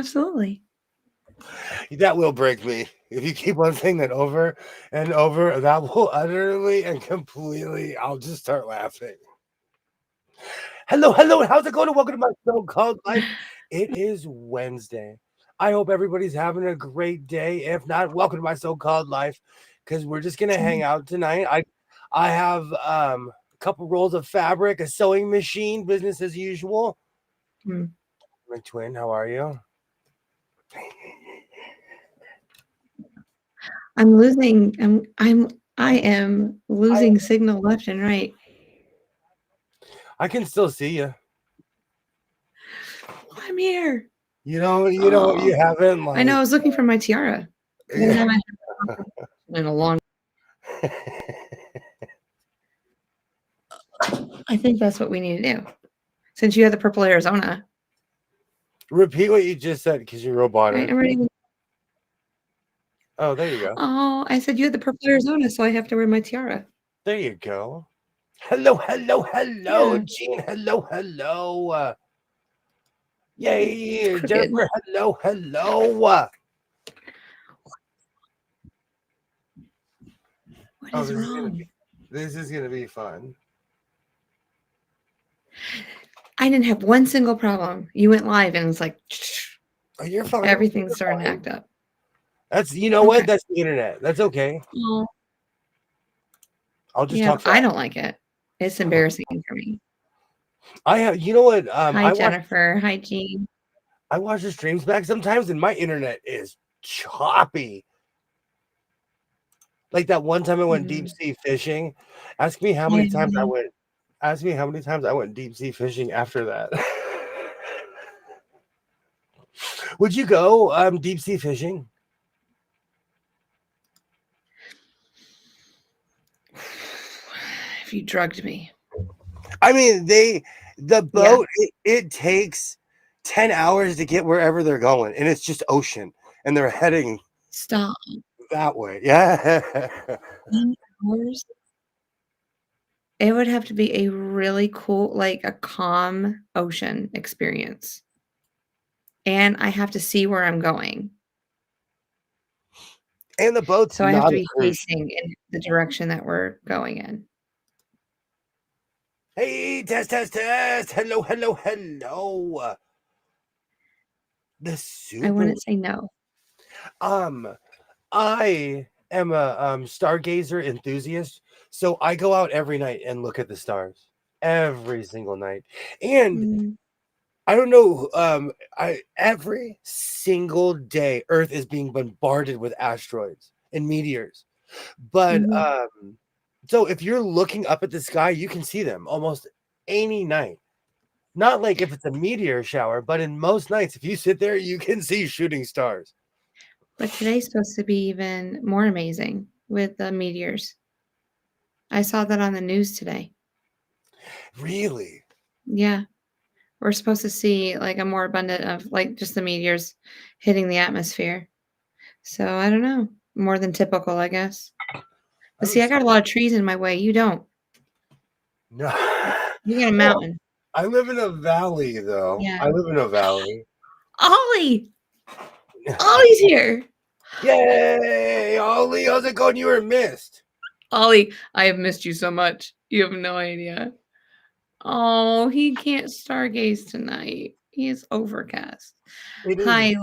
Absolutely. That will break me. If you keep on saying that over and over, that will utterly and completely, I'll just start laughing. Hello, hello. How's it going? Welcome to my so-called life. It is Wednesday. I hope everybody's having a great day. If not, welcome to my so-called life, because we're just gonna hang out tonight. I have a couple rolls of fabric, a sewing machine, business as usual. My twin, how are you? I am losing signal left and right. I can still see you. I'm here. You haven't like. I know. I was looking for my tiara. In a long. I think that's what we need to do. Since you have the purple Arizona. Repeat what you just said because you're robotic. I'm ready. Oh, there you go. Oh, I said you had the purple Arizona, so I have to wear my tiara. There you go. Hello, hello, hello, Yeah. Jean. Hello, hello. Yay, Jennifer. Hello, hello. What is wrong? This is gonna be fun. I didn't have one single problem. You went live and it's like, oh, you're fine. Everything's starting to act up. That's what? That's the internet. That's okay. Oh. I'll just talk. I don't like it. It's embarrassing for me. I have. You know what? Hi, Jennifer. Hi, Jean. I watch the streams back sometimes, and my internet is choppy. Like that one time I went deep sea fishing. Ask me how many times I went. Ask me how many times I went deep sea fishing after that. Would you go deep sea fishing? If you drugged me. I mean, the boat, it takes 10 hours to get wherever they're going, and it's just ocean, and they're heading that way. Yeah. 10 hours? It would have to be a really cool, like a calm ocean experience. And I have to see where I'm going. And the boat's so I have to be facing in the direction that we're going in. Hey, test. Hello, hello, hello. The super. I wouldn't say no. I am a stargazer enthusiast, so I go out every night and look at the stars every single night. And I don't know, every single day Earth is being bombarded with asteroids and meteors. But so if you're looking up at the sky, you can see them almost any night. Not like if it's a meteor shower, but in most nights, if you sit there, you can see shooting stars. But today's supposed to be even more amazing with the meteors. I saw that on the news today. Really? Yeah. We're supposed to see like a more abundant of like just the meteors hitting the atmosphere. So I don't know. More than typical, I guess. But see, I got a lot of trees in my way. You don't. No. You got a mountain. I live in a valley, though. Yeah. I live in a valley. Ollie! Ollie's here. Yay! Ollie, how's it going? You were missed. Ollie, I have missed you so much. You have no idea. Oh, he can't stargaze tonight. He is overcast. Hi,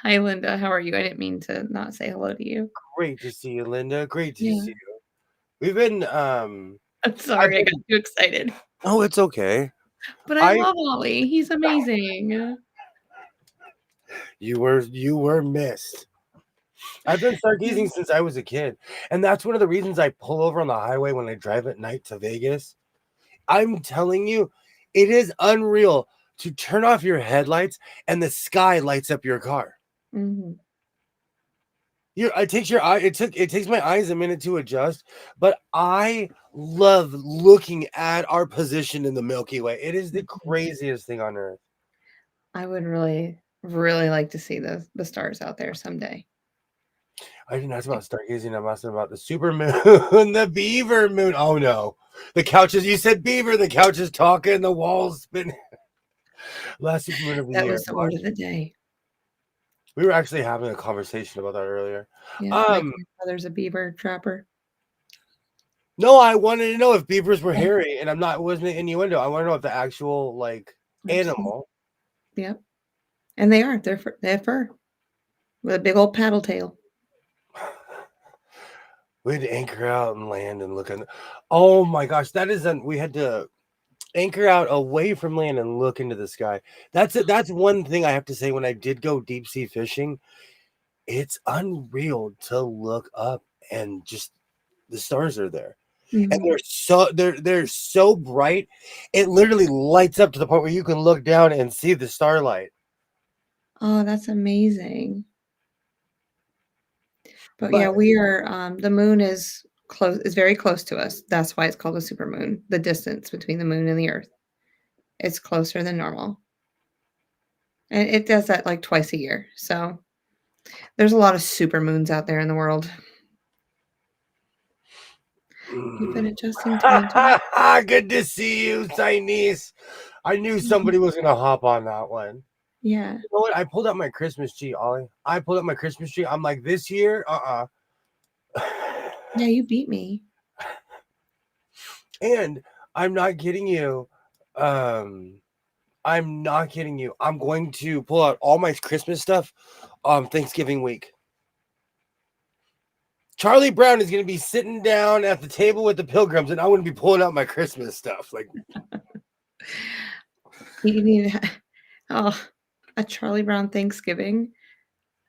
Linda. How are you? I didn't mean to not say hello to you. Great to see you, Linda. Great to see you. We've been I'm sorry, I got too excited. Oh, it's okay. But I love Ollie. He's amazing. You were missed. I've been stargazing since I was a kid. And that's one of the reasons I pull over on the highway when I drive at night to Vegas. I'm telling you, it is unreal to turn off your headlights and the sky lights up your car. It takes my eyes a minute to adjust, but I love looking at our position in the Milky Way. It is the craziest thing on Earth. I would really, really like to see the stars out there someday. I didn't ask about stargazing. I'm asking about the super moon, the beaver moon. Oh no, the couches. You said beaver. The couch is talking. The walls spin. Last super moon of the year. That was the word of the day. We were actually having a conversation about that earlier. Yeah, my grandfather's a beaver trapper. No, I wanted to know if beavers were hairy, and I'm not. It wasn't an innuendo. I want to know if the actual animal. Yep, and they are. They have fur with a big old paddle tail. We had to anchor out and land and look in. Oh my gosh, that is we had to anchor out away from land and look into the sky. That's it. That's one thing I have to say. When I did go deep sea fishing, it's unreal to look up and just the stars are there. And they're so bright, it literally lights up to the point where you can look down and see the starlight. Oh, that's amazing. But yeah, we are the moon is very close to us. That's why it's called a supermoon. The distance between the moon and the earth. It's closer than normal. And it does that like twice a year. So there's a lot of supermoons out there in the world. You've been adjusting to Good to see you, Chinese. I knew somebody was gonna hop on that one. Yeah. You know what? I pulled out my Christmas tree, Ollie. I pulled out my Christmas tree. I'm like, this year, Yeah, you beat me. And I'm not kidding you. I'm not kidding you. I'm going to pull out all my Christmas stuff Thanksgiving week. Charlie Brown is going to be sitting down at the table with the Pilgrims, and I'm going to be pulling out my Christmas stuff. Like, you need a Charlie Brown Thanksgiving.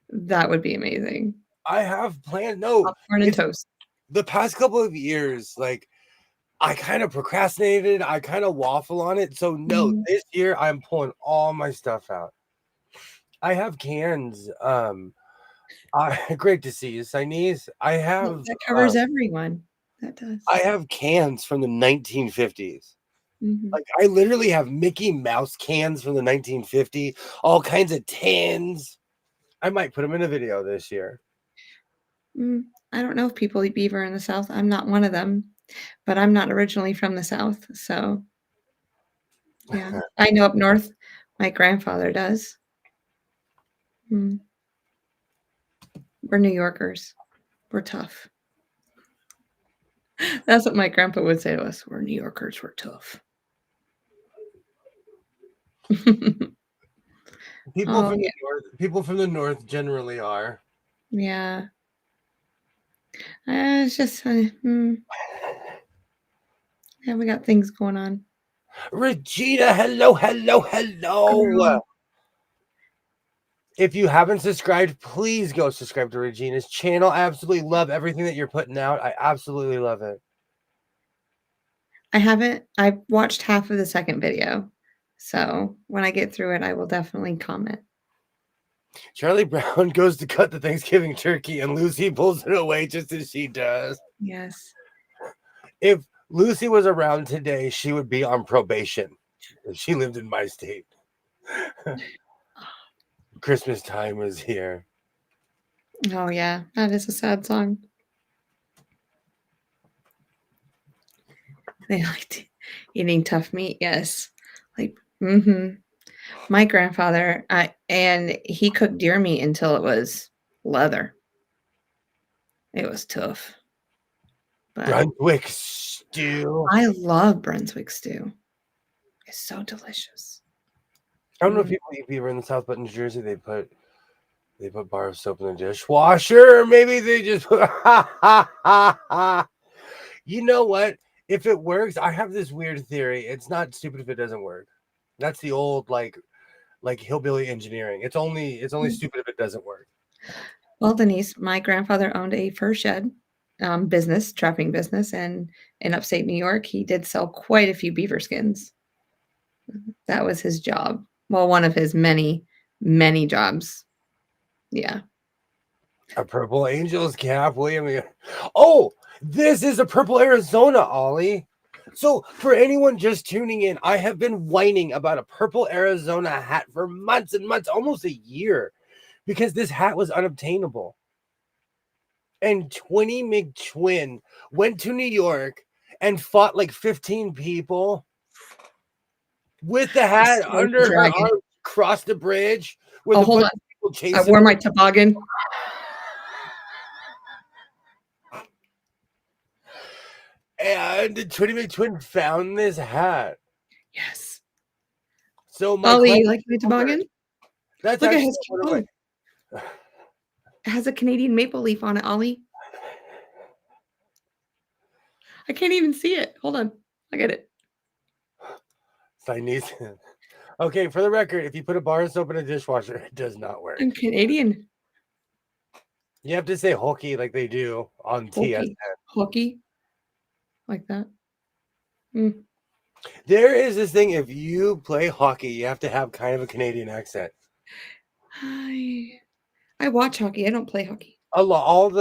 That would be amazing. I have planned. No, popcorn and toast. The past couple of years, like, I kind of procrastinated. I kind of waffle on it. So no, this year I'm pulling all my stuff out. I have cans. Great to see you, Chinese. I have that covers everyone. That does. I have cans from the 1950s. Like I literally have Mickey Mouse cans from the 1950s, all kinds of tins. I might put them in a video this year. I don't know if people eat beaver in the South. I'm not one of them, but I'm not originally from the South, so yeah. I know up north, my grandfather does. We're New Yorkers. We're tough. That's what my grandpa would say to us. We're New Yorkers. We're tough. People from the north generally are. Yeah. It's just yeah, we got things going on. Regina, hello. If you haven't subscribed, please go subscribe to Regina's channel. I absolutely love everything that you're putting out. I absolutely love it. I've watched half of the second video. So when I get through it, I will definitely comment. Charlie Brown goes to cut the Thanksgiving turkey and Lucy pulls it away just as she does. Yes. If Lucy was around today, she would be on probation if she lived in my state. Christmas time is here. Oh, yeah. That is a sad song. They liked eating tough meat. Yes. Like, my grandfather, and he cooked deer meat until it was leather. It was tough. But Brunswick stew. I love Brunswick stew. It's so delicious. I don't know if people eat beaver in the South, but in New Jersey they put bar of soap in the dishwasher. Maybe they just put You know what? If it works, I have this weird theory. It's not stupid if it doesn't work. That's the old like hillbilly engineering. It's only stupid if it doesn't work. Well, Denise, my grandfather owned a fur shed business, trapping business, and in upstate New York, he did sell quite a few beaver skins. That was his job. Well, one of his many, many jobs. Yeah. A purple Angels cap, William. Oh, this is a purple Arizona, Ollie. So for anyone just tuning in, I have been whining about a purple Arizona hat for months and months, almost a year, because this hat was unobtainable. And Twinny McTwin went to New York and fought like 15 people with the hat under her arm, crossed the bridge with a bunch of people I wore my toboggan. And the Twitty McTwin found this hat. Yes. So my Ollie, you like my toboggan? That's Look, actually it has a Canadian maple leaf on it, Ollie. I can't even see it. Hold on. I got it. Chinese. Okay, for the record, if you put a bar of soap in a dishwasher, it does not work. I'm Canadian. You have to say hockey like they do on TSN. Hockey. Like that. Mm. There is this thing, if you play hockey, you have to have kind of a Canadian accent. I watch hockey. I don't play hockey. All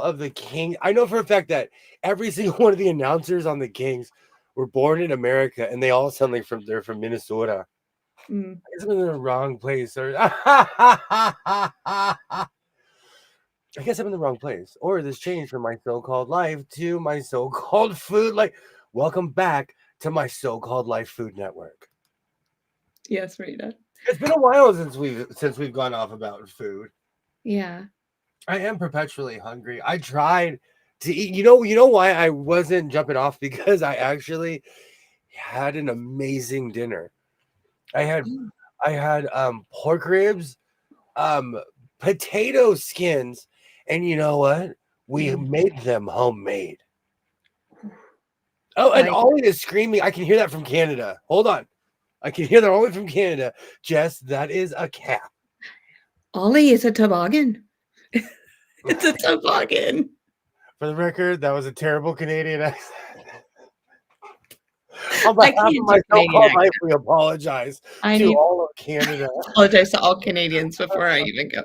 of the Kings. I know for a fact that every single one of the announcers on the Kings were born in America, and they all sound like they're from Minnesota. Mm. I guess I'm in the wrong place. Or I guess I'm in the wrong place. Or this changed from my so-called life to my so-called food. Like, welcome back to my so-called life food network. Yes, Rita. It's been a while since we've gone off about food. Yeah. I am perpetually hungry. I tried to eat. You know why I wasn't jumping off? Because I actually had an amazing dinner. I had pork ribs, potato skins, and you know what? We made them homemade. Oh, and Ollie is screaming. I can hear that from Canada. Hold on. I can hear that all the way from Canada. Jess, that is a cap. Ollie is a toboggan. It's a toboggan. For the record, that was a terrible Canadian accent. On behalf of my so-called life, we apologize to all of Canada. Apologize to all Canadians before I even go.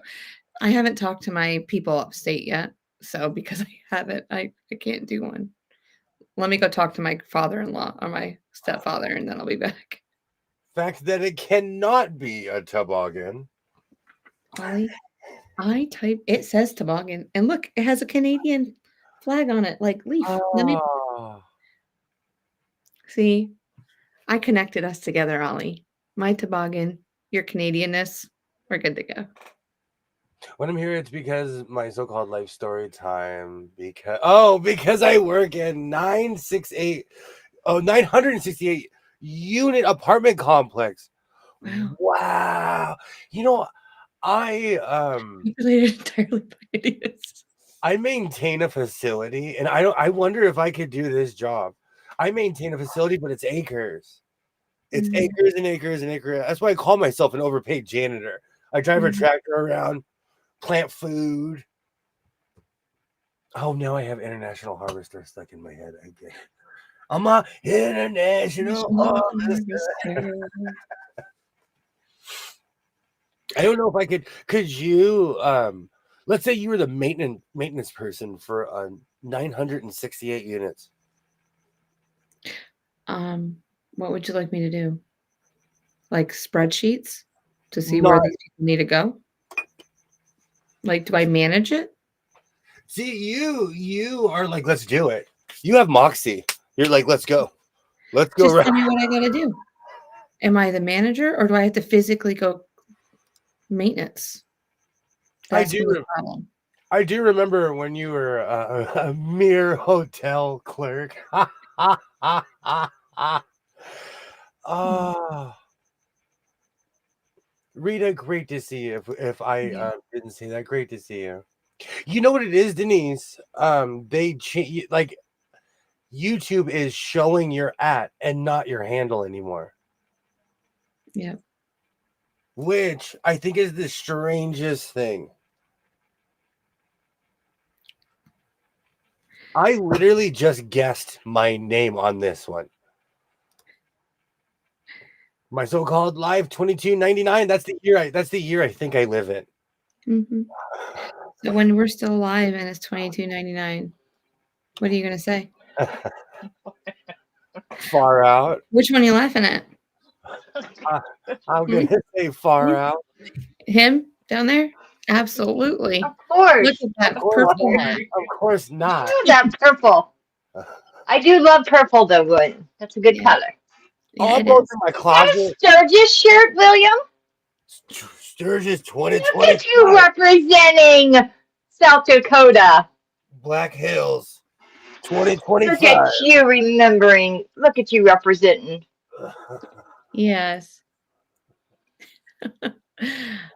I haven't talked to my people upstate yet, so because I haven't, I can't do one. Let me go talk to my father-in-law or my stepfather, and then I'll be back. Fact that it cannot be a toboggan. Ollie, it says toboggan, and look, it has a Canadian flag on it, like leaf. See, I connected us together, Ollie. My toboggan, your Canadianness, we're good to go. When I'm here, it's because my so-called life story time. Because I work at 968 unit apartment complex. Wow. You know, I entirely by idiots. I maintain a facility, and I wonder if I could do this job. I maintain a facility, but it's acres. It's acres and acres and acres. That's why I call myself an overpaid janitor. I drive a tractor around, plant food. Oh, now I have International Harvester stuck in my head again. I'm a International Harvester. I don't know if I could you let's say you were the maintenance person for 968 units. What would you like me to do? Like spreadsheets to see where these people need to go? Like, do I manage it? See, you are like, let's do it. You have moxie. You're like, let's go. Let's go. Just tell me what I gotta do. Am I the manager, or do I have to physically go maintenance? I do remember when you were a mere hotel clerk. Rita, great to see you. If I didn't say that, great to see you. You know what it is, Denise? They like YouTube is showing your and not your handle anymore. Yeah. Which I think is the strangest thing. I literally just guessed my name on this one. My so-called live 2299. That's the year I think I live in. Mm-hmm. So when we're still alive and it's 2299, what are you gonna say? Far out. Which one are you laughing at? I'm gonna say far out. Him down there? Absolutely. Of course. Look at that purple hat. Of course not. That purple. I do love purple though, William. That's a good color. I'll go through my closet. Is that a Sturgis shirt, William? Sturgis Look 2025. at you representing South Dakota. Black Hills Look 2025. at you remembering. Look at you representing. Yes.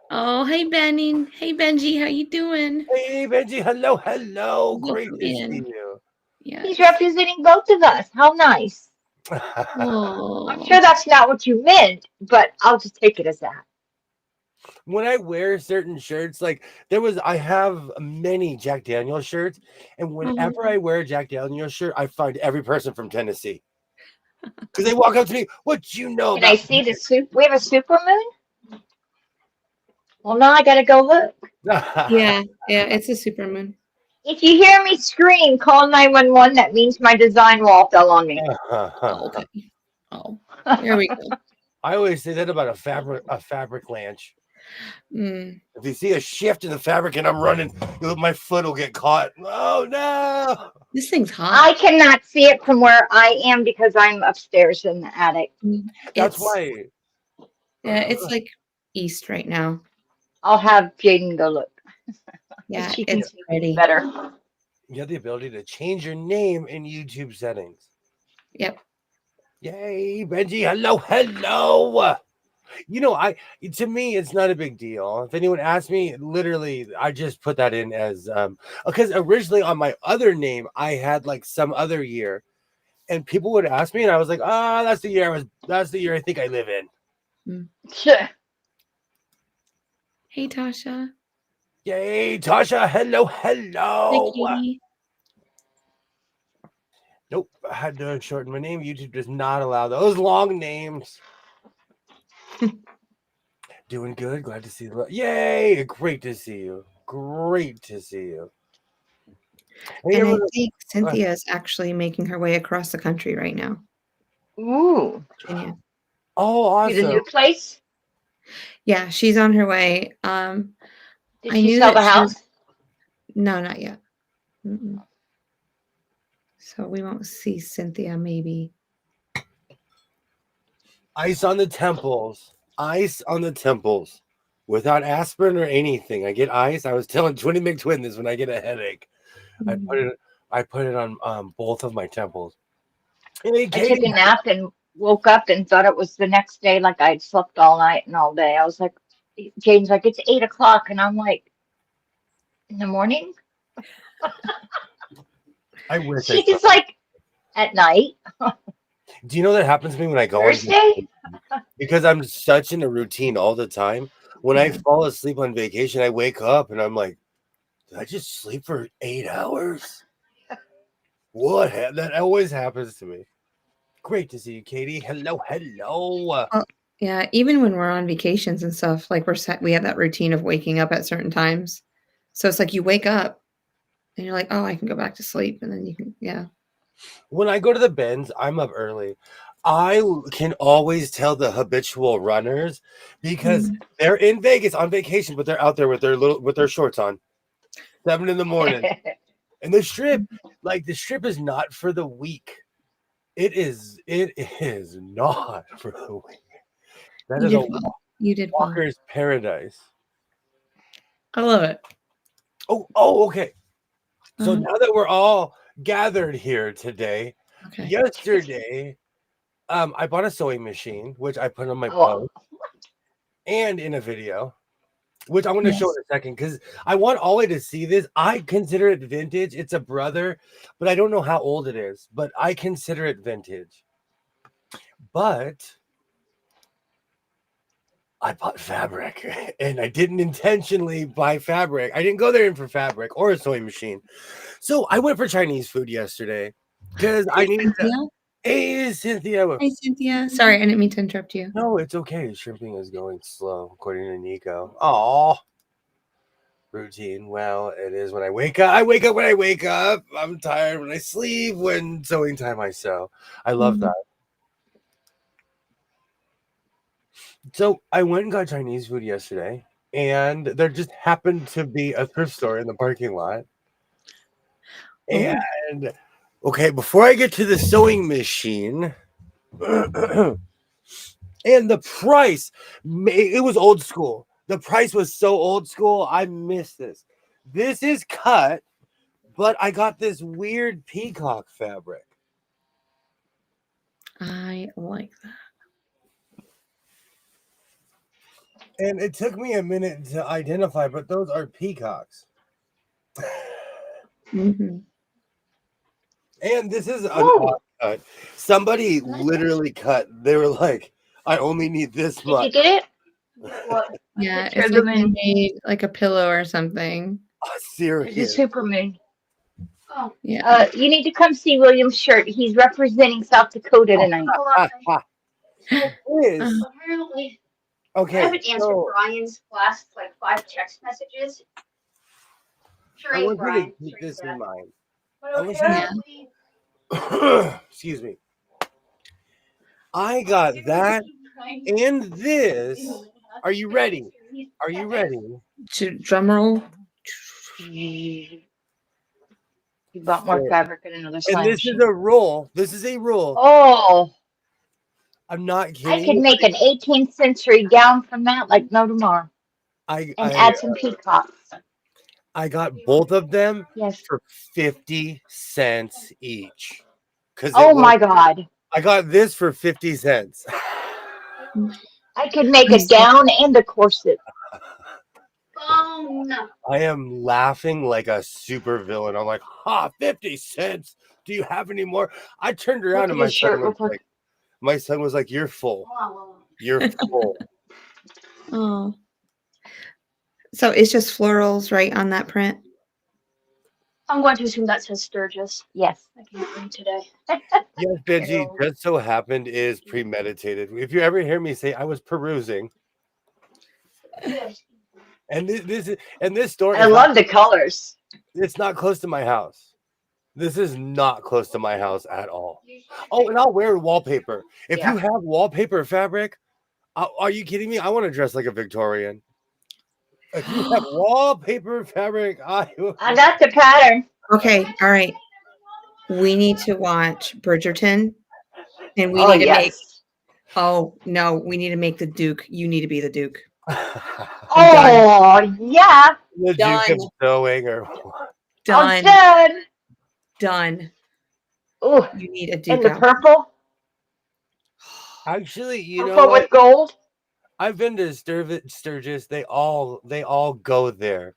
Oh, hey Benny. Hey Benji, how you doing? Hey Benji, hello. Great Welcome to see in. you. He's Yes. representing both of us. How nice. I'm Oh. sure that's not what you meant, but I'll just take it as that. When I wear certain shirts, like I have many Jack Daniels shirts, and whenever I wear a Jack Daniels shirt, I find every person from Tennessee because they walk up to me. What you know Can I about? see the soup? We have a super moon? Well, now I gotta go look. Yeah, it's a supermoon. If you hear me scream, call 911. That means my design wall fell on me. Oh, okay. Oh, there we go. I always say that about a fabric lanch. Mm. If you see a shift in the fabric and I'm running, my foot will get caught. Oh no! This thing's hot. I cannot see it from where I am because I'm upstairs in the attic. That's why. Yeah, it's like east right now. I'll have Jaden go look. Yeah, She can it's see pretty. better. You have the ability to change your name in YouTube settings. Yep. Yay, Benji! Hello. You know, to me, it's not a big deal. If anyone asks me, literally, I just put that in as because originally on my other name, I had like some other year, and people would ask me, and I was like, that's the year I think I live in. Sure. Hey, Tasha. Yay, Tasha! Hello. Hi, Katie. Nope, I had to shorten my name. YouTube does not allow those long names. Doing good. Glad to see you. Yay! Great to see you. Hey, And I think Cynthia is actually making her way across the country right now. Ooh. Virginia. Oh, awesome. To the new place? Yeah, she's on her way. Did she sell the house? No, not yet. Mm-mm. So we won't see Cynthia maybe. Ice on the temples. Without aspirin or anything. I get ice. I was telling Twinny McTwin this when I get a headache. Mm-hmm. I put it on both of my temples. Hey, I took a nap and woke up and thought it was the next day, like I'd slept all night and all day. I was like, Jane's like, it's 8 o'clock. And I'm like, in the morning? I wish She's like, at night. Do you know that happens to me when I go Thursday? because I'm such in a routine all the time. When I fall asleep on vacation, I wake up and I'm like, did I just sleep for 8 hours? What? That always happens to me. Great to see you, Katie. Hello. Yeah, even when we're on vacations and stuff, like we have that routine of waking up at certain times. So it's like you wake up and you're like, oh, I can go back to sleep, and then you can, yeah. When I go to the bends, I'm up early. I can always tell the habitual runners because they're in Vegas on vacation, but they're out there with their shorts on, 7 a.m. And the strip is not for the weak. It is not for the weak. That is You did walker's paradise. I love it. Oh, okay. So now that we're all gathered here today, yesterday, I bought a sewing machine, which I put on my post and in a video, which I'm going to show in a second because I want Ollie to see this. I consider it vintage. It's a brother, but I don't know how old it is, but I consider it vintage. But I bought fabric and I didn't intentionally buy fabric. I didn't go there in for fabric or a sewing machine. So I went for Chinese food yesterday because I needed to. Hey, Cynthia. Hey, Cynthia. Sorry, I didn't mean to interrupt you. No, it's okay. Shrimping is going slow, according to Nico. Aw. Routine. Well, it is when I wake up. I wake up when I wake up. I'm tired when I sleep. When sewing time, I sew. I love that. So I went and got Chinese food yesterday, and there just happened to be a thrift store in the parking lot. And okay, before I get to the sewing machine, And the price, it was old school. The price was so old school. I missed this. This is cut, but I got this weird peacock fabric. I like that. And it took me a minute to identify, but those are peacocks. Mm-hmm. And this is an odd cut. Somebody literally cut. They were like, I only need this much. Did you get it? What? Yeah, Picture it's of like the they moon. made like a pillow or something. It's a Serious. super moon. Oh. Yeah. You need to come see William's shirt. He's representing South Dakota tonight. Is Apparently, okay. I haven't answered Brian's last like 5 text messages. I want you to keep this in mind. I want you to, excuse me. I got that and this. Are you ready? Are you ready? Drum roll. You bought more fabric in another slime And this machine. is a roll. This is a roll. Oh, I'm not kidding. I could make an 18th century gown from that like no tomorrow. And add some peacocks. I got both of them Yes. for 50 cents each. Oh my God. I got this for 50 cents. I could make a gown and a corset. Oh no. I am laughing like a super villain. I'm like, 50 cents. Do you have any more? I turned around and my son was like, you're full. You're full. Oh. So it's just florals, right, on that print? I'm going to assume that says Sturgis. Yes. I can't read today. Yes, Benji, just so happened is premeditated. If you ever hear me say I was perusing. And this store. I love the colors. It's not close to my house. This is not close to my house at all. Oh, and I'll wear wallpaper. If you have wallpaper fabric, are you kidding me? I want to dress like a Victorian. If you have wallpaper fabric, I got the pattern. Okay, all right. We need to watch Bridgerton, and we need to make. Oh no, we need to make the Duke. You need to be the Duke. Oh yeah. The Duke of Sewing or done. Done. Done. Oh, you need a Duke. And the purple. Actually, you know what? With gold. I've been to Sturgis. They all go there.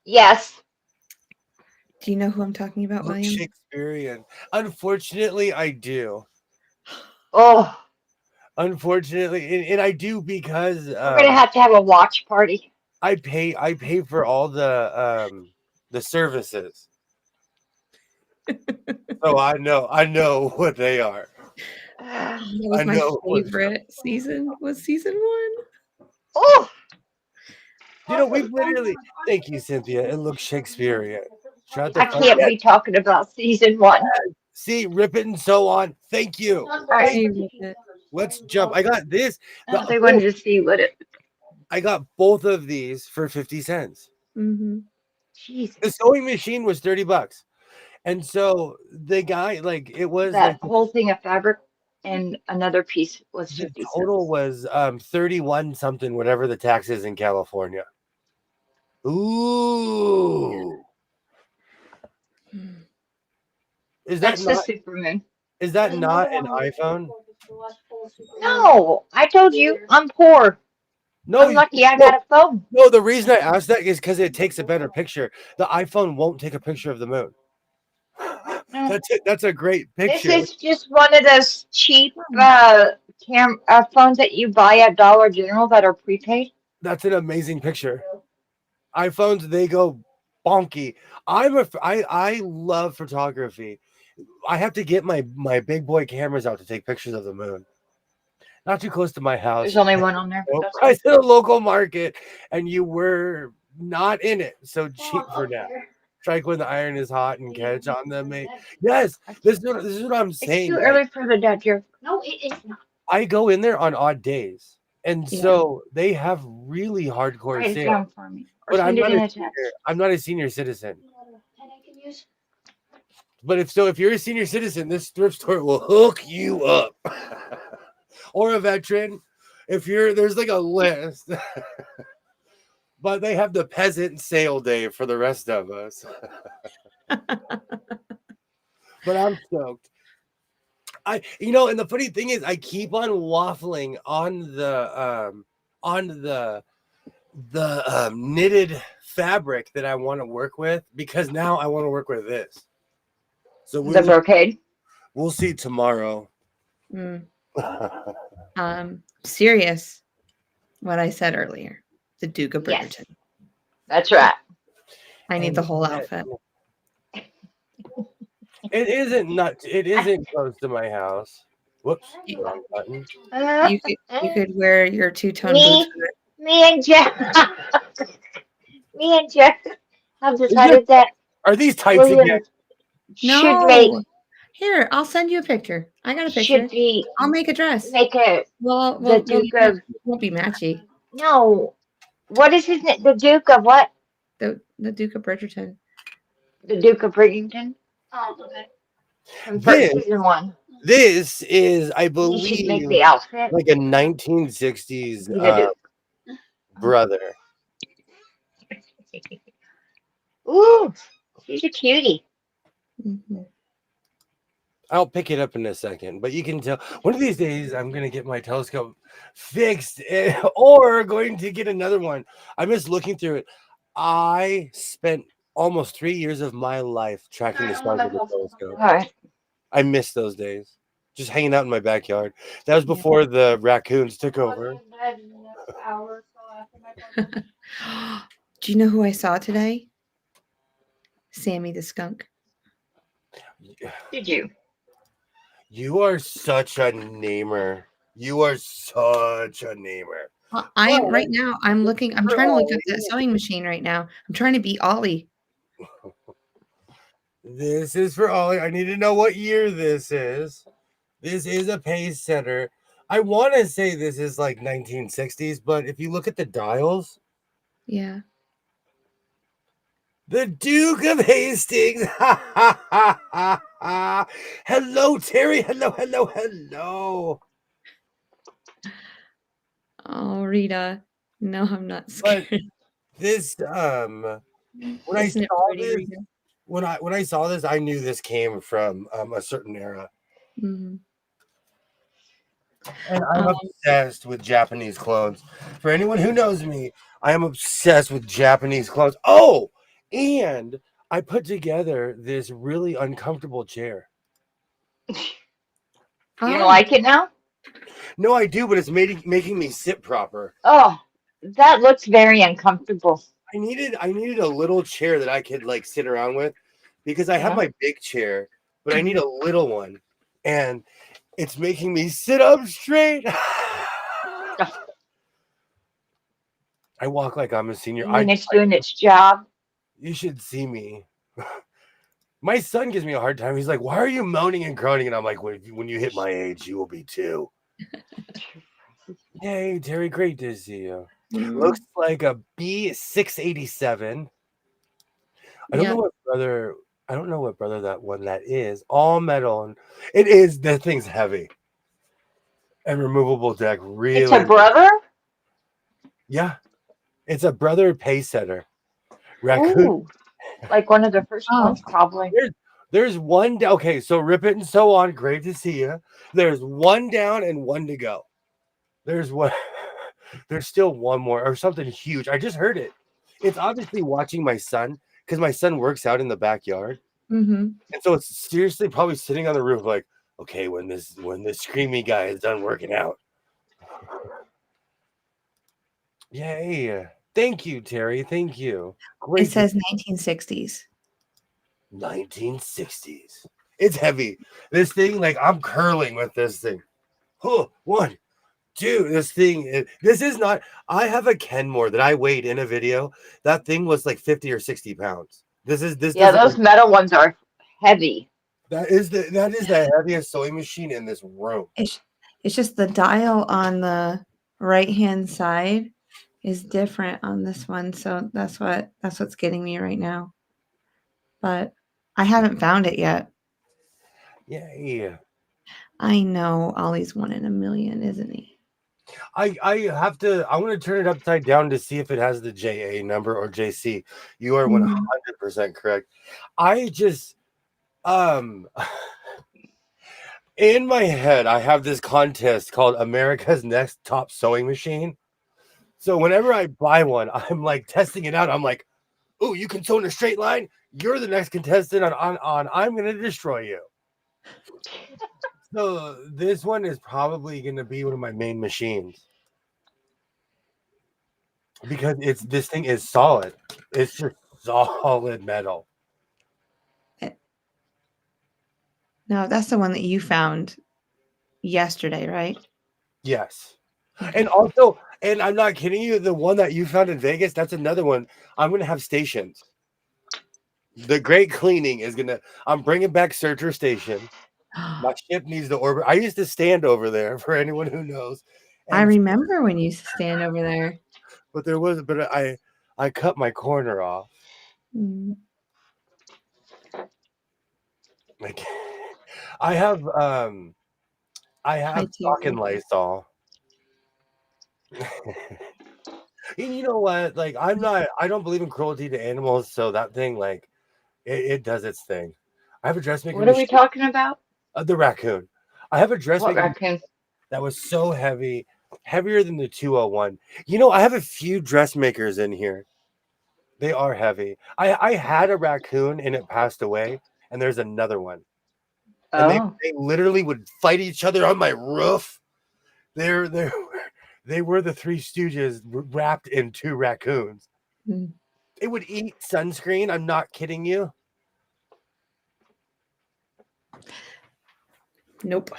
Yes. Do you know who I'm talking about, William? Shakespearean. Unfortunately, I do. Oh. Unfortunately, and I do because we're gonna have to have a watch party. I pay for all the services. So I know what they are. That was my favorite season. Was season 1. Oh, you know, we literally. Thank you, Cynthia. It looks Shakespearean. I can't be talking about season 1. See, rip it and so on. Thank you. All right. Let's jump. I got this. They wanted to see what it. I got both of these for 50 cents. Mm-hmm. Jesus. The sewing machine was $30. And so the guy, like, it was that whole thing of fabric and another piece was 50 cents. Total was 31 something, whatever the tax is in California. Ooh. Is That's that the Superman? Is that not an iPhone? No, I told you I'm poor. No, I'm lucky I got a phone. No, the reason I asked that is because it takes a better picture. The iPhone won't take a picture of the moon. That's a great picture. This is just one of those cheap phones that you buy at Dollar General that are prepaid. That's an amazing picture. iPhones, they go bonky. I love photography. I have to get my big boy cameras out to take pictures of the moon. Not too close to my house. There's only one on there. Price in a local market, and you were not in it. So cheap for now. Strike when the iron is hot and catch on the mate. Yes, this is what I'm saying. It's too early for the dad joke. No, it is not. I go in there on odd days, and so they have really hardcore sales. Down for me. But I'm not a senior citizen. But if you're a senior citizen, this thrift store will hook you up. or a veteran. If you're there's like a list, but they have the peasant sale day for the rest of us. But I'm stoked. And the funny thing is, I keep on waffling on the knitted fabric that I want to work with because now I want to work with this. So The brocade. we'll see tomorrow. Mm. Serious. What I said earlier. The Duke of Yes, Bridgerton. that's right. I need And the whole outfit. It isn't close to my house. Whoops, wrong button. You could wear your two-tone boots. Me and Jeff, me and Jeff have Is this, decided that are these tights again? William should make No. Here, I'll send you a picture. I got a should picture. be I'll make a dress. make a Well, the Duke of won't be matchy. no. What is his name? The Duke of what? The Duke of Bridgerton. The Duke of Bridgerton. Oh, okay. From season 1. This is, I He should make believe, the outfit. like a 1960s Be the Duke. brother. Ooh, she's a cutie. Mm-hmm. I'll pick it up in a second, but you can tell one of these days I'm going to get my telescope fixed or going to get another one. I'm just looking through it. I spent almost 3 years of my life tracking the stars with a telescope. All right. I miss those days. Just hanging out in my backyard. That was before the raccoons took over. Do you know who I saw today? Sammy the skunk. Did you? You are such a namer. You are such a namer. I'm right now. I'm trying to look at that sewing machine right now. I'm trying to beat Ollie. This is for Ollie. I need to know what year this is. This is a pace setter. I want to say this is like 1960s, but if you look at the dials, yeah. The Duke of Hastings. Hello, Terry. Hello. Oh, Rita. No, I'm not scared. But this when I saw this, I knew this came from a certain era. Mm-hmm. And I'm obsessed with Japanese clothes. For anyone who knows me, I am obsessed with Japanese clothes. Oh, and I put together this really uncomfortable chair. You don't like it now? No, I do, but it's making me sit proper. Oh, that looks very uncomfortable. I needed a little chair that I could like sit around with because I have my big chair, but I need a little one. And it's making me sit up straight. I walk like I'm a senior. It's doing its job. You should see me. My son gives me a hard time. He's like, "Why are you moaning and groaning?" And I'm like, "When you hit my age, you will be too." Hey, Terry, great to see you. Mm-hmm. Looks like a B687. I don't know what brother that is. All metal, and it is. That thing's heavy. And removable deck. Really, it's a brother. Yeah, it's a brother pace setter. Raccoon. Ooh, like one of the first ones, probably. There's one down. Okay, so rip it and so on. Great to see you. There's one down and one to go. There's still one more or something huge. I just heard it. It's obviously watching my son because my son works out in the backyard, and so it's seriously probably sitting on the roof like, okay, when this screamy guy is done working out. Yay! Thank you, Terry. Thank you. Great. It says 1960s. 1960s. It's heavy. This thing, like I'm curling with this thing. Oh, 1, 2. This is not. I have a Kenmore that I weighed in a video. That thing was like 50 or 60 pounds. Yeah, those metal ones are heavy. That is the heaviest sewing machine in this room. It's just the dial on the right hand side is different on this one, so that's what's getting me right now. But I haven't found it yet. Yeah. I know Ollie's 1 in a million, isn't he? I'm going to turn it upside down to see if it has the JA number or JC. You are 100% correct. I just, um, in my head, I have this contest called America's Next Top Sewing Machine. So whenever I buy one, I'm like testing it out. I'm like, oh, you can sew in a straight line. You're the next contestant on I'm going to destroy you. So this one is probably going to be one of my main machines because this thing is solid. It's just solid metal. No, that's the one that you found yesterday, right? Yes. And also, and I'm not kidding you, the one that you found in Vegas, that's another one. I'm going to have stations. The great cleaning is going to, I'm bringing back Searcher Station. My ship needs to orbit. I used to stand over there for anyone who knows. I And remember when you used to stand over there. but I cut my corner off. Mm. Like I have Hi, stock in Terry. Lysol. And you know what? Like I don't believe in cruelty to animals, so that thing like it does its thing. I have a dressmaker What are we machine. talking about? The raccoon. I have a What dressmaker raccoon? that was so heavy, heavier than the 201. You know, I have a few dressmakers in here. They are heavy. I had a raccoon and it passed away, and there's another one. And Oh, they literally would fight each other on my roof. They're they were the Three Stooges wrapped in two raccoons. Mm. It would eat sunscreen. I'm not kidding you. Nope.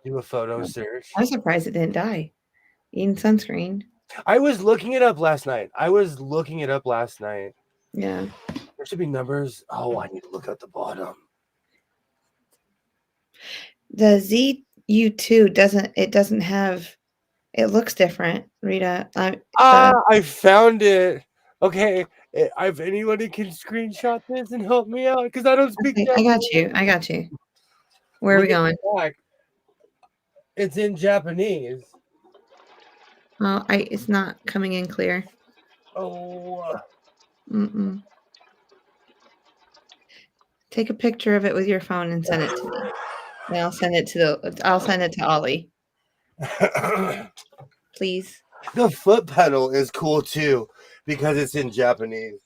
Do a photo search. I'm surprised it didn't die. Eating sunscreen. I was looking it up last night. Yeah. There should be numbers. Oh, I need to look at the bottom. The ZU2 doesn't have, it looks different, Rita. I found it. Okay. If anybody can screenshot this and help me out, because I don't speak Okay, Japanese. I got you. Where are we going? It's in Japanese. Oh, it's not coming in clear. Oh. Mm-mm. Take a picture of it with your phone and send it to me. And I'll send it to Ollie. Please. The foot pedal is cool too because it's in Japanese.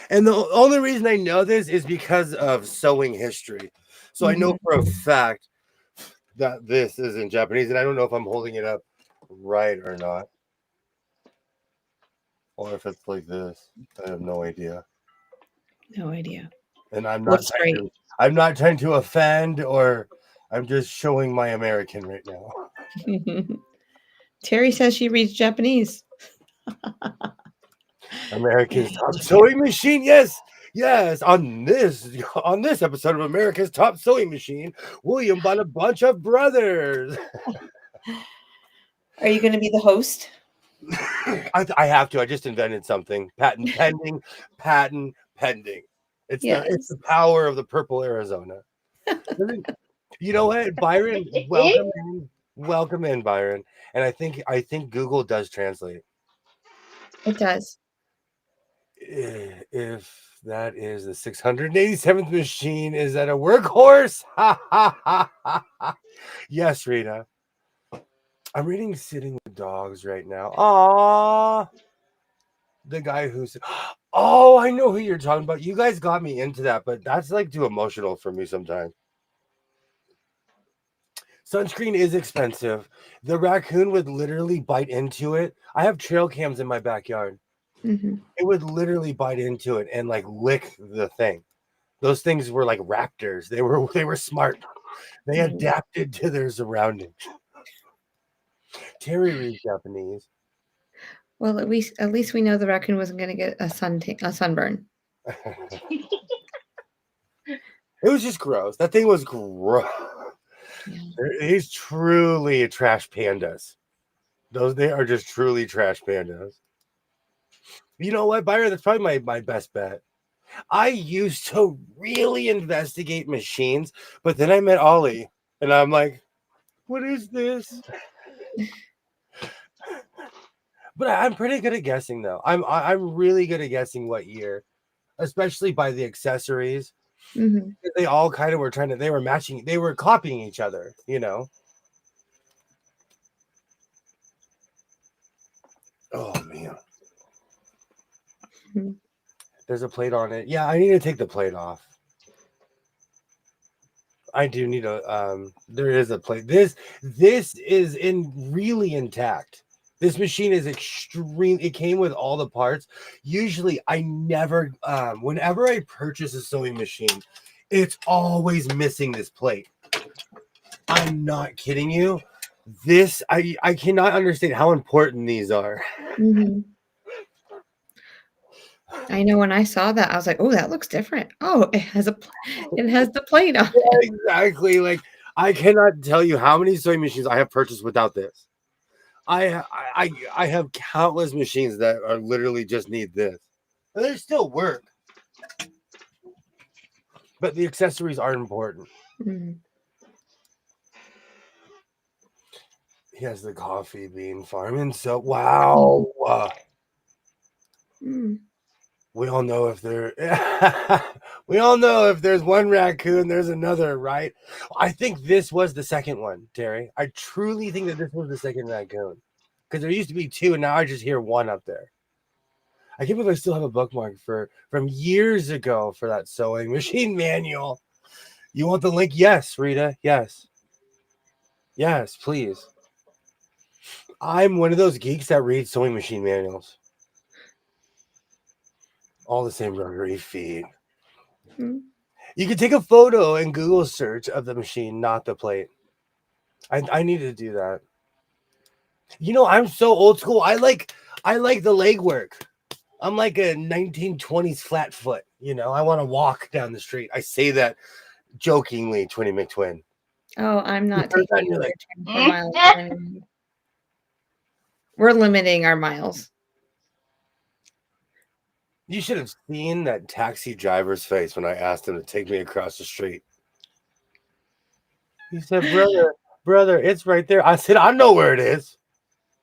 And the only reason I know this is because of sewing history. So I know for a fact that this is in Japanese, and I don't know if I'm holding it up right or not. Or if it's like this. I have no idea. No idea. And I'm Looks great. I'm not trying to offend, or I'm just showing my American right now. Terry says she reads Japanese. America's Top Sewing Machine. Yes. On this episode of America's Top Sewing Machine, William bought a bunch of brothers. Are you going to be the host? I have to. I just invented something. Patent pending. Patent pending. It's the power of the purple Arizona. You know what, Byron? Welcome in, Byron. And I think Google does translate. It does. If that is the 687th machine, is that a workhorse? Yes, Rita. I'm reading Sitting with Dogs right now. Aww. The guy who's... Oh, I know who you're talking about. You guys got me into that, but that's like too emotional for me sometimes. Sunscreen is expensive. The raccoon would literally bite into it. I have trail cams in my backyard. Mm-hmm. It would literally bite into it and like lick the thing. Those things were like raptors. They were smart. They adapted to their surroundings. Terry reads Japanese. Well, at least we know the raccoon wasn't going to get a sunburn. It was just gross. That thing was gross. Yeah. He's truly a trash pandas. They are just truly trash pandas. You know what, Byron? That's probably my best bet. I used to really investigate machines, but then I met Ollie, and I'm like, what is this? But I'm pretty good at guessing though. I'm really good at guessing what year, especially by the accessories. Mhm. They all kind of were they were matching, they were copying each other, you know. Oh man, Mhm. there's a plate on it. Yeah, I need to take the plate off. I do need a there is a plate. This is in really intact. This machine is extreme. It came with all the parts. Usually I never whenever I purchase a sewing machine, it's always missing this plate. I'm not kidding you. This I cannot understand how important these are. Mhm. I know when I saw that, I was like, "Oh, that looks different. Oh, it has the plate on it." Exactly. Like I cannot tell you how many sewing machines I have purchased without this. I have countless machines that are literally just need this. And they still work, but the accessories are important. Mhm. He has the coffee bean farm, and so wow. Mm. We all know if there we all know if there's one raccoon, there's another, right? I think this was the second one, Terry. I truly think that this was the second raccoon. Because there used to be two, and now I just hear one up there. I can't believe I still have a bookmark from years ago for that sewing machine manual. You want the link? Yes, Rita. Yes. Yes, please. I'm one of those geeks that reads sewing machine manuals. All the same rotary feet. Mm. You can take a photo and Google search of the machine, not the plate. I need to do that. You know, I'm so old school. I like the leg work. I'm like a 1920s flat foot. You know, I want to walk down the street. I say that jokingly, Twinny McTwin. Oh, I'm You not heard that taking and you're another like, 24 miles to anyone. We're limiting our miles. you should have seen that taxi driver's face when I asked him to take me across the street. He said, brother, it's right there. I said, I know where it is.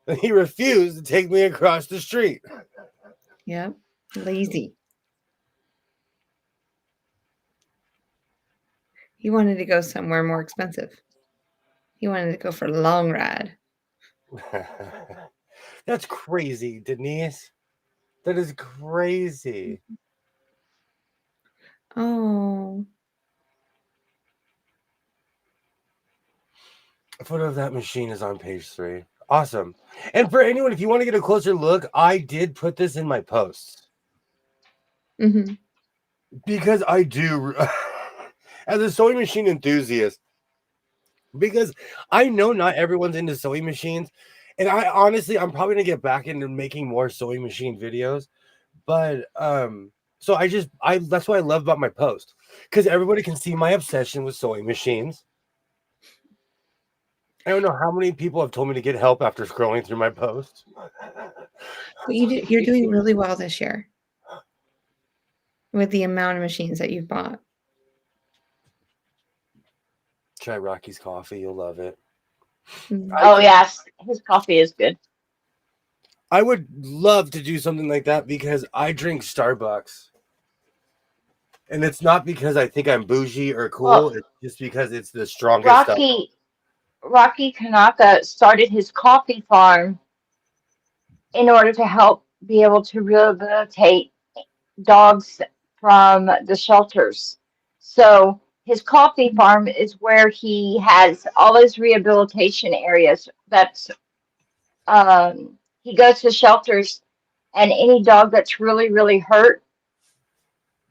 And he refused to take me across the street. Yep. Lazy. He wanted to go somewhere more expensive. He wanted to go for a long ride. That's crazy, Denise. That is crazy. Oh. A photo of that machine is on page 3. Awesome. And for anyone, if you want to get a closer look, I did put this in my posts Mhm. because I do, as a sewing machine enthusiast, because I know not everyone's into sewing machines. And I honestly, I'm probably gonna get back into making more sewing machine videos. But so I that's what I love about my post. Because everybody can see my obsession with sewing machines. I don't know how many people have told me to get help after scrolling through my posts. But you're doing really well this year with the amount of machines that you've bought. Try Rocky's coffee, you'll love it. Mm. I Oh would yes, his coffee is good. I would love to do something like that because I drink Starbucks. And it's not because I think I'm bougie or cool, Well, it's just because it's the strongest stuff. Rocky Kanaka started his coffee farm in order to help be able to rehabilitate dogs from the shelters. So his coffee farm is where he has all his rehabilitation areas. That's he goes to shelters, and any dog that's really hurt,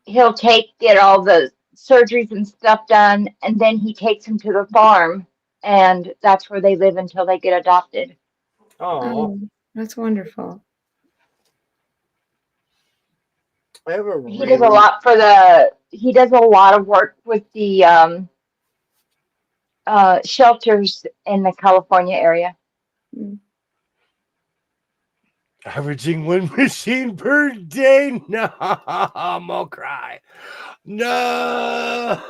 he'll get all the surgeries and stuff done, and then he takes them to the farm, and that's where they live until they get adopted. Oh, Oh, that's wonderful. I have a He does a really lot he does a lot of work with the shelters in the California area. Mm. Averaging one machine per day. No, I'll cry. No.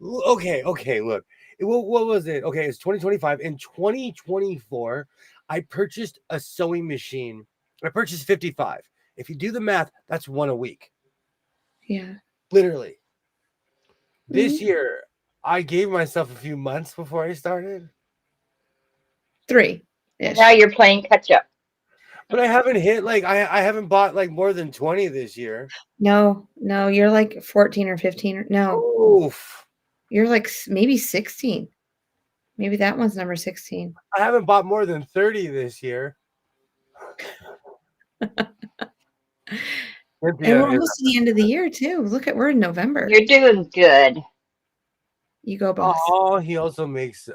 Okay, look. What was it? Okay, it's 2025. In 2024, I purchased a sewing machine. I purchased 55. If you do the math, that's one a week. Yeah. Literally. This Mhm. year, I gave myself a few months before I started, And now 3-ish. you're playing catch up. but I haven't hit like I haven't bought like more than 20 this year. No, no, you're like 14 or 15 or no. Oof. You're like maybe 16. Maybe that one's number 16. I haven't bought more than 30 this year. And Cynthia we're is, almost to the end of the year too. Look at we're in November. You're doing good. You go, boss. oh, he also makes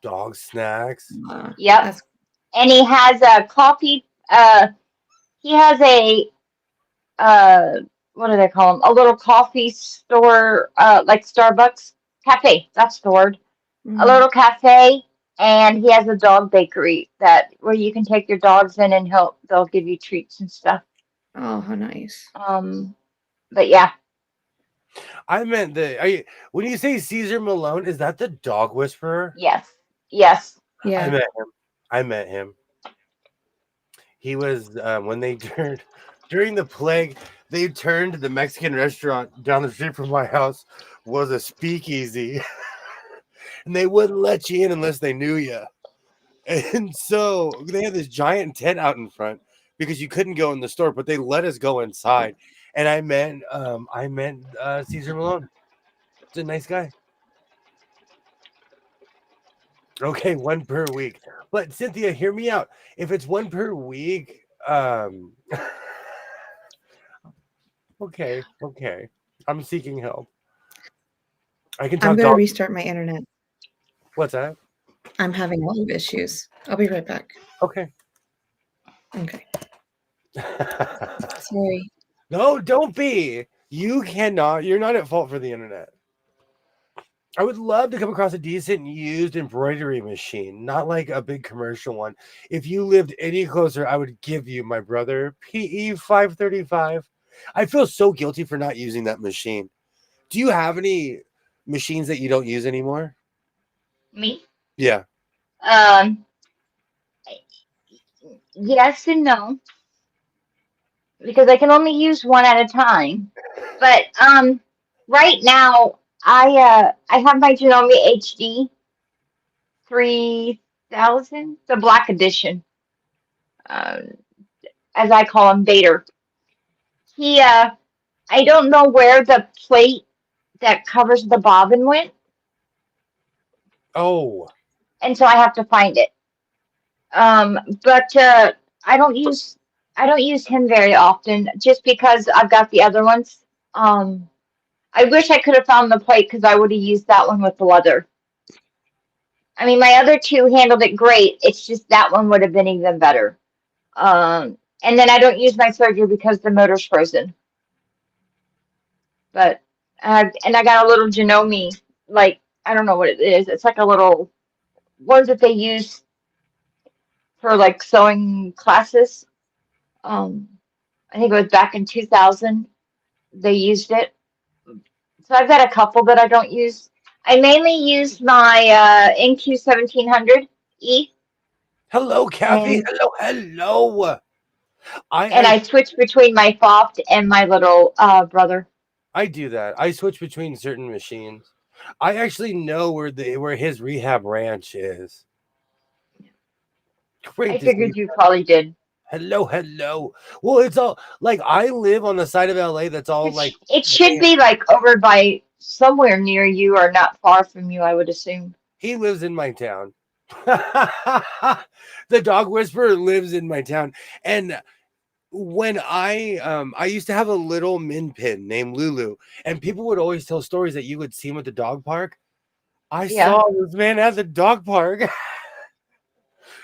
dog snacks. Yep. That's And he has a coffee. He has a what do they call them? A little coffee store, like Starbucks cafe. That's the word. A little cafe, and he has a dog bakery that where you can take your dogs in and they'll give you treats and stuff. oh, how nice. But yeah, I meant when you say Caesar Malone, is that the dog whisperer? yes, yes. I Yeah. met him. I met him. He was when they turned during the plague, they turned the Mexican restaurant down the street from my house was a speakeasy. And they wouldn't let you in unless they knew you. And so they had this giant tent out in front because you couldn't go in the store, but they let us go inside. And I met Caesar Malone. He's a nice guy. Okay, one per week. But Cynthia, hear me out. If it's one per week, okay. I'm seeking help. I can I'm talk gonna dog. restart my internet. What's that? I'm having a lot of issues. I'll be right back. Okay. Okay. Sorry. No, don't be. You cannot. You're not at fault for the internet. I would love to come across a decent used embroidery machine, not like a big commercial one. If you lived any closer, I would give you my brother PE 535. I feel so guilty for not using that machine. Do you have any machines that you don't use anymore? Me? Yeah. Um, yes and no, because I can only use one at a time. But right now I have my Janome HD 3000, the black edition, um, as I call him, Vader. He I don't know where the plate that covers the bobbin went, Oh, and so I have to find it. But I don't use I don't use him very often, just because I've got the other ones. Um, I wish I could have found the plate because I would have used that one with the leather. I mean, my other two handled it great. It's just that one would have been even better. And then I don't use my serger because the motor's frozen. But and I got a little Janome, like I don't know what it is. It's like a little ones that they use for like sewing classes. Um, I think it was back in 2000 they used it. So I've got a couple that I don't use. I mainly use my NQ 1700E, hello, Kathy. and Hello. and I I switch between my Foft and my little brother. I do that. I switch between certain machines. I actually know where his rehab ranch is. Great I to see. figured you probably did. Hello. Well, it's all like I live on the side of LA that's all like It should be like over by somewhere near you or not far from you, I would assume. he lives in my town. The dog whisperer lives in my town. And when I used to have a little min pin named Lulu, and people would always tell stories that you would see him at the dog park. I Yeah. saw this man at the dog park.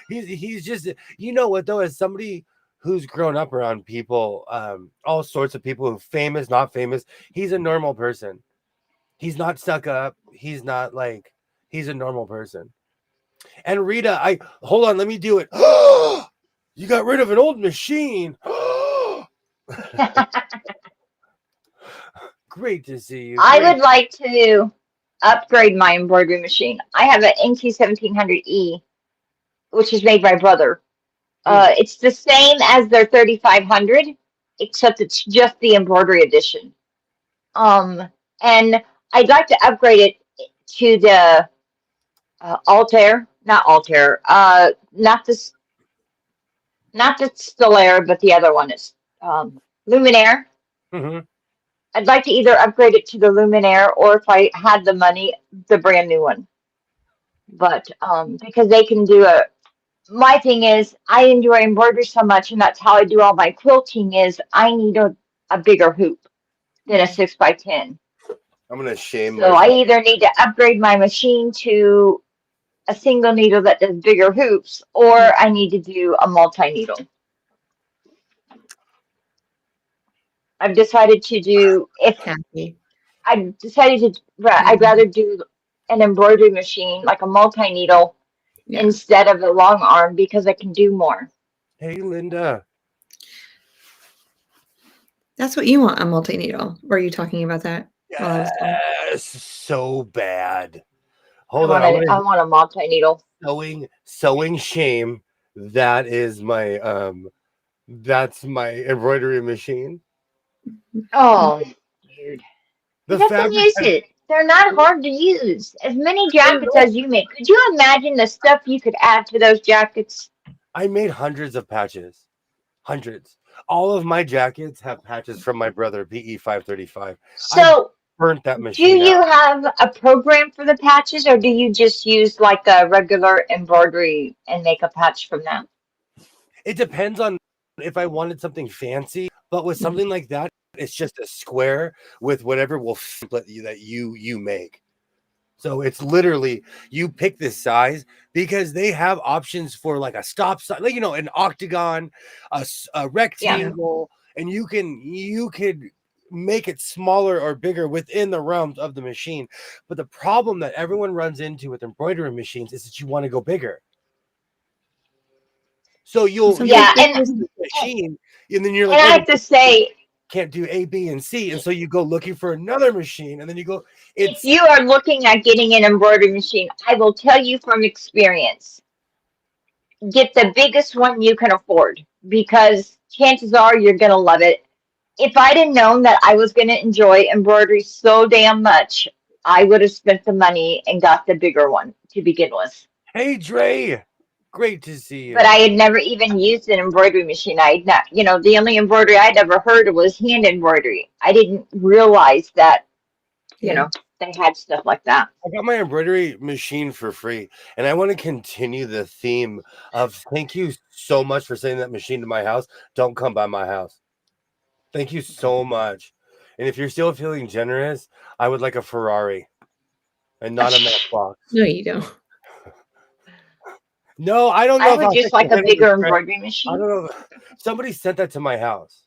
He's just, you know what though, as somebody who's grown up around people, all sorts of people who famous, not famous, he's a normal person. He's not stuck up. He's not like, he's a normal person. And Rita, I hold on, let me do it. You got rid of an old machine. Great to see you. I Great. would like to upgrade my embroidery machine. I have an NT1700E, which is made by brother. Mm. It's the same as their 3500, except it's just the embroidery edition. Um, and I'd like to upgrade it to the Altair, not Altair, not the Stellaire, but the other one is Luminaire. Hmm. I'd like to either upgrade it to the Luminaire or if I had the money, the brand new one. But because they can do a, my thing is I enjoy embroidery so much, and that's how I do all my quilting. Is I need a bigger hoop than a 6x10. I'm gonna shame So I myself. either need to upgrade my machine to a single needle that does bigger hoops, or I need to do a multi needle. I've decided to do if Kathy. I decided to Yeah. I'd rather do an embroidery machine like a multi needle Yeah. instead of a long arm because I can do more. Hey, Linda. That's what you want, a multi-needle. Were you talking about that while I was gone? Yes, so bad. I Hold on. want I want a multi needle. Sewing shame. That is my that's my embroidery machine. Oh, dude. The You have to fabric use it. They're not hard to use. As many jackets as you make. Could you imagine the stuff you could add to those jackets? I made hundreds of patches. Hundreds. All of my jackets have patches from my brother, PE 535. I So, burnt that do machine you out. have a program for the patches, or do you just use like a regular embroidery and make a patch from that? It depends on if I wanted something fancy, but with Mhm. something like that, it's just a square with whatever will fit that you make. So it's literally you pick this size because they have options for like a stop sign, like an octagon, a Yeah. rectangle, and you could make it smaller or bigger within the realms of the machine. But the problem that everyone runs into with embroidery machines is that you want to go bigger. So Well, you'll sometimes Yeah, get bigger is the machine, and then you're and like, I oh, have to say, can't do A, B, and C, and so you go looking for another machine, and then you go, if it's you are looking at getting an embroidery machine, I will tell you from experience, get the biggest one you can afford because chances are you're going to love it. If I'd have known that I was going to enjoy embroidery so damn much, I would have spent the money and got the bigger one to begin with. hey Dre, great to see But you. I had never even used an embroidery machine. I had not, the only embroidery I'd ever heard of was hand embroidery. I didn't realize that, you yeah. know, they had stuff like that. I got my embroidery machine for free, and I want to continue the theme of thank you so much for sending that machine to my house. Don't come by my house. Thank you so much. And if you're still feeling generous, I would like a Ferrari and not a Matchbox. No, you don't. No, I don't I know if would I'll just take the like a hit of the bigger credit. embroidery I machine. don't know. Somebody sent that to my house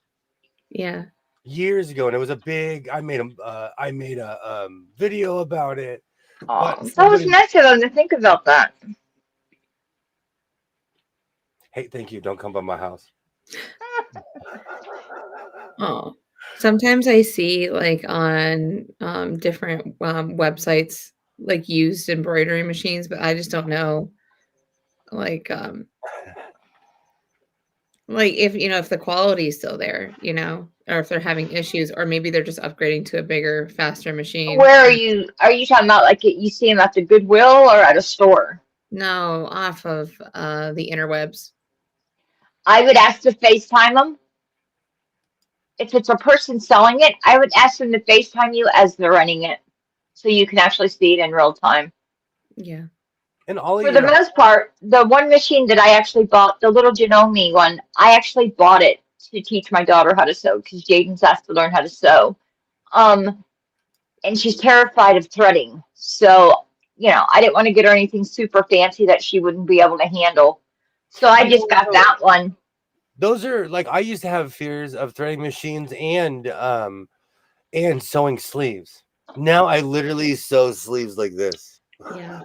Yeah. years ago, and it was a big. I made a video about it, but Oh, that was somebody. nice of them to think about that. Hey, thank you. Don't come by my house. Oh. Sometimes I see like on different websites like used embroidery machines, but I just don't know like if if the quality is still there, or if they're having issues, or maybe they're just upgrading to a bigger, faster machine. Where are you? Are you talking about like you see them at the Goodwill or at a store? No, off of the interwebs. I would ask to FaceTime them. If it's a person selling it, I would ask them to FaceTime you as they're running it, so you can actually see it in real time. Yeah. And all of For the your most part, the one machine that I actually bought, the little Janome one, I actually bought it to teach my daughter how to sew because Jaden's asked to learn how to sew. Um, and she's terrified of threading. So, I didn't want to get her anything super fancy that she wouldn't be able to handle. So I I just don't got know. that one. Those are like I used to have fears of threading machines and sewing sleeves. Now I literally sew sleeves like this. Yeah.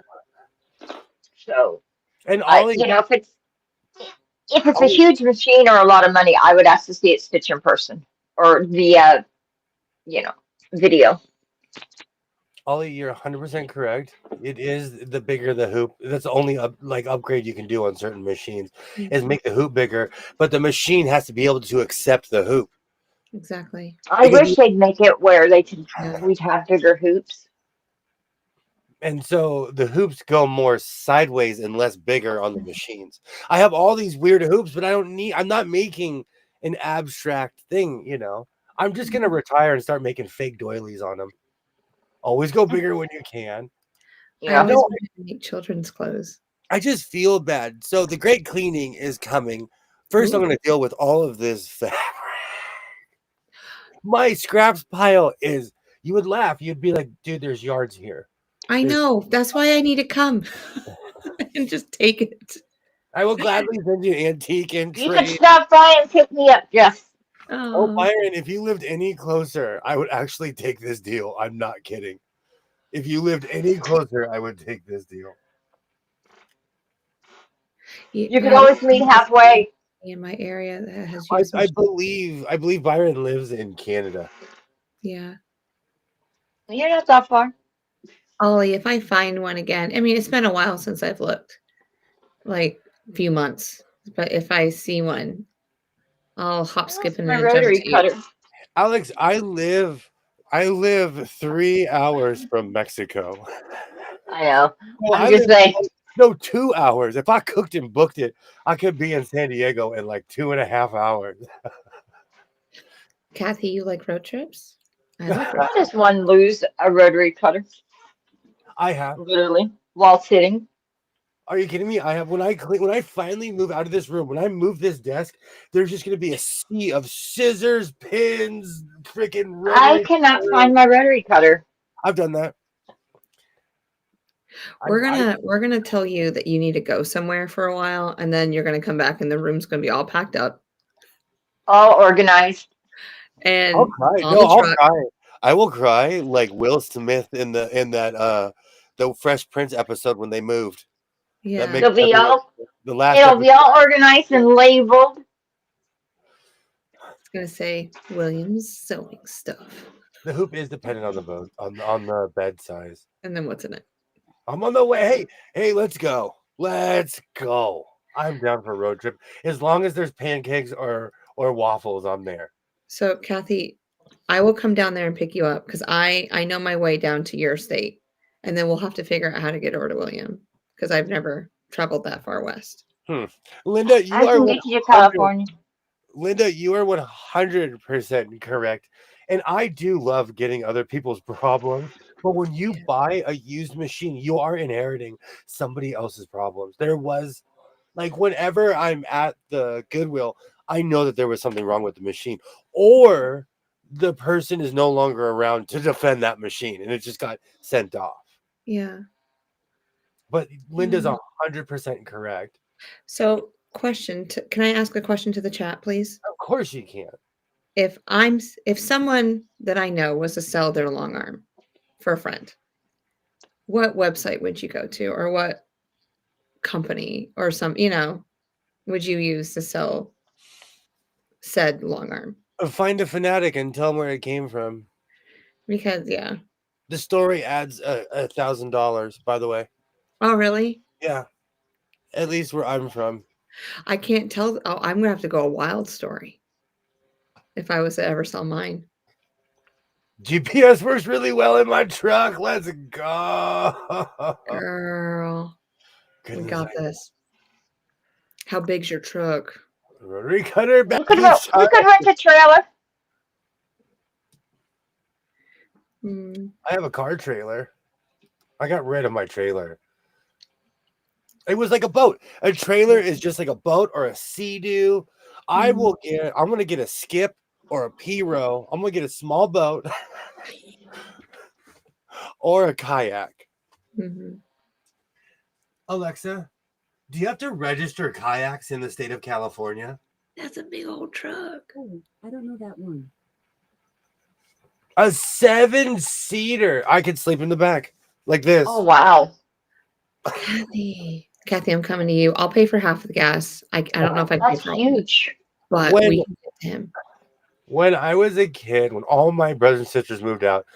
And I, Ollie, if it's If it's a Ollie, huge machine or a lot of money, I would ask to see it stitch in person or via, you know, video. Ollie, you're 100% correct. It is the bigger the hoop. That's the only upgrade you can do on certain machines is Mhm. make the hoop bigger, but the machine has to be able to accept the hoop Exactly. I because wish they'd make it where Yeah. we'd have bigger hoops. and so the hoops go more sideways and less bigger on the machines. I have all these weird hoops, but I'm not making an abstract thing, you know. I'm just gonna Mhm. retire and start making fake doilies on them. Always go bigger when you can. I Yeah. always No, wanted to make children's clothes. I just feel bad. So the great cleaning is coming. First, I'm Ooh. gonna deal with all of this fabric. My scraps pile is you would laugh. You'd be like, dude, there's yards here. I There's know. That's why I need to come and just take it. I will gladly send you antique and You could trade. stop by and pick me up, Jess. Oh, Oh, Byron, if you lived any closer, I would actually take this deal. I'm not kidding. If you lived any closer, I would take this deal. You could yeah. always meet halfway. In my area that has I, used I machines. believe Byron lives in Canada. Yeah. You're not that far. Ollie, if I find one again, I mean, it's been a while since I've looked, like a few months. But if I see one, I'll hop, I skip, lost and my then jump rotary to you. cutter. Alex, I live 3 hours from Mexico. I know. Well, I'm I just live saying. no 2 hours. If I cooked and booked it, I could be in San Diego in like 2.5 hours. Kathy, you like road trips? I like road How trips. does one lose a rotary cutter? I have. Literally, while sitting. Are you kidding me? I have when I finally move out of this room, when I move this desk, there's just gonna be a sea of scissors, pins, freaking I rotary cannot cutters. find my rotary cutter. I've done that. I We're gonna tell you that you need to go somewhere for a while, and then you're gonna come back, and the room's gonna be all packed up All organized. I'll and cry. on No, the I'll truck. cry. I will cry like Will Smith in that the Fresh Prince episode when they moved. That Yeah, makes It'll be everyone all the last it'll be episode. all organized and labeled. it's gonna say Williams sewing stuff, The hoop is dependent on the boat on the bed size. and then what's in it? I'm on the way. Hey, let's go. Let's go. I'm down for a road trip. As long as there's pancakes or waffles, I'm there. So, Kathy, I will come down there and pick you up because I know my way down to your state, and then we'll have to figure out how to get over to William because I've never traveled that far west. Hmm. Linda, you I are can get you to 100. California. Linda, you are 100% correct. And I do love getting other people's problems. But when you Yeah. buy a used machine, you are inheriting somebody else's problems. There was like whenever I'm at the Goodwill, I know that there was something wrong with the machine, or the person is no longer around to defend that machine and it just got sent off. Yeah. But Linda's Yeah. 100% correct. So, can I ask a question to the chat, please? Of course you can. If someone that I know was to sell their long arm for a friend, what website would you go to, or what company, or would you use to sell said long arm? Find a fanatic and tell them where it came from. Because yeah. The story adds $1,000, by the way. Oh, really? Yeah, at least where I'm from. I can't tell. Oh, I'm gonna have to go a wild story if I was to ever sell mine. GPS works really well in my truck. Let's go. Girl, we Goodness, got this. How big's your truck? rotary cutter We could baggage we time. could rent a trailer. Hmm. I have a car trailer. I got rid of my trailer. It was like a boat. A trailer is just like a boat or a sea-doo. I'm gonna get a skip or a P-row. I'm gonna get a small boat or a kayak. Mm-hmm. Alexa, do you have to register kayaks in the state of California? That's a big old truck. Oh, I don't know that one. A 7-seater. I could sleep in the back like this. Oh wow. Kathy, Kathy, I'm coming to you. I'll pay for half of the gas. I don't know if I pay That's for all of it, huge. but When we can get to him. when I was a kid, when all my brothers and sisters moved out,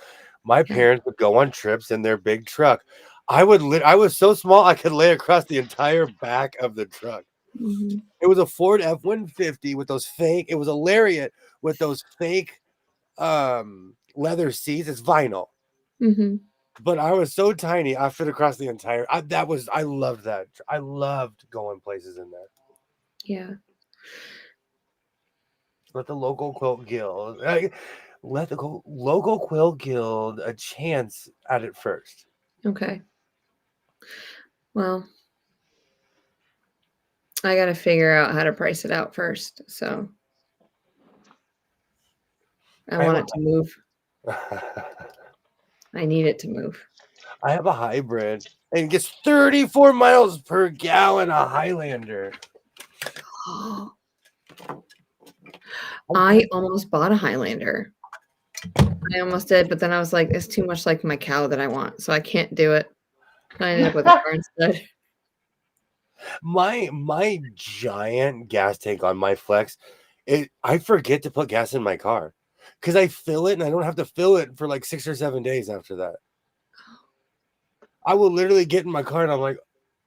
my Okay. parents would go on trips in their big truck. I was so small I could lay across the entire back of the truck. Mhm. It was a Ford F-150 with those fake. It was a Lariat with those fake leather seats. It's vinyl, Mhm. but I was so tiny. I fit across the entire. I loved that. I loved going places in there. Yeah. Let the local quilt guild. Let the local quilt guild a chance at it first. Okay. Well, I got to figure out how to price it out first. So I I have want it to move. I need it to move. I have a hybrid and it gets 34 miles per gallon. A Highlander. I almost bought a Highlander. I almost did, but then I was like, it's too much like my cow that I want, so I can't do it. I ended up with a car instead. My giant gas tank on my Flex, I forget to put gas in my car because I fill it and I don't have to fill it for like 6 or 7 days after that. I will literally get in my car and I'm like,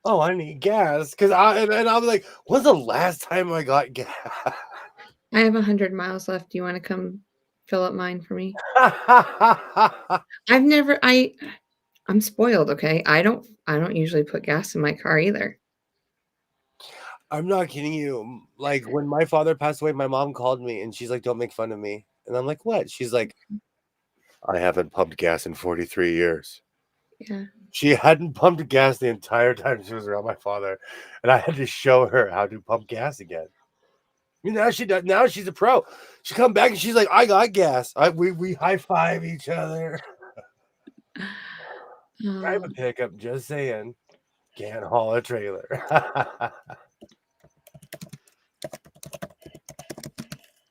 oh, I need gas because and I'll be like, when's the last time I got gas? I have 100 miles left. Do you want to come fill up mine for me? I've never I'm spoiled, okay? I don't usually put gas in my car either. I'm not kidding you. Like when my father passed away, my mom called me and she's like, "Don't make fun of me." And I'm like, "What?" She's like, "I haven't pumped gas in 43 years." Yeah. She hadn't pumped gas the entire time she was around my father, and I had to show her how to pump gas again. Now she does. Now she's a pro. She come back and she's like, "I got gas." We high five each other. I have a Um, pickup. Just saying, can't haul a trailer.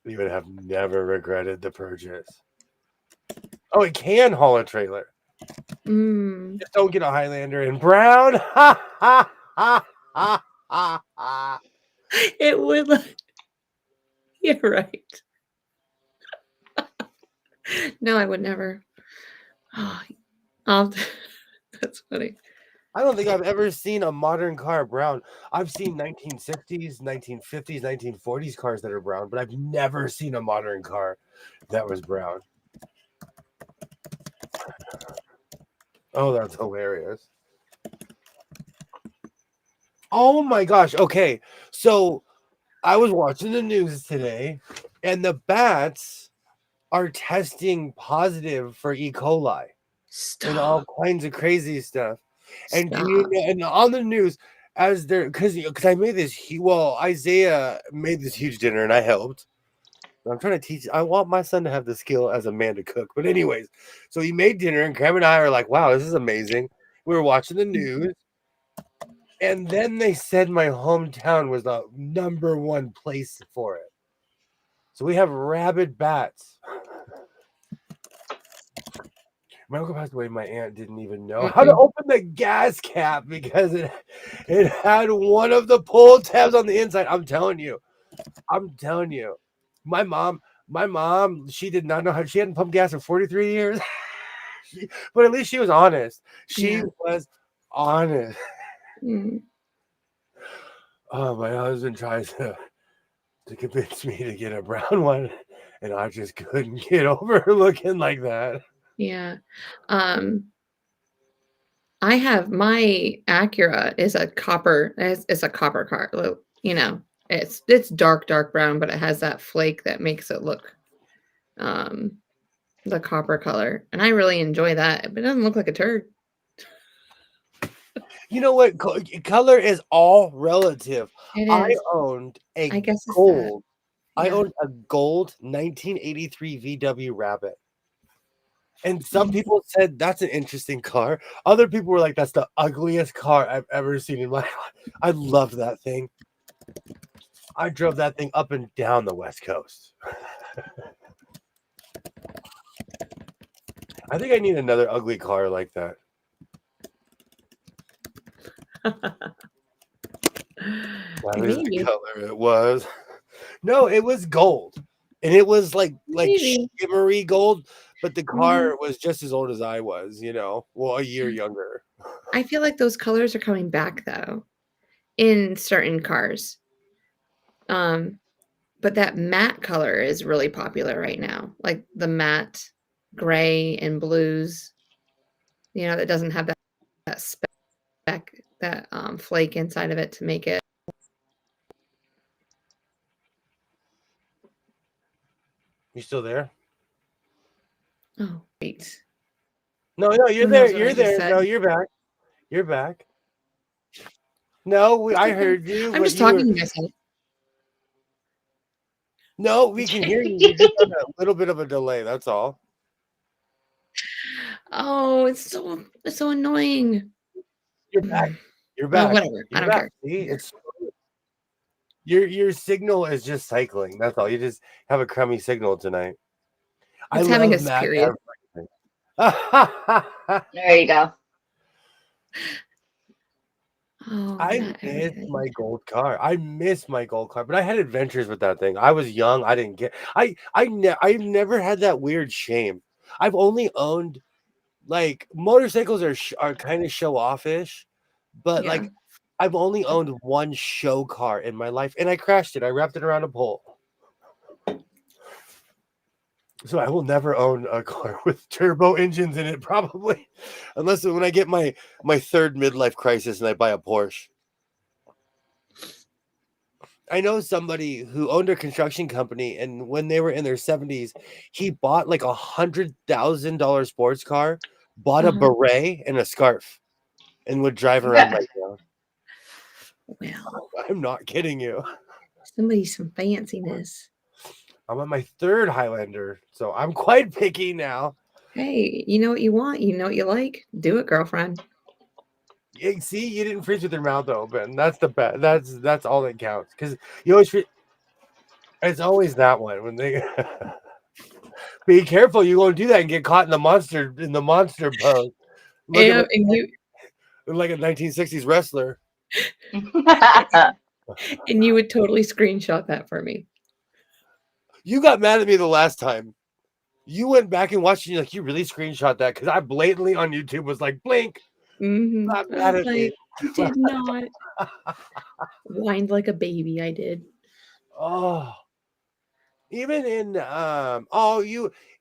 You would have never regretted the purchase. Oh, it can haul a trailer. mm, Just don't get a Highlander in brown. Ha ha ha ha ha ha. it would you're right. No, I would never. Oh, I'll that's funny. I don't think I've ever seen a modern car brown. I've seen 1960s, 1950s, 1940s cars that are brown, but I've never seen a modern car that was brown. Oh, that's hilarious. Oh my gosh. Okay. So I was watching the news today, and the bats are testing positive for E. coli and all Stop. kinds of crazy stuff. And do you Stop. know, and on the news, as they're because I made this Isaiah made this huge dinner and I helped. I'm trying to teach. I want my son to have the skill as a man to cook. But anyways, so he made dinner, and Graham and I are like, "Wow, this is amazing." We were watching the news, and then they said my hometown was the #1 place for it. So we have rabid bats. My uncle passed away. My aunt didn't even know how to Mm-mm. open the gas cap because it had one of the pull tabs on the inside. I'm telling you. I'm telling you. My mom, she did not know how she hadn't pumped gas in 43 years. But at least she was honest. She Yeah. was honest. Mm, Oh, my husband tries to convince me to get a brown one, and I just couldn't get over her looking like that. yeah. Um, I have my Acura is a copper it's a copper car. You know, it's dark, dark brown, but it has that flake that makes it look um the copper color. And I really enjoy that, but it doesn't look like a turd. You know what? Color is all relative. It I is. owned a I guess it's that. gold. I Yeah. owned a gold 1983 VW Rabbit. And some Mhm. people said that's an interesting car. Other people were like, that's the ugliest car I've ever seen in my life. I loved that thing. I drove that thing up and down the West Coast. I think I need another ugly car like that. That is the Maybe. color it was. No, it was gold. And it was like Maybe. shimmery gold, but the Mhm. car was just as old as I was, well, a year younger. I feel like those colors are coming back though in certain cars. But that matte color is really popular right now. Like the matte gray and blues, that doesn't have that speck, that flake inside of it to make it. You still there? Oh, wait. No, you're Who there. knows what I You're just there. said? No, you're back. You're back. No, It's I okay. heard you, I'm but just you were. talking to myself. No, we can hear you. You're just on a little bit of a delay. That's all. Oh, it's so annoying. You're back. You're Oh, back. whatever. I You're don't back. care. See, it's your signal is just cycling. That's all. You just have a crummy signal tonight. I It's having love its Matt. period. There you go. Oh, I that miss everything. my gold car. I miss my gold car, but I had adventures with that thing. I was young. I didn't get. I've never had that weird shame. I've only owned like motorcycles are kind of show offish, but Yeah. like I've only owned one show car in my life, and I crashed it. I wrapped it around a pole. So I will never own a car with turbo engines in it, probably, unless when I get my third midlife crisis and I buy a Porsche. I know somebody who owned a construction company, and when they were in their 70s, he bought like $100,000 sports car, bought a Uh-huh. beret and a scarf, and would drive around like that. Well, I'm not kidding you. somebody's some fanciness. I'm on my third Highlander, so I'm quite picky now. Hey, you know what you want, you know what you like. Do it, girlfriend. See, you didn't freeze with your mouth open. That's the best. That's all that counts. Because you always, it's always that one when they. Be careful, you won't do that and get caught in the monster pose. Looking And you like a 1960s wrestler. and you would totally screenshot that for me. You got mad at me the last time. You went back and watched, and you're like, you really screenshot that? Because I blatantly on YouTube was like, blink. Mm-hmm. Not I mad was at me. like, did not. Whined like a baby, I did. Oh. Even in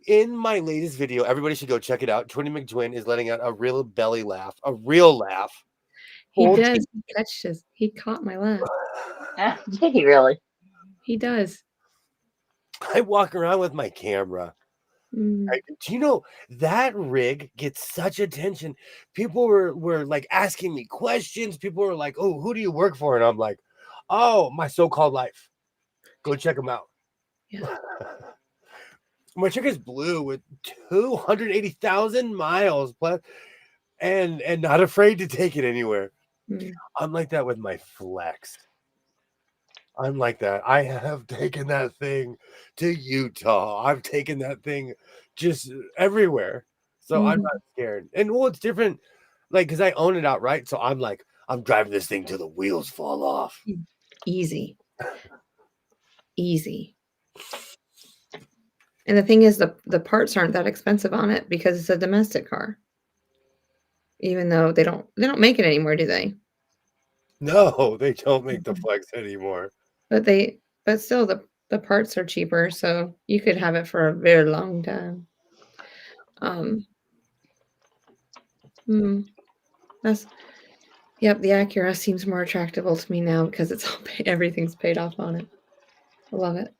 in my latest video, everybody should go check it out. Twinny McTwin is letting out a real belly laugh, a real laugh. He Full does. He caught my laugh. Did he really? He does. I walk around with my camera. Mm. Do you know that rig gets such attention? People were like asking me questions. People were like, "Oh, who do you work for?" And I'm like, "Oh, my so-called life. Go check them out." Yeah. My chick is blue with 280,000 miles plus, and not afraid to take it anywhere. Mm. I'm like that with my Flex. I'm like that. I have taken that thing to Utah. I've taken that thing just everywhere. So I'm Mhm. not scared. And well, it's different, like, because I own it outright. So I'm like, I'm driving this thing till the wheels fall off. Easy. Easy. And the thing is, the parts aren't that expensive on it because it's a domestic car. Even though they don't make it anymore, do they? No, they don't make the Flex anymore. But still the parts are cheaper, so you could have it for a very long time. That's Yep, the Acura seems more attractable to me now because it's all everything's paid off on it. I love it.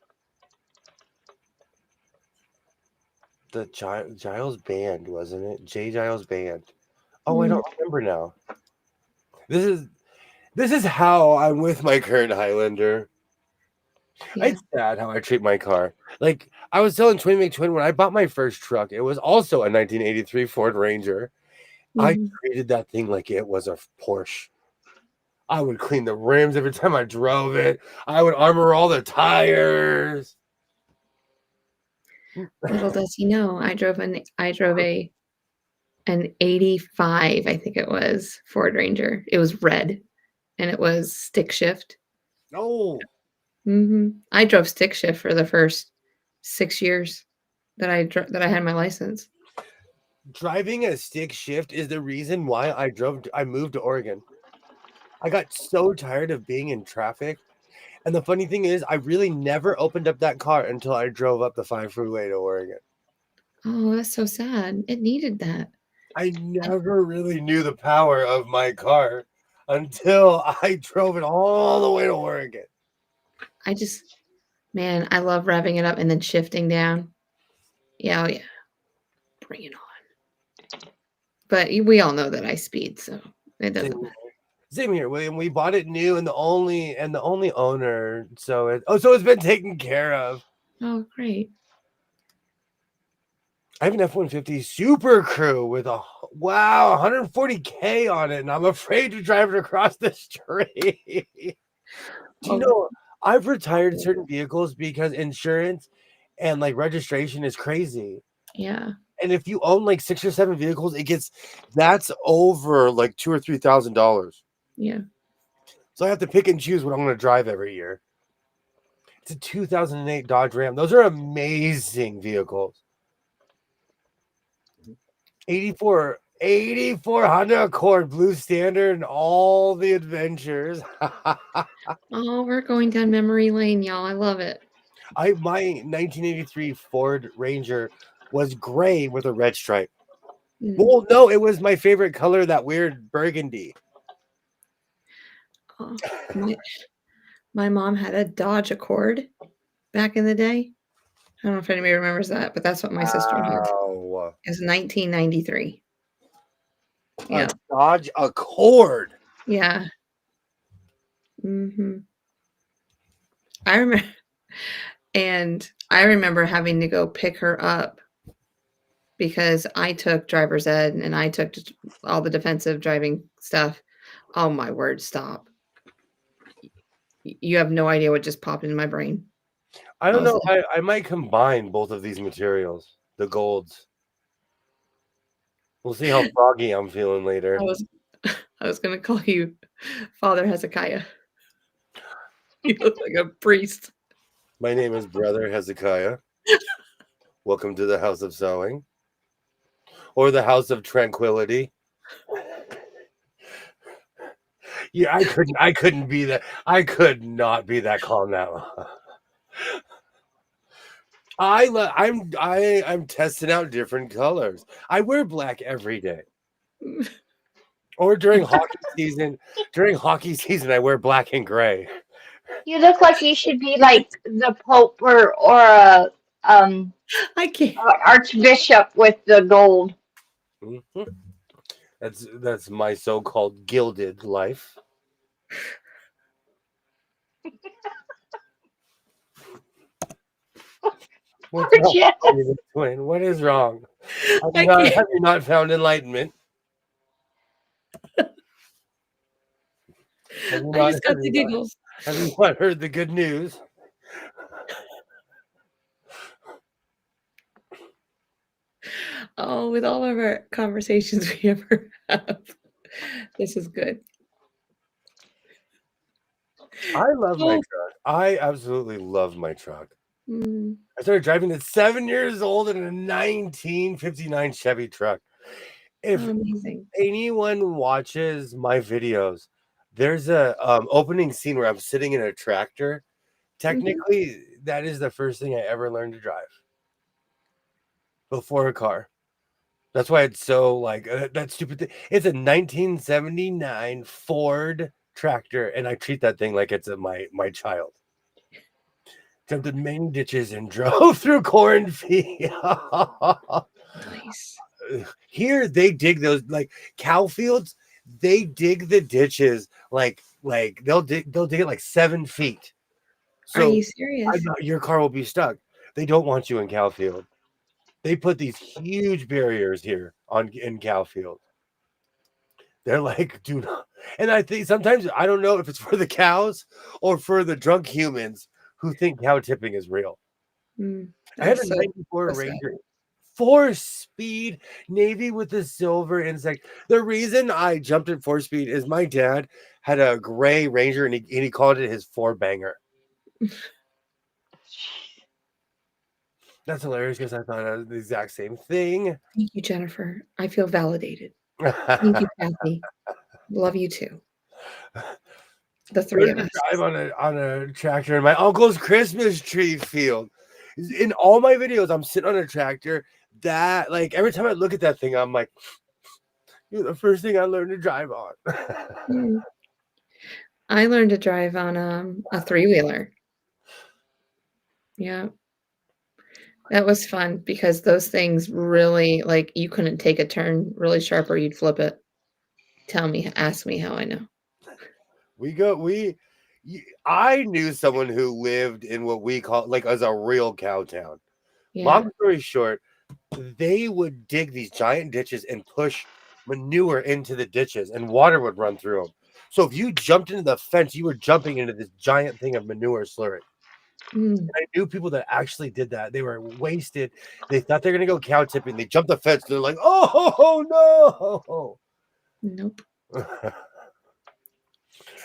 The Giles Band, wasn't it? J. Giles Band. Oh, I don't remember now. This is how I'm with my current Highlander. Yeah. It's sad how I treat my car. Like I was telling Twin McTwin when I bought my first truck, it was also a 1983 Ford Ranger. I treated that thing like it was a Porsche. I would clean the rims every time I drove it. I would armor all the tires. Little does he know, I drove an 85, I think it was, Ford Ranger. It was red. and it was stick shift. Oh, I drove stick shift for the first 6 years that I had my license. driving a stick shift is the reason why I moved to Oregon. I got so tired of being in traffic. And the funny thing is, I really never opened up that car until I drove up the 5 freeway to Oregon. Oh, that's so sad. It needed that. I never really knew the power of my car until I drove it all the way to Oregon. I just man, I love revving it up and then shifting down. Yeah, oh yeah. Bring it on. But we all know that I speed, so it doesn't Same, matter. same here, William. We bought it new and the only owner. So it's been taken care of. Oh, great. I have an F-150 Super Crew with 140K on it, and I'm afraid to drive it across the street. Do you know I've retired certain vehicles because insurance and like registration is crazy. Yeah. And if you own like 6 or 7 vehicles, that's over like $2,000 or $3,000. Yeah. So I have to pick and choose what I'm going to drive every year. It's a 2008 Dodge Ram. Those are amazing vehicles. 84 Honda Accord Blue Standard and all the adventures. Oh, we're going down memory lane, y'all. I love it. My 1983 Ford Ranger was gray with a red stripe. Well, no, it was my favorite color, that weird burgundy. Oh, my mom had a Dodge Accord back in the day. I don't know if anybody remembers that, but that's what my sister had. Wow. It was 1993. Yeah. A Dodge Accord. Yeah. I remember having to go pick her up because I took driver's ed and I took all the defensive driving stuff. Oh my word, stop. You have no idea what just popped into my brain. I don't know. I might combine both of these materials, the golds. We'll see how froggy I'm feeling later. I was going to call you Father Hezekiah. You look like a priest. My name is Brother Hezekiah. Welcome to the House of Sewing. Or the House of Tranquility. Yeah, I couldn't be that. I could not be that calm now. I'm testing out different colors. I wear black every day. Or during hockey season. During hockey season, I wear black and gray. You look like you should be like the Pope or a I can't. Archbishop with the gold. Mm-hmm. That's my so-called gilded life. What's wrong, twin? What is wrong? Have you not found enlightenment? I just got the giggles. Have you not heard the good news? Oh, with all of our conversations we ever have, this is good. I love my truck. I absolutely love my truck. I started driving at 7 years old in a 1959 Chevy truck. If anyone watches my videos, there's a opening scene where I'm sitting in a tractor. Technically, that is the first thing I ever learned to drive before a car. That's why it's so like that stupid thing. It's a 1979 Ford tractor, and I treat that thing like it's my child. Jumped in many ditches and drove through cornfield. Nice. Here they dig those like cow fields. They dig the ditches like they'll dig it like 7 feet. So are you serious? Your car will be stuck. They don't want you in cow field. They put these huge barriers here in cow field. They're like, do not. And I think sometimes I don't know if it's for the cows or for the drunk humans who think cow tipping is real. I had a 94 Ranger. 4-speed navy with the silver insect. The reason I jumped at 4-speed is my dad had a gray Ranger and he called it his 4-banger. That's hilarious because I thought I was the exact same thing. Thank you, Jennifer. I feel validated. Thank you, Kathy. Love you too. The three of us. Drive on a tractor in my uncle's Christmas tree field. In all my videos, I'm sitting on a tractor. That like every time I look at that thing, I'm like, you're the first thing I learned to drive on. I learned to drive on a 3-wheeler. Yeah. That was fun because those things really, like, you couldn't take a turn really sharp or you'd flip it. Ask me how I know. I knew someone who lived in what we call like as a real cow town. Yeah. Long story short, they would dig these giant ditches and push manure into the ditches and water would run through them. So if you jumped into the fence, you were jumping into this giant thing of manure slurry. And I knew people that actually did that. They were wasted. They thought they were going to go cow tipping. They jumped the fence. They're like, oh, no. Nope.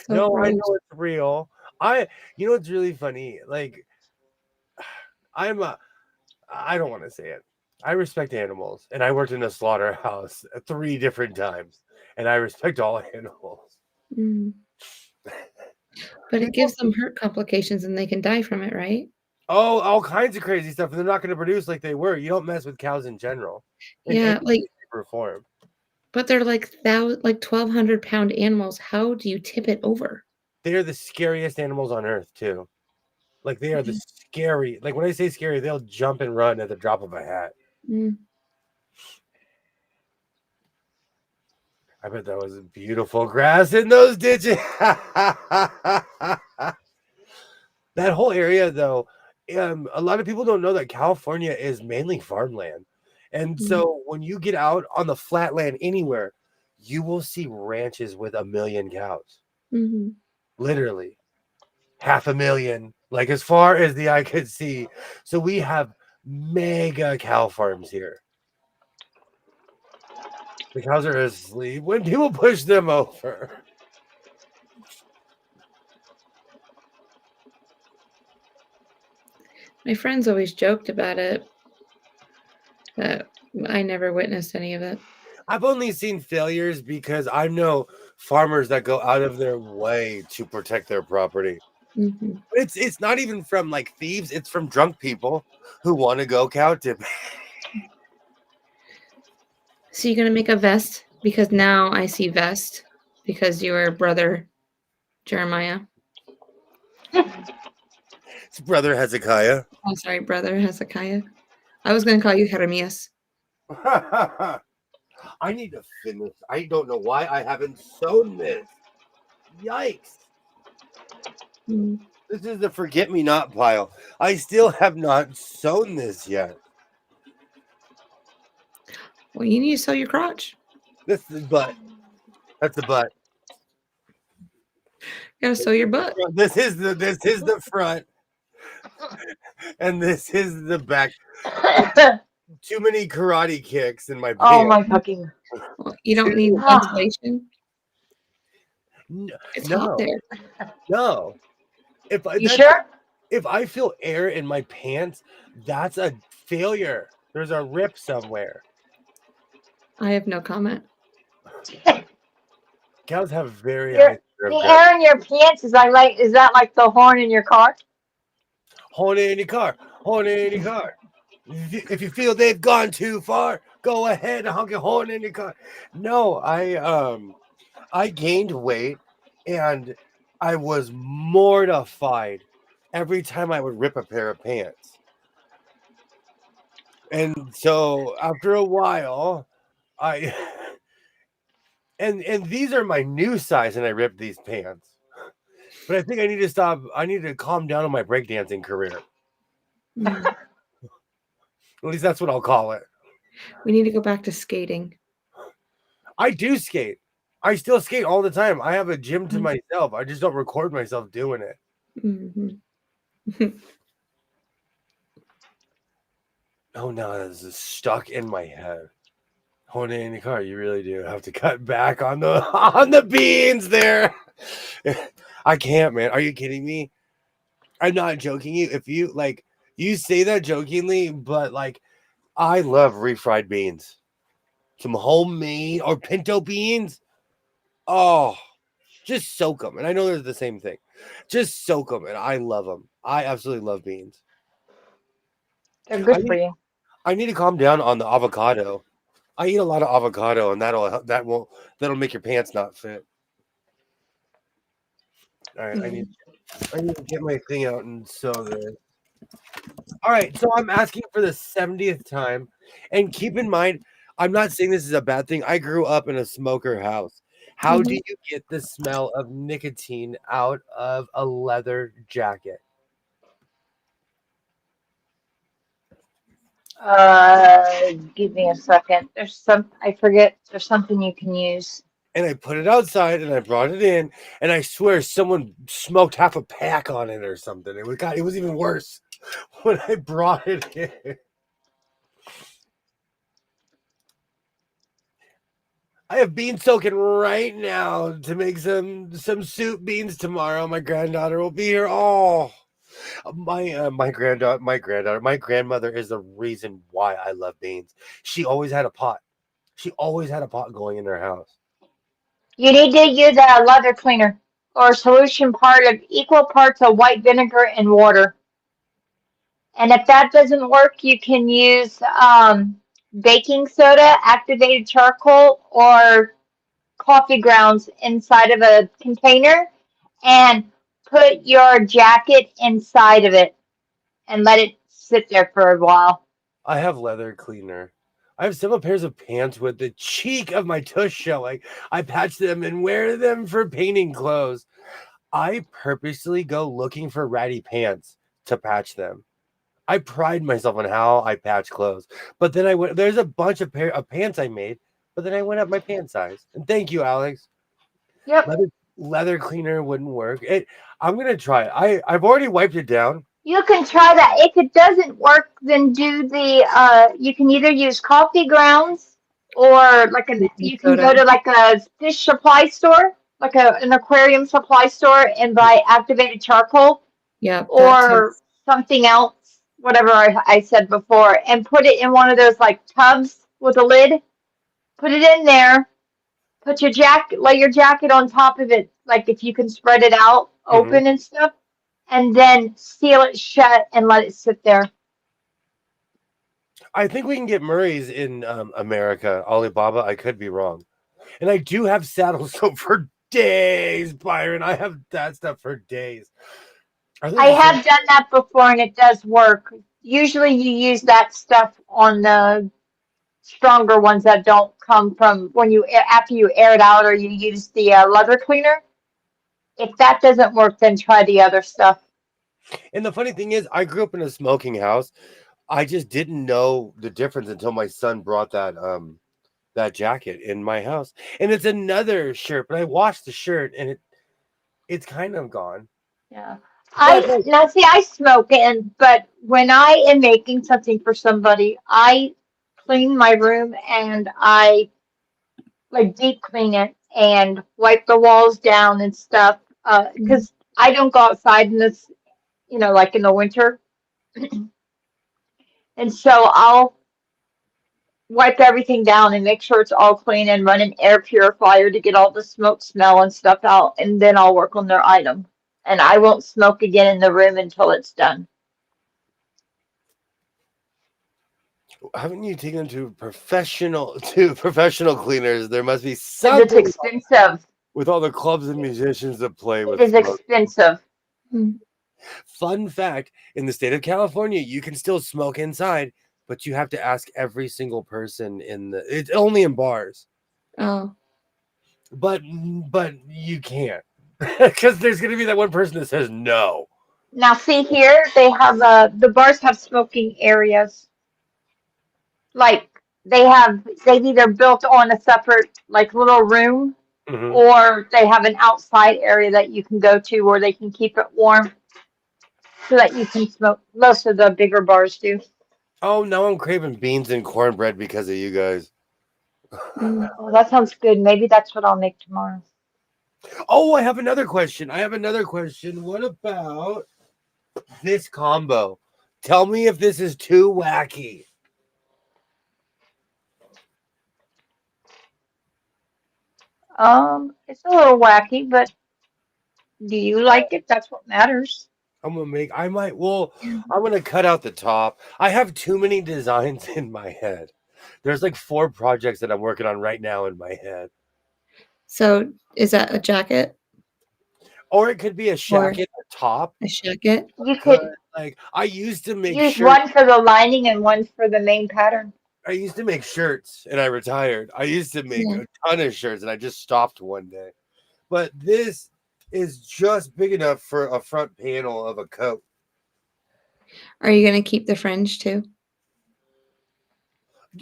No, I know it's real. You know what's really funny? Like, I don't want to say it. I respect animals, and I worked in a slaughterhouse 3 different times, and I respect all animals. But it gives them heart complications, and they can die from it, right? Oh, all kinds of crazy stuff, and they're not going to produce like they were. You don't mess with cows in general. Yeah, like perform. But they're like 1,200-pound animals. How do you tip it over? They're the scariest animals on earth, too. Like, they are the scary. Like, when I say scary, they'll jump and run at the drop of a hat. I bet that was beautiful grass in those ditches. That whole area, though, a lot of people don't know that California is mainly farmland. And so when you get out on the flat land anywhere, you will see ranches with 1 million cows. Literally. 500,000, like as far as the eye could see. So we have mega cow farms here. The cows are asleep when people push them over. My friends always joked about it, but I never witnessed any of it. I've only seen failures because I know farmers that go out of their way to protect their property. It's not even from like thieves, it's from drunk people who want to go cow tipping. So you're gonna make a vest? Because now I see vest because you are brother Jeremiah. It's brother Hezekiah. Oh, sorry, brother Hezekiah. I was gonna call you Jeremias. I need to finish. I don't know why I haven't sewn this. Yikes. This is the forget-me-not pile. I still have not sewn this yet. Well, you need to sew your crotch. This is the butt. That's the butt. You gotta sew your butt. This is the front. And this is the back. Too many karate kicks in my pants. Oh my fucking. Well, you don't need ventilation. No, it's hot there. No. You sure? If I feel air in my pants, that's a failure. There's a rip somewhere. I have no comment. Cows have very high. The air in your pants is that like the horn in your car? Horn in your car. Horn in your car. If you feel they've gone too far, go ahead and honk your horn in your car. No, I gained weight and I was mortified every time I would rip a pair of pants. And so after a while, and these are my new size and I ripped these pants. But I think I need to stop. I need to calm down on my breakdancing career. At least that's what I'll call it. We need to go back to skating. I do skate. I still skate all the time. I have a gym to myself. I just don't record myself doing it. Oh no, this is stuck in my head. Holding in your car, you really do have to cut back on the on the beans there. I can't, man. Are you kidding me? I'm not joking you. If you like, you say that jokingly, but like, I love refried beans. Some homemade or pinto beans. Oh, just soak them. And I know they're the same thing. Just soak them, and I love them. I absolutely love beans. They're I good for need you. I need to calm down on the avocado. I eat a lot of avocado, and that'll make your pants not fit. All right, I need to get my thing out and sew this. All right, so I'm asking for the 70th time, and keep in mind, I'm not saying this is a bad thing. I grew up in a smoker house. How do Mhm. you get the smell of nicotine out of a leather jacket? Give me a second. I forget, there's something you can use. And I put it outside, and I brought it in, and I swear someone smoked half a pack on it or something. It was even worse when I brought it in. I have beans soaking right now to make some soup beans tomorrow. My granddaughter will be here. Oh, my grandmother is the reason why I love beans. She always had a pot. She always had a pot going in her house. You need to use a leather cleaner or a solution part of equal parts of white vinegar and water. And if that doesn't work, you can use baking soda, activated charcoal, or coffee grounds inside of a container and put your jacket inside of it and let it sit there for a while. I have leather cleaner. I have several pairs of pants with the cheek of my tush showing. I patch them and wear them for painting clothes. I purposely go looking for ratty pants to patch them. I pride myself on how I patch clothes. But then I went, there's a bunch of pair of pants I made, but then I went up my pant size. And thank you, Alex. Yep. Leather cleaner wouldn't work. I'm gonna try it. I've already wiped it down. You can try that. If it doesn't work, then you can either use coffee grounds or Baking you can soda. go to like a fish supply store, like an aquarium supply store and buy activated charcoal Yeah, that too. or something else, whatever I said before, and put it in one of those like tubs with a lid. Put it in there. Put your jacket, lay your jacket on top of it, like if you can spread it out Mhm. open and stuff, and then seal it shut and let it sit there. I think we can get Murray's in America, Alibaba. I could be wrong. And I do have saddle soap for days, Byron. I have that stuff for days. Are those I the same? have done that before and it does work. Usually you use that stuff on the stronger ones that don't come from when after you air it out or you use the leather cleaner. If that doesn't work, then try the other stuff. And the funny thing is, I grew up in a smoking house. I just didn't know the difference until my son brought that jacket in my house. And it's another shirt, but I washed the shirt and it's kind of gone. Yeah. But like, I smoke and but when I am making something for somebody, I clean my room and I like deep clean it and wipe the walls down and stuff. Mhm. Because I don't go outside in this, like in the winter, and so I'll wipe everything down and make sure it's all clean and run an air purifier to get all the smoke smell and stuff out, and then I'll work on their item. And I won't smoke again in the room until it's done. haven't you taken them to professional cleaners? There must be Because it's something expensive. with all the clubs and musicians that play It with is smoke. expensive. Mm. Fun fact, in the state of California, you can still smoke inside, but you have to ask every single person it's only in bars. Oh, But you can't. Because there's gonna be that one person that says no. Now, see here, they have the bars have smoking areas. Like they've either built on a separate like little room, Mhm. or they have an outside area that you can go to where they can keep it warm so that you can smoke. Most of the bigger bars do. Oh, now I'm craving beans and cornbread because of you guys. Mm. Oh, that sounds good. Maybe that's what I'll make tomorrow. Oh, I have another question. What about this combo? Tell me if this is too wacky. It's a little wacky, but do you like it? That's what matters. I might, well, I'm gonna cut out the top. I have too many designs in my head. There's like 4 projects that I'm working on right now in my head. So, is that a jacket Or it could be a or shacket, a top. a jacket? You Cause could like I used to make use shirts. one for the lining and one for the main pattern. I used to make shirts and I retired. I used to make Yeah. a ton of shirts and I just stopped one day. But this is just big enough for a front panel of a coat. Are you gonna keep the fringe too?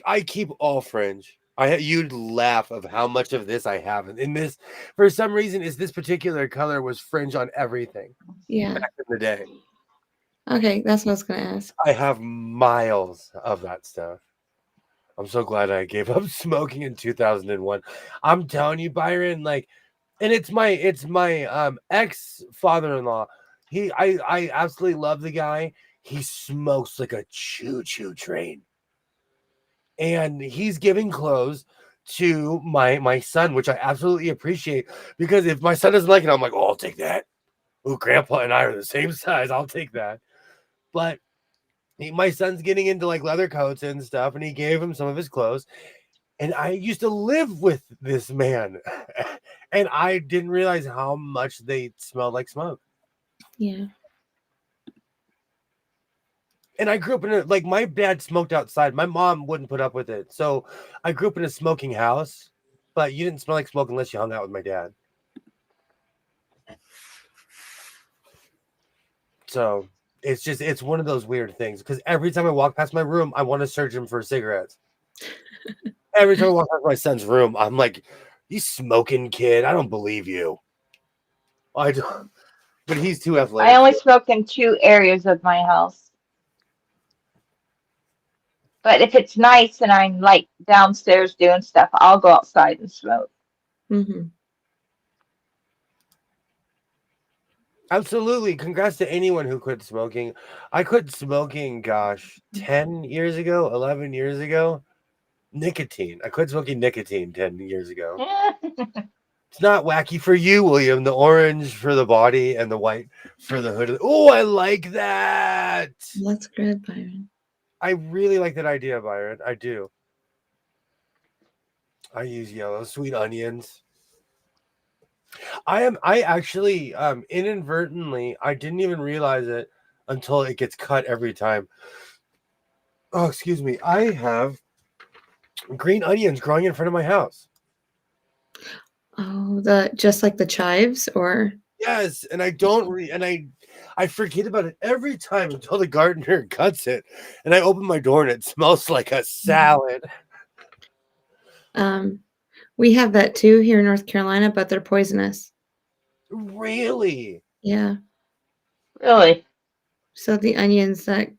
I keep all fringe. You'd laugh of how much of this I have. In this, for some reason, is this particular color was fringe on everything Yeah. back in the day. Okay, that's what I was gonna ask. I have miles of that stuff. I'm so glad I gave up smoking in 2001. I'm telling you, Byron, like, and it's my ex father-in-law. I absolutely love the guy. He smokes like a choo-choo train. And he's giving clothes to my son, which I absolutely appreciate because if my son doesn't like it, I'm like, oh, I'll take that. Oh, grandpa and I are the same size. I'll take that. But my son's getting into like leather coats and stuff, and he gave him some of his clothes. And I used to live with this man, and I didn't realize how much they smelled like smoke. Yeah. And I grew up in like my dad smoked outside. My mom wouldn't put up with it. So I grew up in a smoking house, but you didn't smell like smoke unless you hung out with my dad. So it's one of those weird things because every time I walk past my room, I want to search him for cigarettes. Every time I walk past my son's room, I'm like, "You smoking kid? I don't believe you." I don't, but he's too I athletic. only smoke in 2 areas of my house. But if it's nice and I'm like downstairs doing stuff, I'll go outside and smoke. Mhm. Absolutely. Congrats to anyone who quit smoking. I quit smoking, gosh, 10 years ago, 11 years ago. Nicotine. I quit smoking nicotine 10 years ago. It's not wacky for you, William. The orange for the body and the white for the hood. Oh, I like that. Well, that's good, Byron. I really like that idea, Byron. I do. I use yellow sweet onions. I actually inadvertently I didn't even realize it until it gets cut every time. Oh, excuse me. I have green onions growing in front of my house. Oh, the just like the chives or Yes, and I forget about it every time until the gardener cuts it, and I open my door and it smells like a Mhm. salad. Um, we have that too here in North Carolina, but they're poisonous. Really? Yeah. Really? So the onions that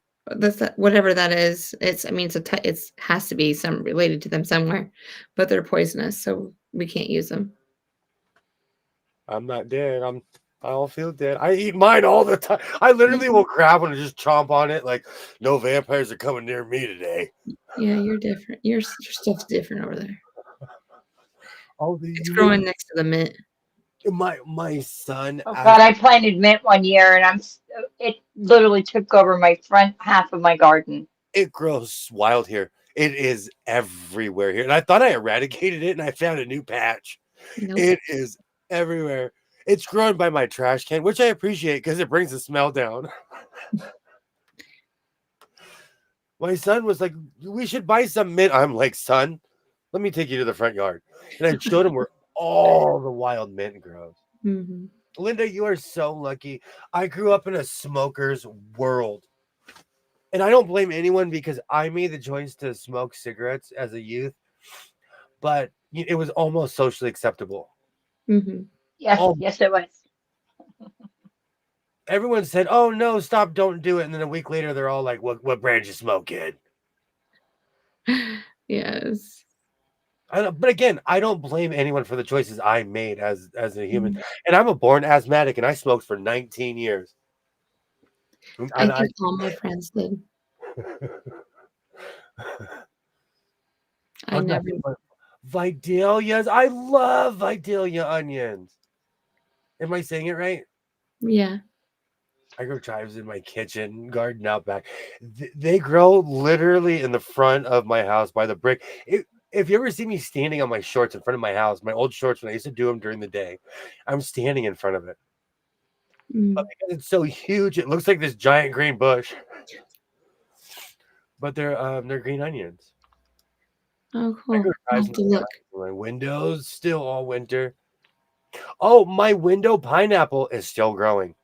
whatever that is, it's I mean it's has to be some related to them somewhere, but they're poisonous, so we can't use them. I'm not dead. I don't feel dead. I eat mine all the time. I literally will grab one and just chomp on it like no vampires are coming near me today. Yeah, you're different. Your stuff's different over there. Oh, It's you make growing next to the mint. my son Oh as God, I planted mint one year and it literally took over my front half of my garden. it grows wild here. It is everywhere here. And I thought I eradicated it and I found a new patch. Nope. It is everywhere. It's grown by my trash can, which I appreciate because it brings the smell down. My son was like, "We should buy some mint." I'm like, "Son, let me take you to the front yard." And I showed him where all the wild mint grows. Mhm. Linda, you are so lucky. I grew up in a smoker's world. And I don't blame anyone because I made the choice to smoke cigarettes as a youth, but it was almost socially acceptable. Mhm. Yes, Oh, yes, it was. everyone said, "Oh no, stop! Don't do it." And then a week later, they're all like, "What brand you smoke, kid?" Yes. But again, I don't blame anyone for the choices I made as a human. Mhm. And I'm a born asthmatic, and I smoked for 19 years. And I I think all my friends did. I I'm not never Vidalias. I love Vidalia onions. Am I saying it right? yeah. I grow chives in my kitchen garden out back. They grow literally in the front of my house by the brick. If you ever see me standing on my shorts in front of my house, my old shorts when I used to do them during the day, I'm standing in front of it. But Mm. because it's so huge, it looks like this giant green bush. But they're green onions. Oh, I grow cool. I'll chives have to look. in my windows still all winter. Oh, my window pineapple is still growing.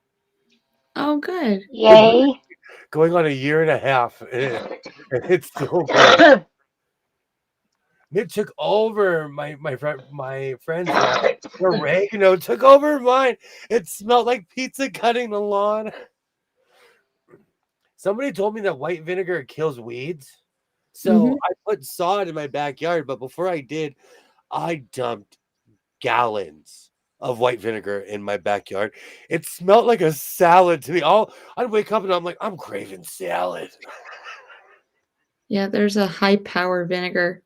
Oh, good. It's Yay. going on a year and a half, and it's still growing. It took over my friend's lawn. Oregano took over mine. It smelled like pizza cutting the lawn. Somebody told me that white vinegar kills weeds. So Mhm. I put sod in my backyard, but before I did, I dumped gallons of white vinegar in my backyard. It smelled like a salad to me. I'd wake up and I'm like, I'm craving salad. Yeah, there's a high power vinegar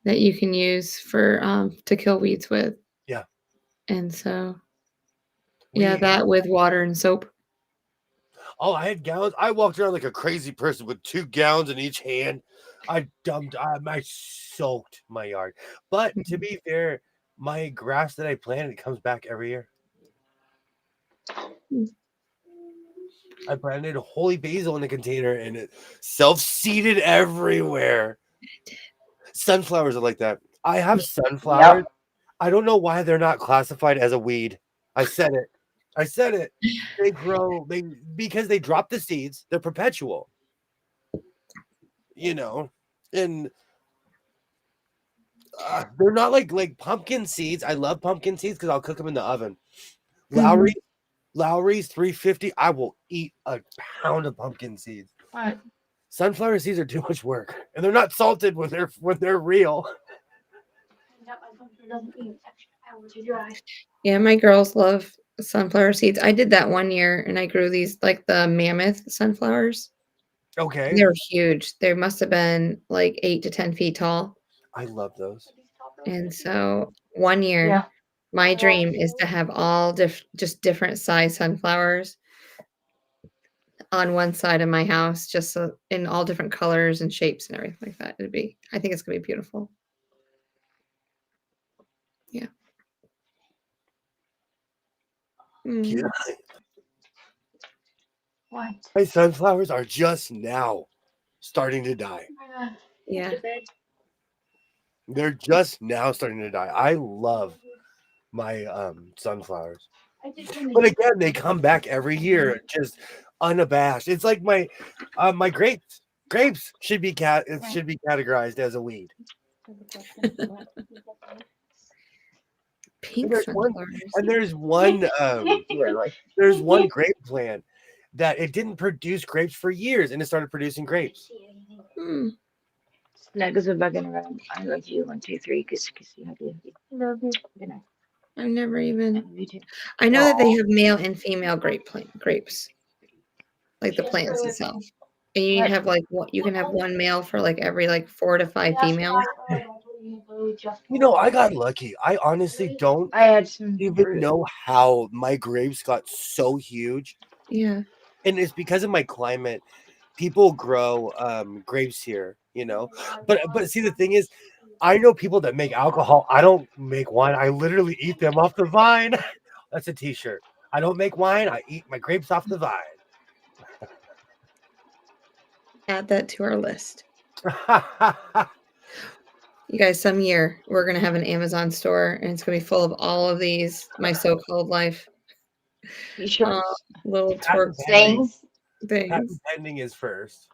that you can use for, to kill weeds with, Yeah. and so yeah, We that with water and soap. I had gallons. I walked around like a crazy person with 2 gallons in each hand. I soaked my yard. But to Mhm. be fair, my grass that I planted comes back every year. Mm. I planted holy basil in a container and it self-seeded everywhere. Sunflowers are like that. I have sunflowers. Yep. I don't know why they're not classified as a weed. I said it. I said it. They grow they because they drop the seeds. They're perpetual, you know. And they're not like pumpkin seeds. I love pumpkin seeds because I'll cook them in the oven. Mhm. Lowry, Lowry's 350. I will eat a pound of pumpkin seeds. What? Sunflower seeds are too much work, and they're not salted when they're real. Yeah, my girls love sunflower seeds. I did that one year, and I grew these, like, the mammoth sunflowers. Okay, They were huge. They must have been, like, 8 to 10 feet tall, I love those. and so one year, Yeah. my dream is to have all just different size sunflowers on one side of my house, just so in all different colors and shapes and everything like that. I think it's gonna be beautiful. Yeah. Yeah, Mm. What? my sunflowers are just now starting to die. Yeah. They're just now starting to die. I love my sunflowers. But again, they come back every year, just unabashed. It's like my grapes. Grapes should be it should be categorized as a weed. And Pink there's one sunflowers. and Really? there's one grape plant that it didn't produce grapes for years and it started producing grapes. Hmm. Snug as a bug in a rug. I love you. 1, 2, 3. Kiss, kiss you. Hug you. Love you. Good night. I've never I even love you too. I know that they Aw. have male and female grapes, like the plants itself. And you What? have like what you can have one male for like every like 4 to 5 females. I got lucky. I honestly don't I had some even fruit. know how my grapes got so huge. Yeah. And it's because of my climate. People grow grapes here, But see, the thing is, I know people that make alcohol. I don't make wine. I literally eat them off the vine. That's a t-shirt. I don't make wine. I eat my grapes off the vine. Add that to our list. You guys, some year we're gonna have an Amazon store and it's gonna be full of all of these my so-called life T-shirts. little Patent twerk pending. Things. Patent things. pending is first.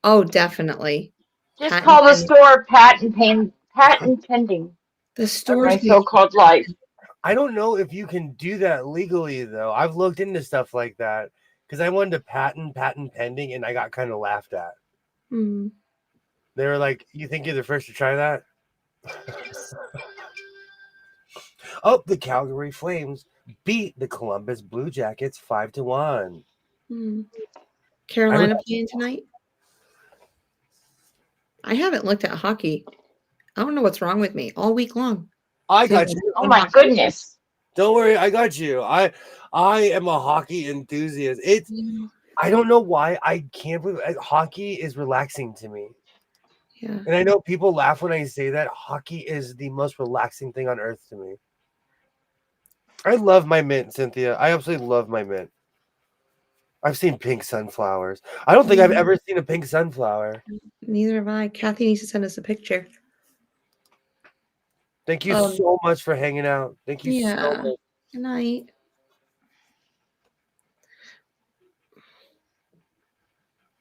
Oh, definitely. Just Patent call the pending. store patent pending. The My stores be so-called life. I don't know if you can do that legally though. I've looked into stuff like that because I wanted to patent pending, and I got kind of laughed at. hmm. They were like, "You think you're the first to try that?" Yes. Oh, the Calgary Flames beat the Columbus Blue Jackets 5-1. Hmm. I, Carolina playing tonight? I haven't looked at hockey. I don't know what's wrong with me all week long. I Feels got like you. Oh one my hockey. goodness. Don't worry, I got you. I am a hockey enthusiast. Yeah. I don't know why I can't believe hockey is relaxing to me. Yeah. And I know people laugh when I say that. Hockey is the most relaxing thing on earth to me. I love my mint, Cynthia. I absolutely love my mint. I've seen pink sunflowers. I don't think I've Mhm. ever seen a pink sunflower. Neither have I. Kathy needs to send us a picture. Thank you Um, so much for hanging out. Thank you so yeah. much. Good night.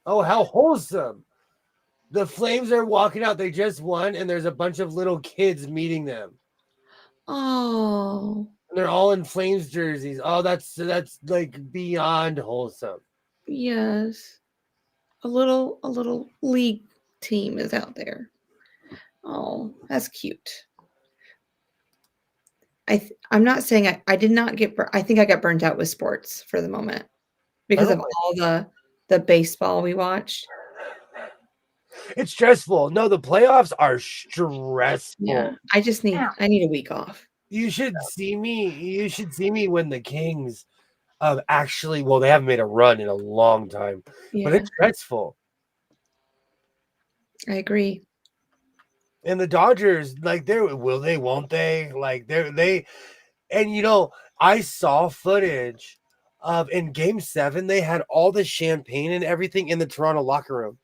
Oh, how wholesome. The Flames are walking out. They just won, and there's a bunch of little kids meeting them. Oh, And they're all in Flames jerseys. Oh, that's like beyond wholesome. yes. A little league team is out there. Oh, that's cute. I'm not saying I did not get I think I got burnt out with sports for the moment I because don't of like all the baseball we watched. it's stressful. No, the playoffs are Yeah, stressful. I need a week off. You should see me. You should see me when the Kings actually well, they haven't made a run in a long time, but Yeah, it's stressful. I agree. And the Dodgers, like they, won't they? Like they and I saw footage of in game 7, they had all the champagne and everything in the Toronto locker room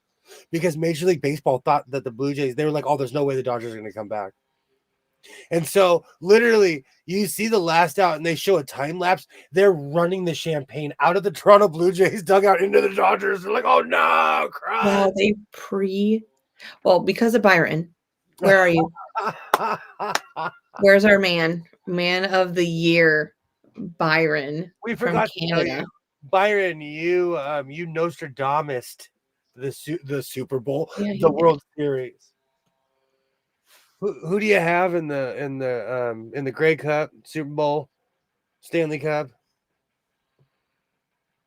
because Major League Baseball thought that the Blue Jays, they were like, oh, there's no way the Dodgers are gonna come back. And so literally you see the last out and they show a time lapse. They're running the champagne out of the Toronto Blue Jays dugout into the Dodgers. They're like, oh no, cry. Wow, well, because of Byron. Where are you? Where's our man? Man of the year, Byron We from forgot to tell you, Canada. Byron, you Nostradamus the Super Bowl, Yeah, the he did. World Series. Who do you have in the Grey Cup, Super Bowl, Stanley Cup,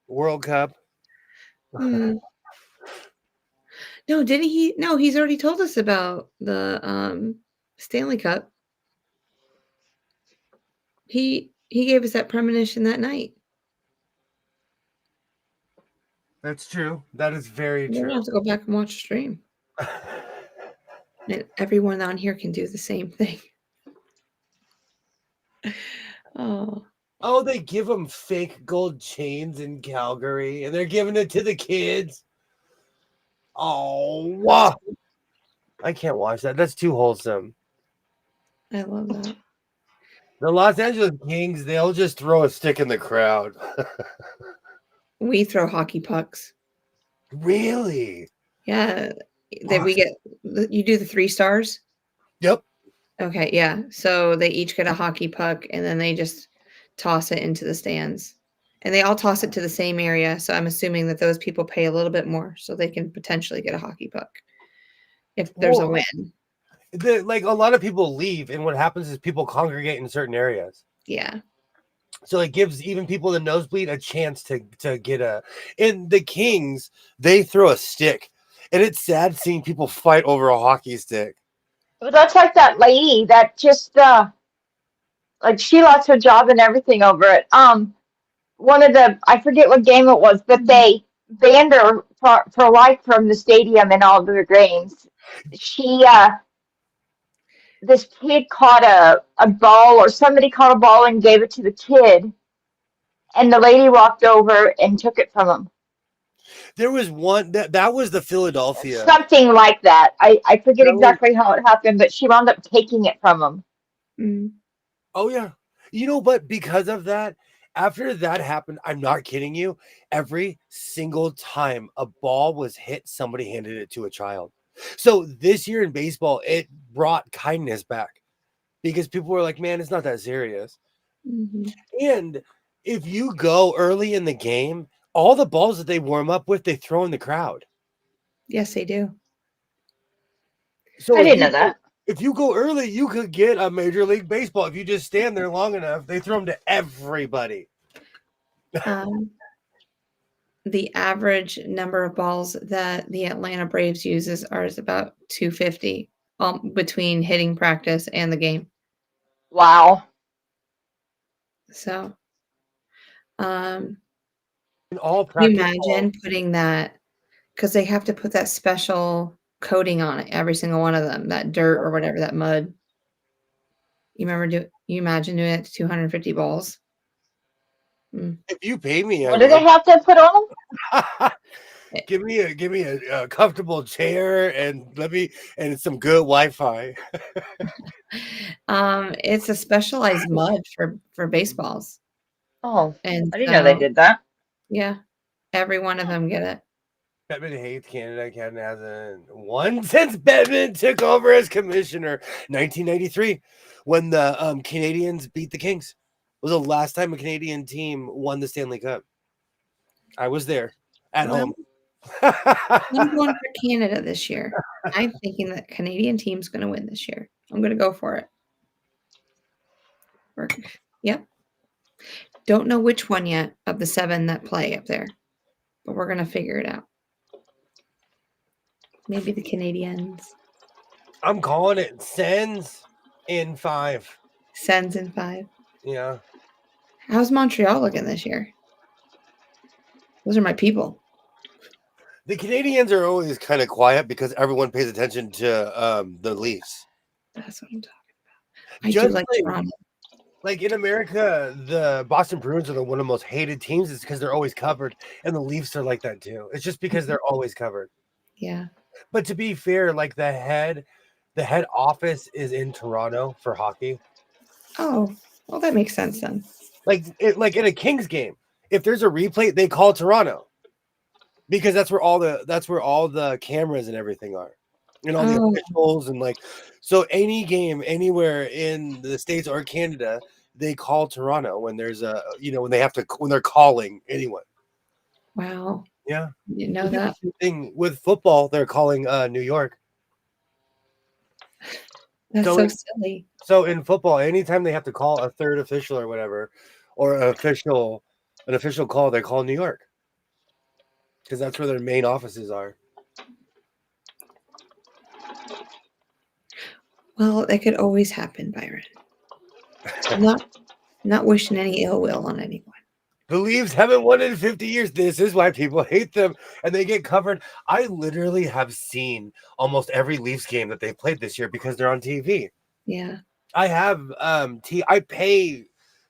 World Cup? Hmm. No, didn't he? No, he's already told us about the Stanley Cup. He gave us that premonition that night. That's true. That is very We're gonna true. have to go back and watch the stream. And everyone on here can do the same thing. Oh, Oh, they give them fake gold chains in Calgary, and they're giving it to the kids. Oh, wow. I can't watch that. That's too wholesome. I love that. The Los Angeles Kings, they'll just throw a stick in the crowd. We throw hockey pucks. Really? Yeah, that we get. You do the 3 stars. Yep. Okay, yeah. So they each get a hockey puck, and then they just toss it into the stands, and they all toss it to the same area. So I'm assuming that those people pay a little bit more, so they can potentially get a hockey puck if there's a Well, win. like a lot of people leave, and what happens is people congregate in certain areas. Yeah. So it gives even people in the nosebleed a chance to get a. In the Kings, they throw a stick, and it's sad seeing people fight over a hockey stick. But that's like that lady that just like she lost her job and everything over it. One of the I forget what game it was, but they banned her for life from the stadium and all of their games. She this kid caught a ball or somebody caught a ball and gave it to the kid and the lady walked over and took it from him. There was one that was the Philadelphia. Something like that. I forget That was exactly how it happened, but she wound up taking it from him. Mm. oh yeah. But because of that, after that happened, I'm not kidding you. Every single time a ball was hit, somebody handed it to a child. So this year in baseball, it brought kindness back because people were like, man, it's not that serious. Hmm. And if you go early in the game, all the balls that they warm up with, they throw in the crowd. Yes, they do. So I didn't know that. if you go early, you could get a Major League Baseball. If you just stand there long enough, they throw them to everybody. Um, the average number of balls that the Atlanta Braves uses is about 250 between hitting practice and the game. Wow. So, In all can you practice imagine putting that, because they have to put that special coating on it, every single one of them, that dirt or whatever, that mud. You imagine doing it to 250 balls? if you pay me, I What do they would. have to put on them? give me a comfortable chair and and some good Wi-Fi. It's a specialized mud for baseballs. Oh, And I didn't know they so, did that. yeah, every one of them get it. Bettman hates Canada. Canada hasn't won since Bettman took over as commissioner, 1993, when the Canadians beat the Kings. It was the last time a Canadian team won the Stanley Cup. I was there at Well, home. I'm going for Canada this year. I'm thinking that Canadian team's going to win this year. I'm going to go for it. Yep. Don't know which one yet of the 7 that play up there, but we're going to figure it out. Maybe the Canadians. I'm calling it Sens in 5. Sens in 5. Yeah. How's Montreal looking this year? Those are my people. The Canadians are always kind of quiet because everyone pays attention to the Leafs. That's what I'm talking about. I do like Toronto. Like in America, the Boston Bruins are one of the most hated teams. It's because they're always covered, and the Leafs are like that too. It's just because they're always covered. Yeah. But to be fair, like the head office is in Toronto for hockey. Oh, well, that makes sense then. Like in a Kings game, if there's a replay, they call Toronto because that's where all the cameras and everything are, and all the officials and so any game anywhere in the States or Canada, they call Toronto when there's when they're calling anyone. Wow. Yeah. You know that thing with football, they're calling New York. That's so silly. So in football, anytime they have to call a third official or whatever, or an official call, they call New York because that's where their main offices are. Well, that could always happen, Byron. I'm not wishing any ill will on anyone. The Leafs haven't won in 50 years. This is why people hate them, and they get covered. I literally have seen almost every Leafs game that they played this year because they're on TV. Yeah. I have I pay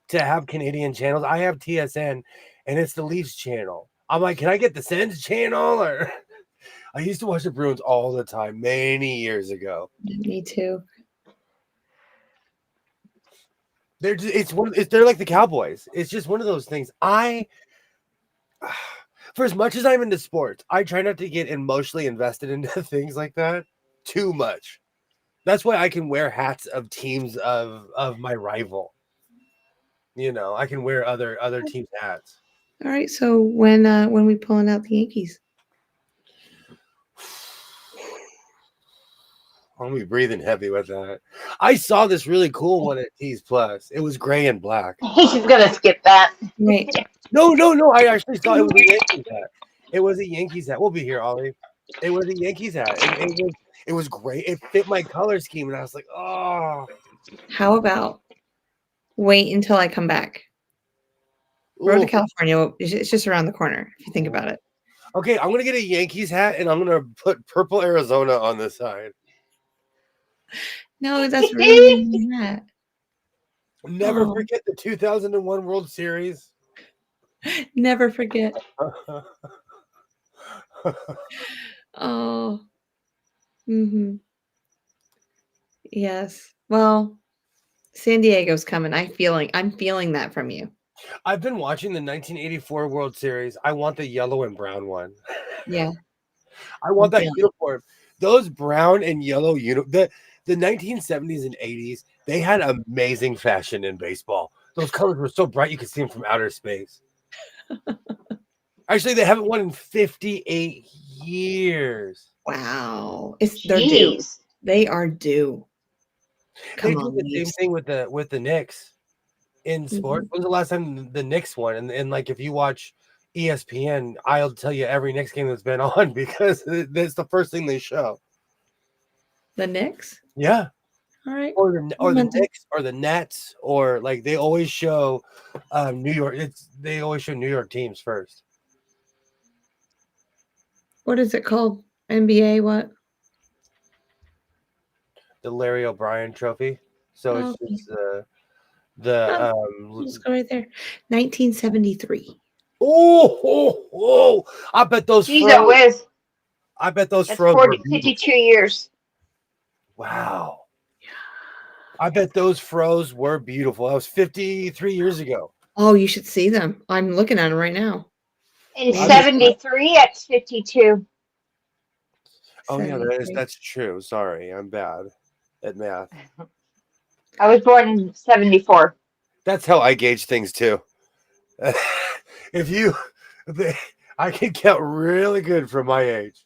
to have Canadian channels. I have TSN, and it's the Leafs channel. I'm like, can I get the Sens channel? Or I used to watch the Bruins all the time many years ago. Me too. They're like the Cowboys. It's just one of those things. For as much as I'm into sports, I try not to get emotionally invested into things like that too much. That's why I can wear hats of teams of my rival. I can wear other teams' hats. All right. So when we pulling out the Yankees? I'm gonna be breathing heavy with that. I saw this really cool one at T's Plus. It was gray and black. He's gonna skip that. Wait. No. I actually saw it was a Yankees hat. It was a Yankees hat. We'll be here, Ollie. It was a Yankees hat. It was great. It fit my color scheme, and I was like, oh. How about wait until I come back? Road to California. It's just around the corner if you think about it. Okay, I'm gonna get a Yankees hat, and I'm gonna put purple Arizona on the side. No, that's really that. Never forget the 2001 World Series. Never forget. Oh. Mm-hmm. Yes. Well, San Diego's coming. I'm feeling that from you. I've been watching the 1984 World Series. I want the yellow and brown one. Yeah. I want that uniform. Those brown and yellow the 1970s and 80s, they had amazing fashion in baseball. Those colors were so bright you could see them from outer space. Actually, they haven't won in 58 years. Wow. They're due. They are due. They Come do on, the same Leafs. thing with the Knicks in sports. Mhm. When's the last time the Knicks won? And like if you watch ESPN, I'll tell you every Knicks game that's been on because that's the first thing they show. The Knicks? Yeah. All right. Or the Meant to- Knicks or the Nets or like they always show New York. They always show New York teams first. What is it called? NBA what? The Larry O'Brien Trophy. So it's Oh, okay. just the Let's go right there. 1973. oh, I bet those Geez, that froze. whiz. I bet those That's froze were 52 beautiful. years. Wow. I bet those froze were beautiful. That was 53 years ago. Oh, you should see them. I'm looking at them right now. In I'm Maybe just 73, that's 52. oh yeah, 73. that's true. Sorry, I'm bad at math. I was born in 74. That's how I gauge things too. if you I can count really good for my age.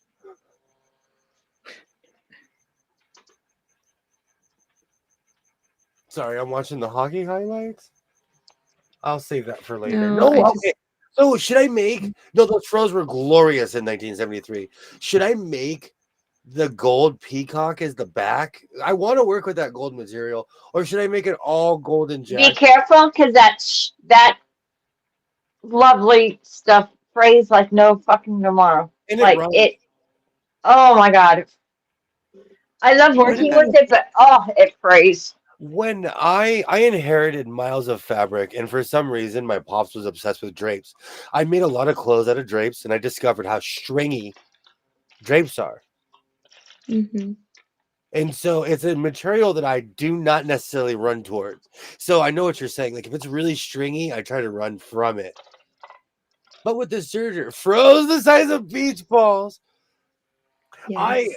Sorry, I'm watching the hockey highlights. I'll save that for later. No, No, I okay. just So should I make no? Those froze were glorious in 1973. Should I make the gold peacock as the back? I want to work with that gold material, or should I make it all golden Be jack? careful, because that lovely stuff frays like no fucking tomorrow. And it Like runs. it, oh my God. I love When working with it, but oh, it frays. when I inherited miles of fabric, and for some reason my pops was obsessed with drapes. I made a lot of clothes out of drapes, and I discovered how stringy drapes are. mhm. And so it's a material that I do not necessarily run towards. So I know what you're saying. Like if it's really stringy, I try to run from it. But with the serger, froze the size of beach balls. I Yes.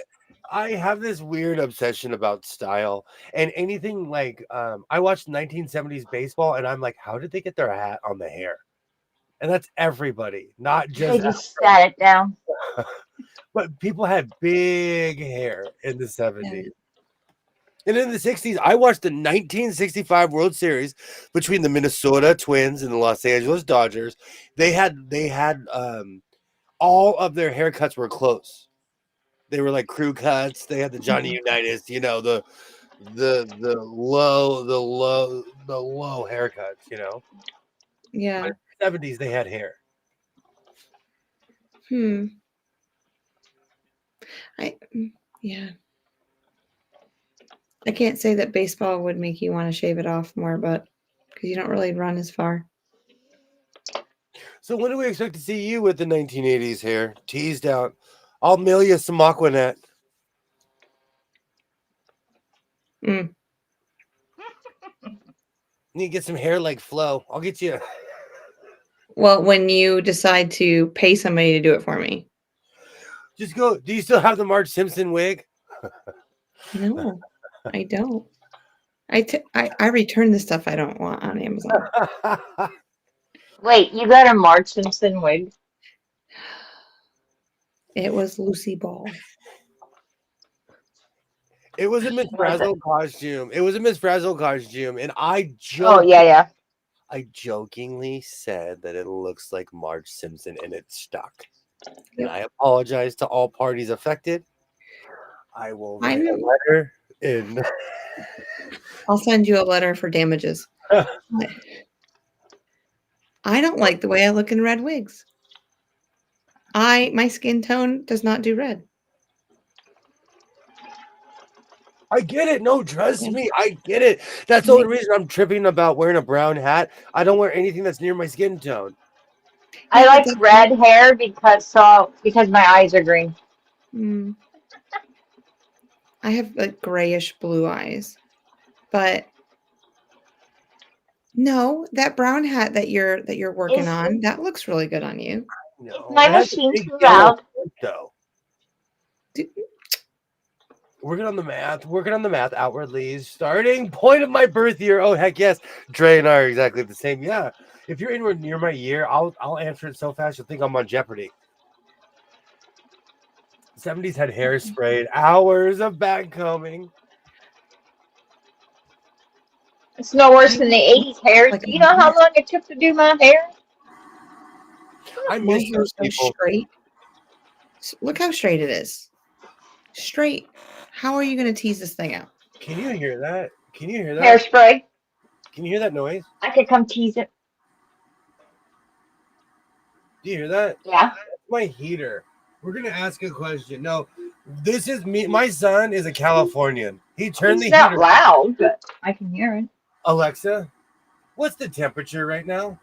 I have this weird obsession about style and anything like I watched 1970s baseball and I'm like, how did they get their hat on the hair? And that's everybody, not They just just sat it down. but people had big hair in the Yeah. 70s. And in the 60s, I watched the 1965 World Series between the Minnesota Twins and the Los Angeles Dodgers. They had all of their haircuts were close. They were like crew cuts. They had the Johnny Mhm. Unitas, the low haircuts, But in Yeah. the 70s they had hair. Hmm. Yeah. I can't say that baseball would make you want to shave it off more, but because you don't really run as far. So when do we expect to see you with the 1980s hair teased out? I'll mail you some Aquanet. Mm. You need to get some hair like Flo. I'll get you. Well, when you decide to pay somebody to do it for me. Just go. Do you still have the Marge Simpson wig? No, I don't. I return the stuff I don't want on Amazon. Wait, you got a Marge Simpson wig? It was Lucy Ball. It was a Miss Was it? Brazel costume. It was a Miss Brazel costume, and Oh, yeah. I jokingly said that it looks like Marge Simpson, and it stuck. And Yep. I apologize to all parties affected. I will write a I'm- letter in. I'll send you a letter for damages. I don't like the way I look in red wigs. My skin tone does not do red. I get it. No, trust Yeah. me. I get it. That's the only reason I'm tripping about wearing a brown hat. I don't wear anything that's near my skin tone. I Yeah, like but red hair because my eyes are green. Mm. I have like grayish blue eyes, but no, that brown hat that you're working Is on, that looks really good on you. No, my it has a machine big too yellow loud? front, though. Do- Working on the math outwardly. Starting point of my birth year. Oh heck yes. Dre and I are exactly the same. Yeah. If you're anywhere near my year, I'll answer it so fast you'll think I'm on Jeopardy. 70s had hairspray, hours of backcombing. It's no worse than the 80s hairs. Do I you know how long it like took a to do my hair? I my miss hair is those so people. straight. Look how straight it is. Straight. How are you going to tease this thing out? Can you hear that? Can you hear that? Hairspray. Can you hear that noise? I could come tease it. Do you hear that? Yeah. That's my heater. We're gonna ask a question. No, this is me. My son is a Californian. He turned the It's not heater. loud, but I can hear it. Alexa, what's the temperature right now?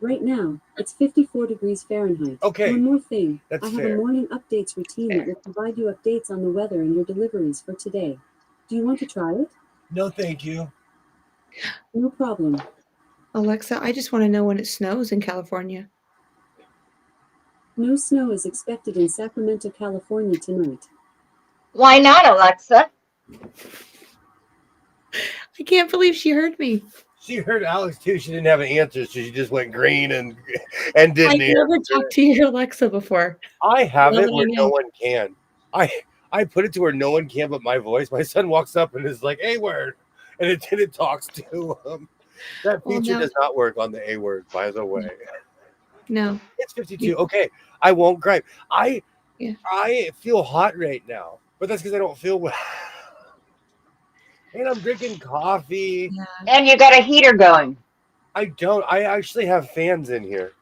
Right now, it's 54 degrees Fahrenheit. Okay, One more thing. that's I have fair. a morning updates routine Fair. that will provide you updates on the weather and your deliveries for today. Do you want to try it? No, thank you. No problem. Alexa, I just want to know when it snows in California. No snow is expected in Sacramento, California tonight. Why not, Alexa? I can't believe she heard me. She heard Alex too. She didn't have an answer, so she just went green and I've didn't never answer. talked to your Alexa before. I have Now it that I where no know. one can. I put it to where no one can but my voice. My son walks up and is like, "A word," and it talks to him. That Well, feature no. does not work on the A word, by the way. No. It's 52. Okay, I won't gripe. Yeah. I feel hot right now, but that's because I don't feel well. And I'm drinking coffee. Yeah. And you got a heater going. I don't. I actually have fans in here.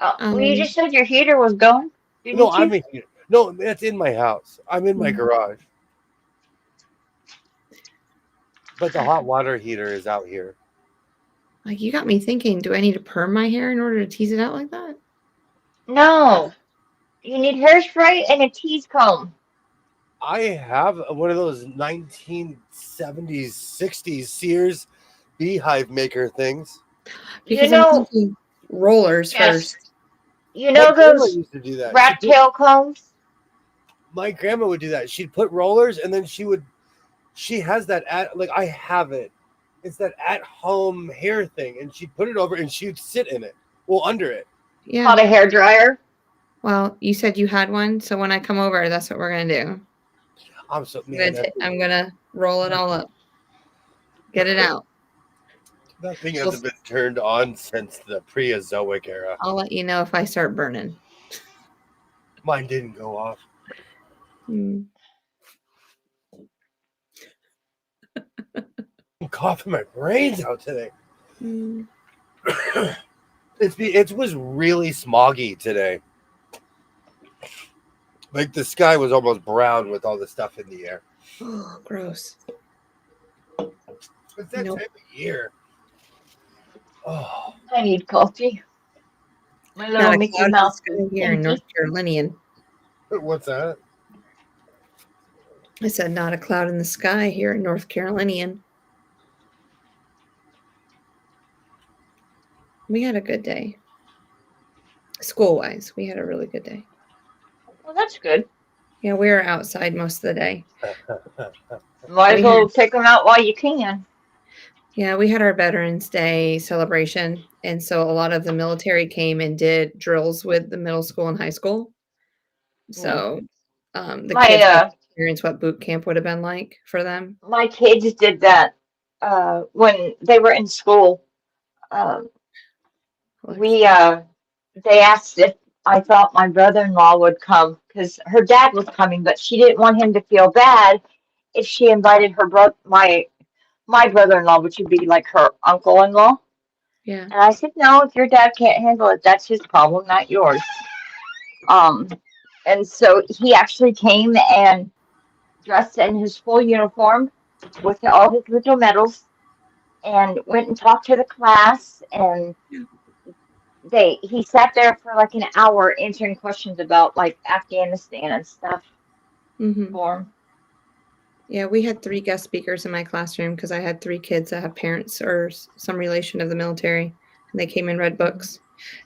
Well, you just said your heater was going. Didn't No, you? I'm in here. No, that's in my house. I'm in my Mhm. garage. But the hot water heater is out here. Like, you got me thinking, do I need to perm my hair in order to tease it out like that? No. You need hairspray and a tease comb. I have one of those 1970s, 60s Sears beehive maker things. Because You I'm know, thinking rollers yes. first. You My know grandma those used to do that. rat tail combs? My grandma would do that. She'd put rollers and then she has that I have it. It's that at home hair thing. And she'd put it over and she'd sit in it. Well, under it. Yeah. Called a hair dryer. Well, you said you had one, so when I come over, that's what we're gonna do. I'm gonna roll it all up. Get it out. That thing hasn't been turned on since the Preozoic era. I'll let you know if I start burning. Mine didn't go off. Mm. I'm coughing my brains out today. Mm. It was really smoggy today. Like the sky was almost brown with all the stuff in the air. Oh, gross. It's that time of year. Oh, I need coffee. My Not little a Mickey cloud in the Mouse sky is here in North empty. Carolinian. what's that? I said not a cloud in the sky here in North Carolinian. We had a good day. School-wise, we had a really good day. Well, that's good. Yeah, we were outside most of the day. Might as We well had- take them out while you can. Yeah, we had our Veterans Day celebration, and so a lot of the military came and did drills with the middle school and high school. So the kids got to experience what boot camp would have been like for them. My kids did that when they were in school. They asked if I thought my brother-in-law would come because her dad was coming, but she didn't want him to feel bad if she invited my brother-in-law, which would be like her uncle-in-law. Yeah. And I said, no, if your dad can't handle it, that's his problem, not yours. And so he actually came and dressed in his full uniform with all his little medals and went and talked to the class, and he sat there for like an hour answering questions about like Afghanistan and stuff for him. Yeah, we had 3 guest speakers in my classroom because I had 3 kids that have parents or some relation of the military, and they came and read books.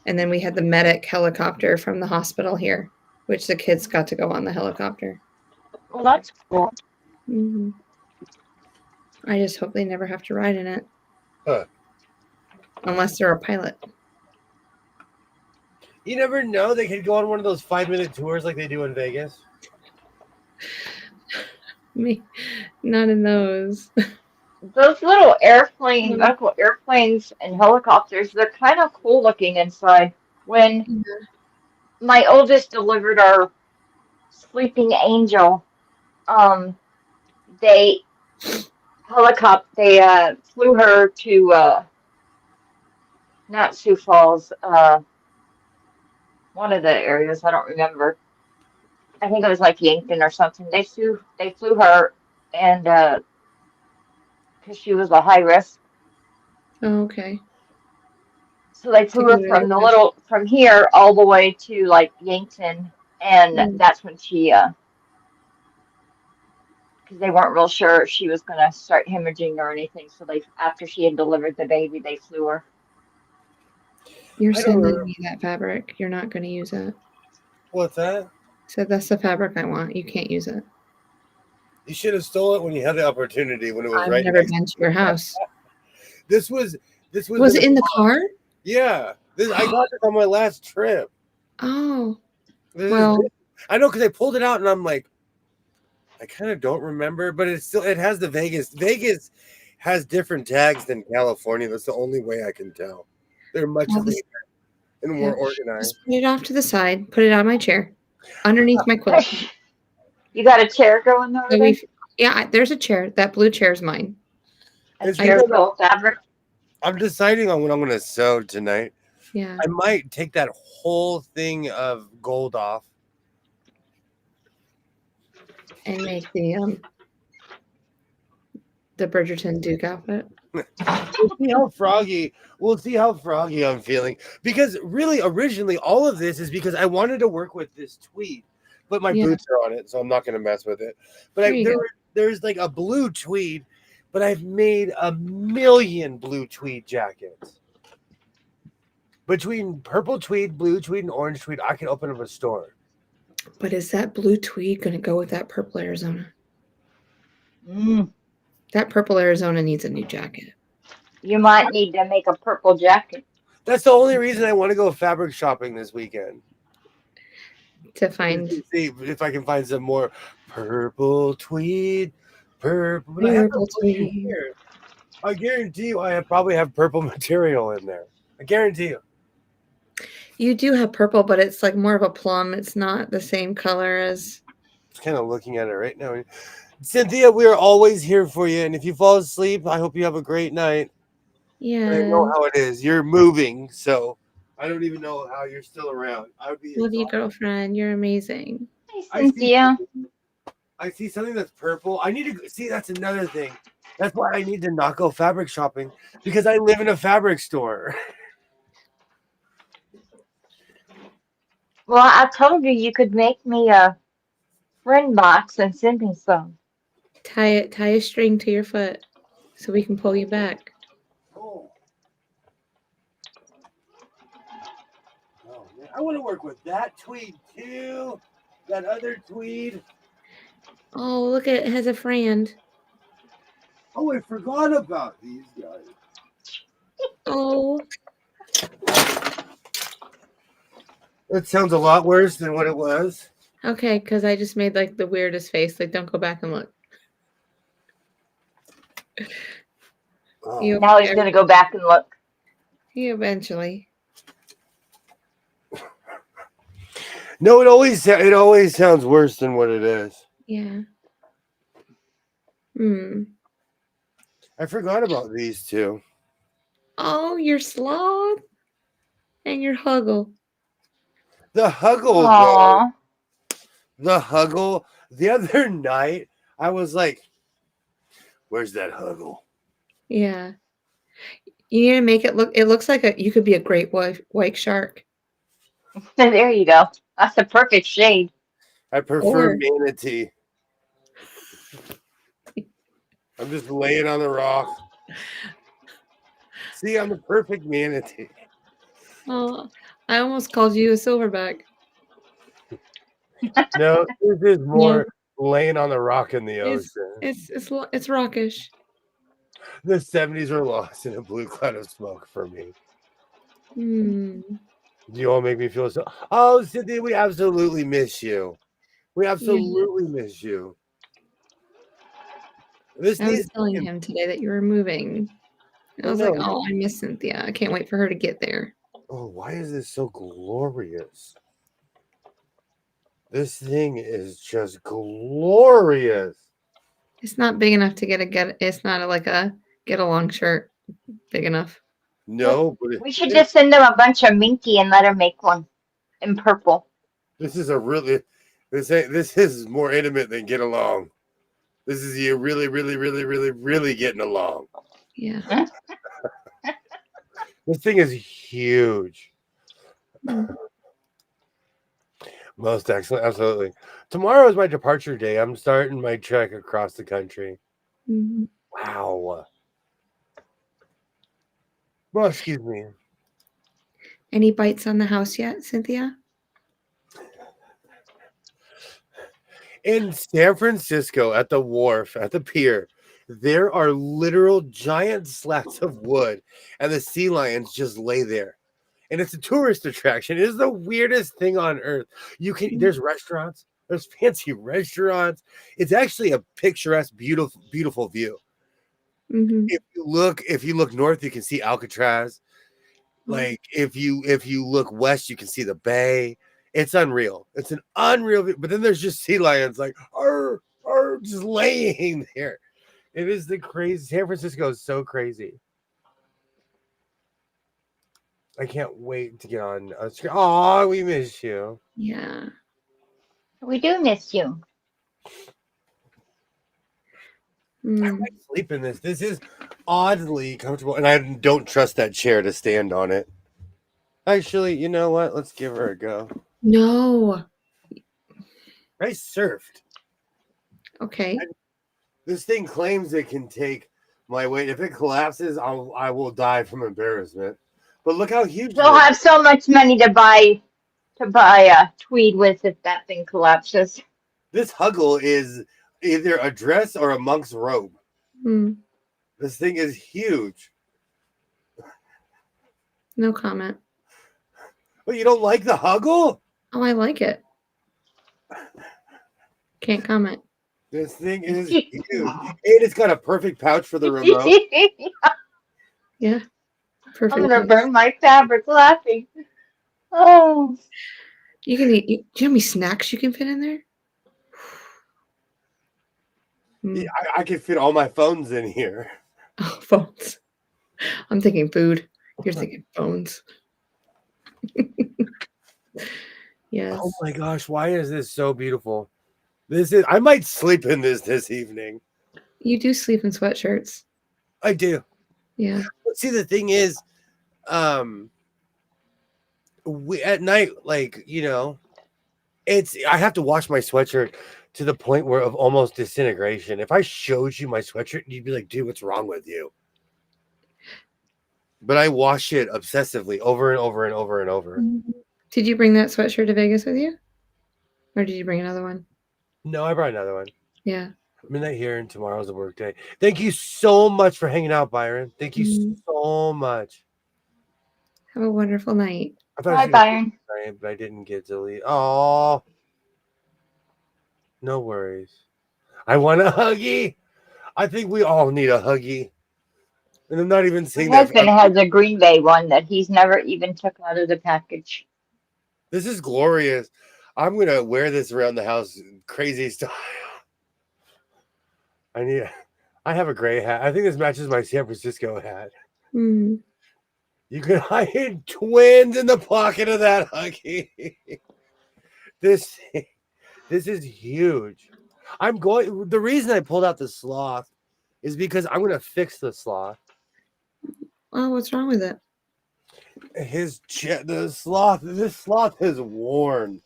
And then we had the medic helicopter from the hospital here, which the kids got to go on the helicopter. Well, that's cool. Mm-hmm. I just hope they never have to ride in it. Huh. Unless they're a pilot. You never know. They could go on one of those 5-minute tours like they do in Vegas. Me, not in those. Those little airplanes, medical airplanes and helicopters, they're kind of cool looking inside. When my oldest delivered our sleeping angel, um, they they flew her to not Sioux Falls, one of the areas, I don't remember. I think it was like Yankton or something. They flew her and because she was a high risk. Oh, okay. So they To flew go her to from here all the way to like Yankton, and Mm. that's when she because they weren't real sure if she was gonna start hemorrhaging or anything. So they after she had delivered the baby, they flew her. You're I don't sending remember. me that fabric. You're not going to use it. What's that? So that's the fabric I want. You can't use it. You should have stole it when you had the opportunity when it was I've right never next. been to your house. This was Was it in the car? Yeah. I got this on my last trip. Oh, Well, I know because I pulled it out and I'm like, I kind of don't remember, but it has the Vegas. Vegas has different tags than California. That's the only way I can tell. They're much cleaner and more organized. Just put it off to the side. Put it on my chair, underneath my quilt. You got a chair going over there? Yeah, there's a chair. That blue chair is mine. A chair full of fabric. I'm deciding on what I'm going to sew tonight. Yeah. I might take that whole thing of gold off and make the Bridgerton Duke outfit. We'll see how froggy I'm feeling. Because really, originally, all of this is because I wanted to work with this tweed, but my boots are on it, so I'm not going to mess with it. But there's like a blue tweed, but I've made 1,000,000 blue tweed jackets. Between purple tweed, blue tweed, and orange tweed, I can open up a store. But is that blue tweed going to go with that purple Arizona? That purple Arizona needs a new jacket. You might need to make a purple jacket. That's the only reason I want to go fabric shopping this weekend. To find, see if I can find some more purple tweed. Purple tweed. Here. I guarantee you, I probably have purple material in there. I guarantee you. You do have purple, but it's like more of a plum. It's not the same color as. Just kind of looking at it right now. Cynthia, we are always here for you. And if you fall asleep, I hope you have a great night. Yeah. I know how it is. You're moving, so I don't even know how you're still around. I would be. Love you, girlfriend. You're amazing. Hey, Cynthia. I see something that's purple. I need to see. That's another thing. That's why I need to not go fabric shopping because I live in a fabric store. Well, I told you could make me a friend box and send me some. Tie a string to your foot so we can pull you back. Oh, man. I want to work with that tweed too. That other tweed. Oh, look, it has a friend. Oh, I forgot about these guys. Oh. That sounds a lot worse than what it was. Okay, because I just made like the weirdest face. Like, don't go back and look. Oh. Now he's going to go back and look. Eventually. No, it always sounds worse than what it is. Yeah. I forgot about these two. Oh, your sloth and your huggle. The huggle. Aww. The huggle. The other night, I was like, "Where's that huggle?" Yeah. You need to make it look. It looks like you could be a great white shark. There you go. That's the perfect shade. I prefer manatee. I'm just laying on the rock. See, I'm the perfect manatee. Oh, I almost called you a silverback. No, this is more laying on the rock in the ocean. It's rockish. The 70s were lost in a blue cloud of smoke for me. You all make me feel so. Oh, Cynthia, we absolutely miss you. We Yeah. absolutely miss you. This I was needs. telling him today that you were moving. I was like, No. oh, I miss Cynthia. I can't wait for her to get there. Oh, why is this so glorious? This thing is just glorious. It's not big enough to it's not like a get along shirt big enough. No, but We should just send them a bunch of minky and let her make one in purple. this is a really this is more intimate than get along. This is you really, really, really, really, really getting along. Yeah. This thing is huge. Mm. Most excellent, absolutely. Tomorrow is my departure day. I'm starting my trek across the country. Mhm. Wow. Well, excuse me. Any bites on the house yet, Cynthia? In San Francisco, at the wharf, at the pier, there are literal giant slats of wood, and the sea lions just lay there. And it's a tourist attraction. It is the weirdest thing on earth. There's restaurants, there's fancy restaurants. It's actually a picturesque, beautiful view. Mm-hmm. If you look north, you can see Alcatraz. Like if you look west, you can see the bay. It's unreal. It's an unreal view. But then there's just sea lions like just laying there. It is the crazy. San Francisco is so crazy. I can't wait to get on a screen. Oh, we miss you. Yeah. We do miss you. I Mm. might sleep in this. This is oddly comfortable, and I don't trust that chair to stand on it. Actually, you know what? Let's give her a go. No. I surfed. Okay. This thing claims it can take my weight. If it collapses, I will die from embarrassment. But look how huge We'll have so much money to buy a tweed with if that thing collapses. this huggle is either a dress or a monk's robe. Mm. This thing is huge. No comment. But you don't like the huggle? Oh, I like it. Can't comment. This thing is huge. And it's got a perfect pouch for the remote. Yeah. Perfect. I'm gonna burn my fabric laughing. Oh. You can eat. Do you know how many snacks you can fit in there? Yeah, I can fit all my phones in here. Oh, phones. I'm thinking food. You're thinking phones. Yes. Oh my gosh, why is this so beautiful? I might sleep in this evening. You do sleep in sweatshirts. I do. Yeah. But see, the thing is, at night, like, I have to wash my sweatshirt to the point where of almost disintegration. If I showed you my sweatshirt, you'd be like, dude, what's wrong with you? But I wash it obsessively over and over and over and over. Did you bring that sweatshirt to Vegas with you? Or did you bring another one? No, I brought another one. Yeah. Midnight here, and tomorrow's a work day. Thank you so much for hanging out, Byron. Thank you so much. Have a wonderful night. Bye, Byron. But I didn't get to leave. Oh, no worries. I want a huggy. I think we all need a huggy. And I'm not even saying My that. husband has a Green Bay one that he's never even took out of the package. This is glorious. I'm going to wear this around the house crazy style. I have a gray hat. I think this matches my San Francisco hat. Mm. You can hide twins in the pocket of that huggy. This is huge. The reason I pulled out the sloth is because I'm going to fix the sloth. Oh, what's wrong with it? This sloth is worn.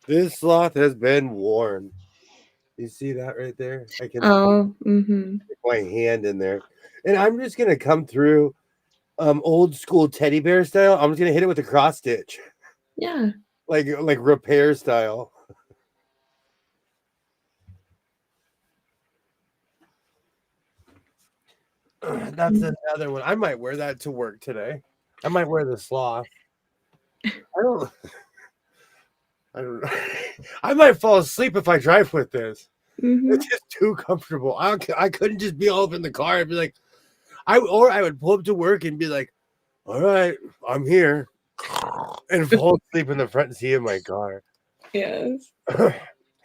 This sloth has been worn. You see that right there? I can stick my hand in there. And I'm just going to come through old school teddy bear style. I'm just going to hit it with a cross stitch. Yeah. Like repair style. That's another one. I might wear that to work today. I might wear the sloth. I don't. I don't. I might fall asleep if I drive with this. Mhm. It's just too comfortable. I couldn't just be all up in the car and be like, I would pull up to work and be like, all right, I'm here, and fall asleep in the front seat of my car. Yes.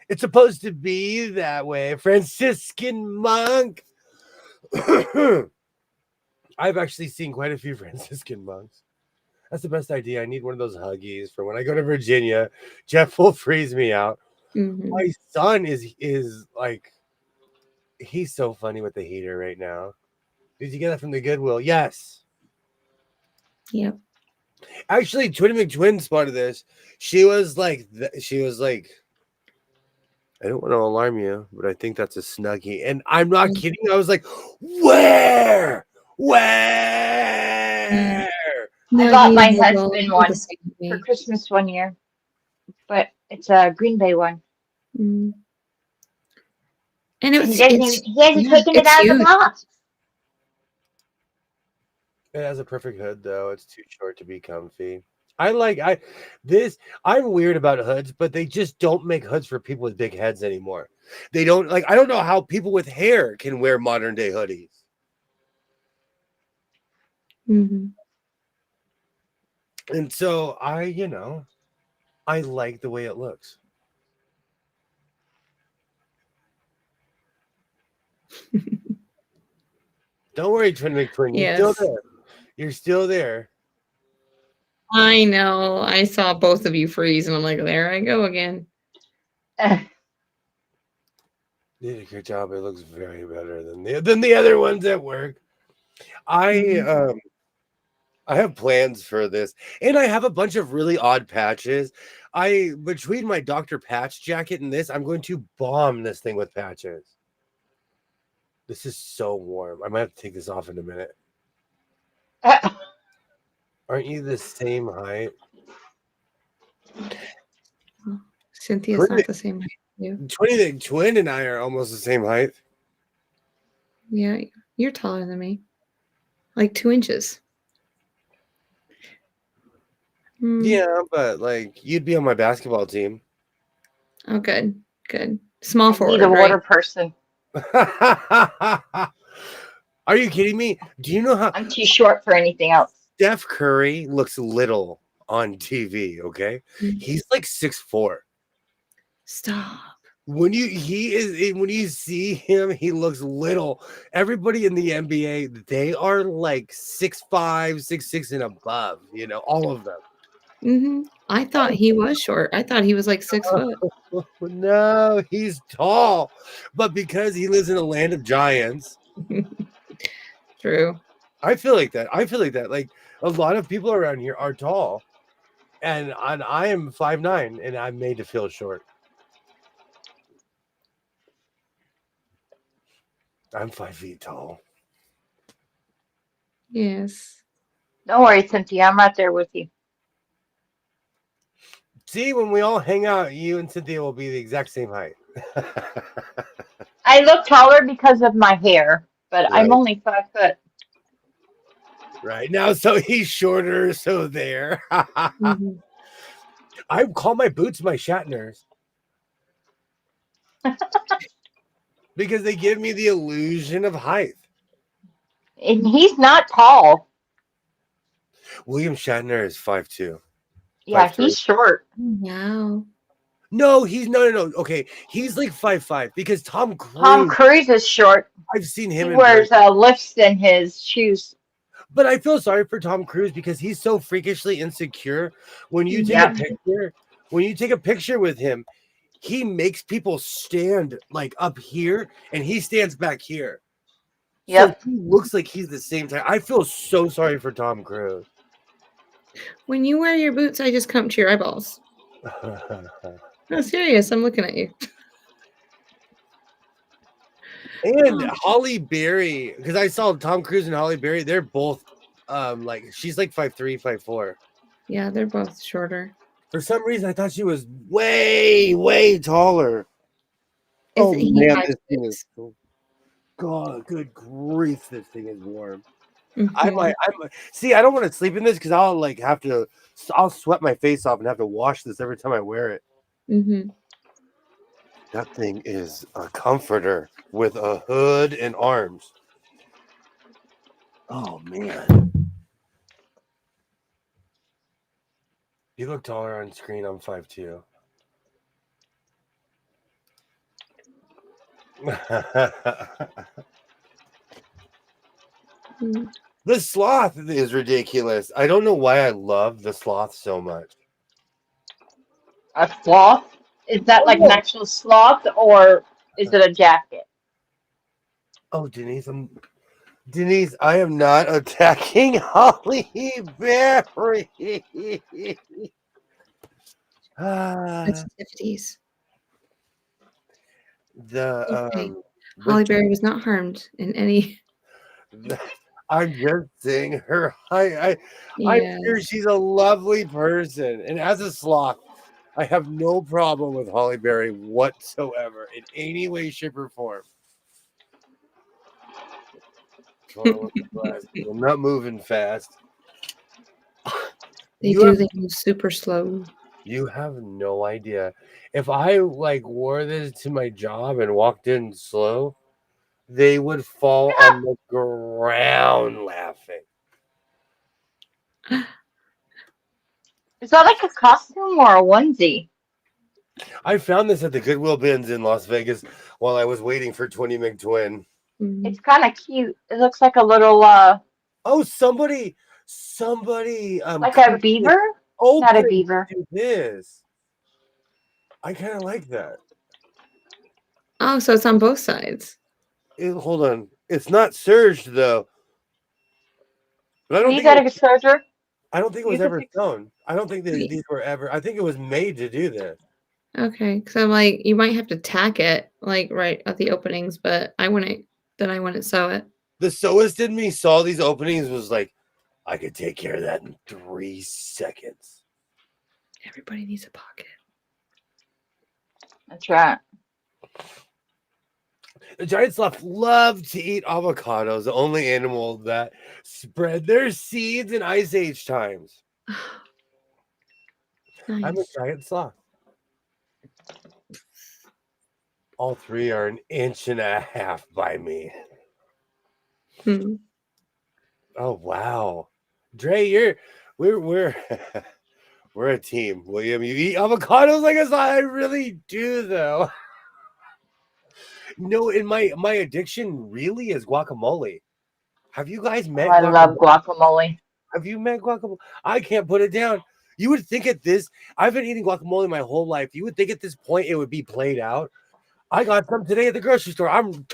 It's supposed to be that way, Franciscan monk. I've actually seen quite a few Franciscan monks. That's the best idea. I need one of those huggies for when I go to Virginia. Jeff will freeze me out. Mhm. My son is like, he's so funny with the heater right now. Did you get that from the Goodwill? Yes. Yep. Actually, Twin McTwin spotted this. She was like, I don't want to alarm you, but I think that's a Snuggie. And I'm not kidding. I was like, where? Where? I bought Snuggie, my Nibble, husband they're the one same to for me. Christmas one year, but it's a Green Bay one. Mm. And And he it's hasn't taken it it's out of the huge. box. It has a perfect hood, though. It's too short to be comfy. I'm weird about hoods, but they just don't make hoods for people with big heads anymore. They don't I don't know how people with hair can wear modern day hoodies. Mhm. And so I like the way it looks. Don't worry, Twin McTwin. You're still Yes. there. You're still there. I know. I saw both of you freeze, and I'm like, there I go again. You did a good job. It looks very better than the other ones at work. Mhm. I have plans for this, and I have a bunch of really odd patches. Between my Dr. Patch jacket and this, I'm going to bomb this thing with patches. This is so warm. I might have to take this off in a minute. Aren't you the same height? Cynthia's not the same height as you. Twin and I are almost the same height. Yeah, you're taller than me. Like 2 inches. Mm. Yeah, but like you'd be on my basketball team. Oh, good. Good. Small I need forward, a water right? person. Are you kidding me? Do you know how I'm too short for anything else. Steph Curry looks little on TV? Okay, he's like 6'4". Stop. When you see him, he looks little. Everybody in the NBA, they are like 6'5", 6'6", and above. All of them. Mhm. I thought he was short. I thought he was like 6 foot. No, he's tall, but because he lives in a land of giants, True. I feel like that. Like a lot of people around here are tall, and I am 5'9", and I'm made to feel short. I'm 5 feet tall. Yes. Don't worry, Cynthia. I'm right there with you. See, when we all hang out, you and Cynthia will be the exact same height. I look taller because of my hair, but I'm Right. only 5 foot. Right now, so he's shorter, so there. Mhm. I call my boots my Shatners because they give me the illusion of height. And he's not tall. William Shatner is 5'2". Yeah, 5'3". he's short. Wow. No, he's no. Okay, he's like 5'5" because Tom Tom Cruise. Cruise is short. I've seen He him in wears person, lifts in his shoes. but I feel sorry for Tom Cruise because he's so freakishly insecure. When you take a Yep. picture with him, he makes people stand like up here, and he stands back here. So Yep. he looks like he's the same time. I feel so sorry for Tom Cruise. When you wear your boots, I just come up to your eyeballs. No, serious. I'm looking at you. And Oh. Holly Berry, because I saw Tom Cruise and Holly Berry, they're both like she's like 5'3", 5'4". Yeah, they're both shorter. For some reason, I thought she was way, way taller. Oh Isn't he man, this thing is 5'6"? so. God, good grief, this thing is warm. Mhm. See, I don't want to sleep in this because I'll I'll sweat my face off and have to wash this every time I wear it. Mhm. That thing is a comforter with a hood and arms. Oh man, you look taller on screen. I'm 5'2". Mm. The sloth is ridiculous. I don't know why I love the sloth so much. A sloth? Is that like an Oh, actual sloth or is it a jacket? oh, Denise, I am not attacking Holly Berry. Ah, Sensitivities. the Okay. the Holly Berry was not harmed in any. I'm just saying her. I'm sure Yes. she's a lovely person, and as a sloth, I have no problem with Holly Berry whatsoever in any way, shape, or form. I'm not moving fast. They You do. have They move super slow. you have no idea. If I wore this to my job and walked in slow, they would fall on the ground laughing. Is that like a costume or a onesie? I found this at the Goodwill bins in Las Vegas while I was waiting for 20 McTwin. It's Mhm. kind of cute. It looks like a little, Oh, somebody like a clipped this beaver? Not a open beaver. to this. I kind of like that. Oh, so it's on both sides. Hold on, it's not surged though. But Can you get a serger? I don't think it was Use a ever fix. sewn. I don't think Wait. these were ever. I think it was made to do this. Okay, because I'm like, you might have to tack it like right at the openings, but I wouldn't. Then I wouldn't sew it. The sewist in me saw these openings, was like, I could take care of that in 3 seconds. Everybody needs a pocket. That's right. The giant sloth love to eat avocados, the only animal that spread their seeds in Ice Age times. I'm a Nice. giant sloth. All three are an inch and a half by me. Hmm. Oh wow, Dre, we're we're a team. William, you eat avocados like us. I really do though. No, in my addiction really is guacamole. Have you guys Oh, met I love guacamole? guacamole. Have you met guacamole? I can't put it down. You would think at this, I've been eating guacamole my whole life. You would think at this point it would be played out. I got some today at the grocery store. I'm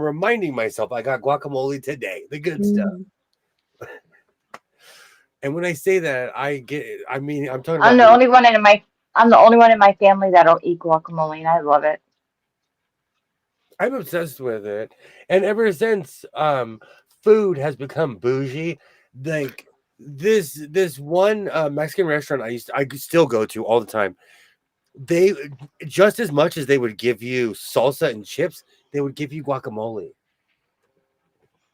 reminding myself I got guacamole today, the good stuff. Mm. And when I say that, I mean, I'm talking I'm about the only one in my I'm the only one in my family that don't eat guacamole, and I love it. I'm obsessed with it. And ever since food has become bougie, like this one Mexican restaurant I still go to all the time. They just as much as they would give you salsa and chips, they would give you guacamole.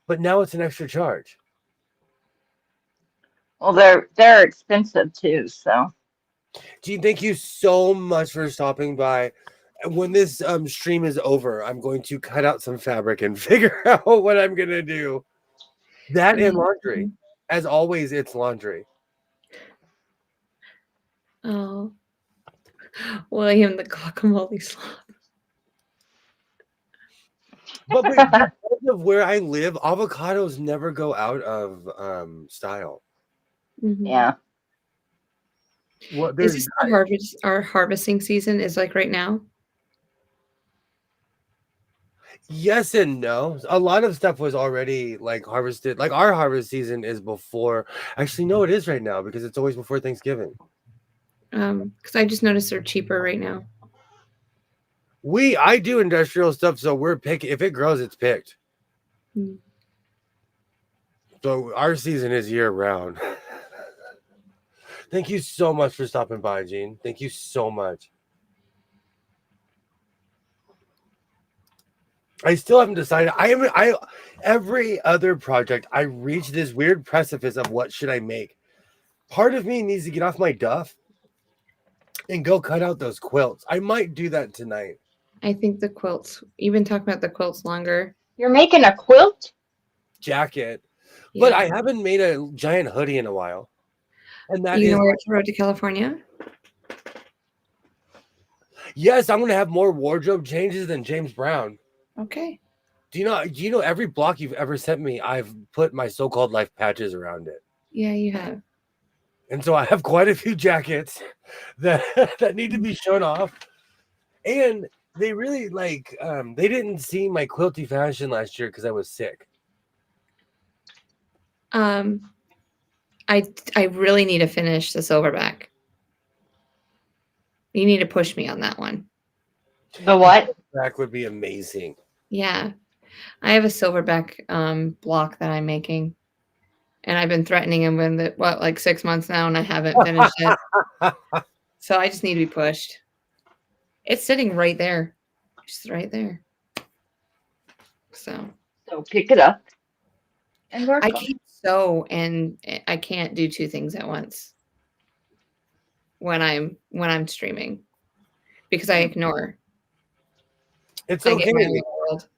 But now it's an extra charge. Well, they're expensive too, so Gene, thank you so much for stopping by. When this stream is over, I'm going to cut out some fabric and figure out what I'm gonna do. That and laundry. Mhm. As always, it's laundry. Oh, William the guacamole sloth. But because of where I live, avocados never go out of style. Mhm. yeah. What Is there's this the harvest? Our harvesting season is like right now. yes and no. A lot of stuff was already harvested. Like our harvest season is before. Actually, no, it is right now because it's always before Thanksgiving. Because I just noticed they're cheaper right now. I do industrial stuff, so we're picking. If it grows, it's picked. Mm. So our season is year round. Thank you so much for stopping by, Gene. Thank you so much. I still haven't decided. I every other project, I reach this weird precipice of what should I make. Part of me needs to get off my duff and go cut out those quilts. I might do that tonight. I think the quilts. You've been talking about the quilts longer. You're making a quilt? Jacket. But Yeah. I haven't made a giant hoodie in a while. And that You is know where to road to California? yes, I'm gonna have more wardrobe changes than James Brown. Okay. Do you know every block you've ever sent me, I've put my so-called life patches around it. Yeah, you have. And so I have quite a few jackets that that need to be shown off. And they really they didn't see my quilty fashion last year because I was sick. I really need to finish the silverback. You need to push me on that one. The what? That would be amazing. Yeah. I have a silverback block that I'm making. And I've been threatening him with it, like 6 months now, and I haven't finished it. So I just need to be pushed. It's sitting right there. Just right there. So pick it up and work I on it. can't sew and I can't do two things at once when I'm streaming because I ignore. It's I get my okay. own world.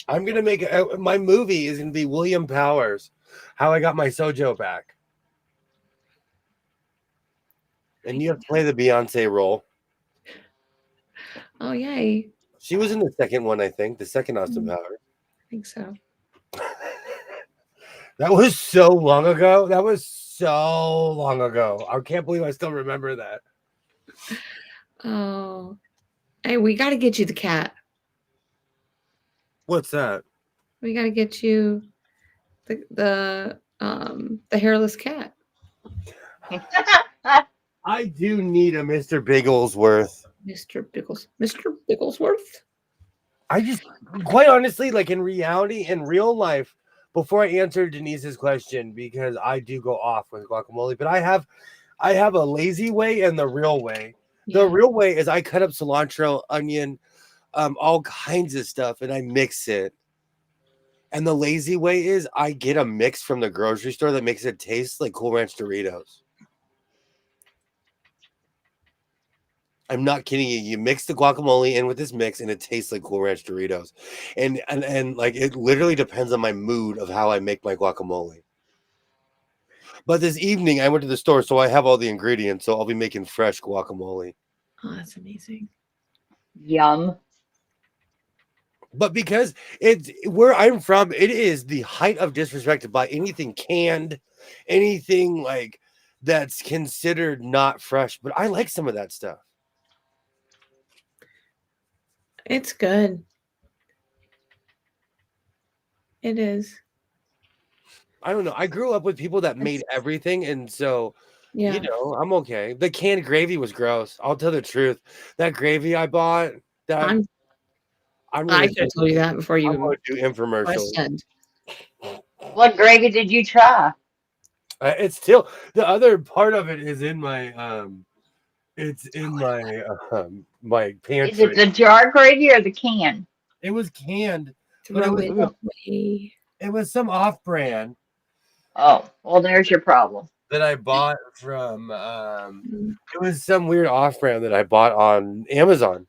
I'm gonna make my movie is gonna be William Powers, How I Got My Sojo Back, and you have to play the Beyonce role. Oh yay! She was in the second one, I think, the second Austin Powers. I think so. That was so long ago. That was so long ago. I can't believe I still remember that. Oh, hey, we got to get you the cat. What's that? We got to get you the hairless cat. I do need a Mr. Bigglesworth. Mr. Bigglesworth. I just, quite honestly, like in reality, in real life, before I answer Denise's question, because I do go off with guacamole, but I have a lazy way and the real way. Yeah. The real way is I cut up cilantro, onion, all kinds of stuff, and I mix it. And the lazy way is I get a mix from the grocery store that makes it taste like Cool Ranch Doritos. I'm not kidding you. You mix the guacamole in with this mix and it tastes like Cool Ranch Doritos. And like it literally depends on my mood of how I make my guacamole. But this evening I went to the store, so I have all the ingredients, so I'll be making fresh guacamole. Oh, that's amazing. Yum. But because it's where I'm from, it is the height of disrespect to buy anything canned, anything like that's considered not fresh. But I like some of that stuff. It's good. It is. I don't know. I grew up with people that made everything, and so Yeah. you know, I'm okay. The canned gravy was gross. I'll tell the truth. That gravy I bought, that I should have told you that before you I'm going to do infomercials. questioned. What gravy did you try? It's still the other part of it is in my it's in my my pantry. Is it the jar gravy or the can? It was canned, but Throw it away. it was some off-brand Oh, well, there's your problem. that I bought from it was some weird off-brand that I bought on Amazon.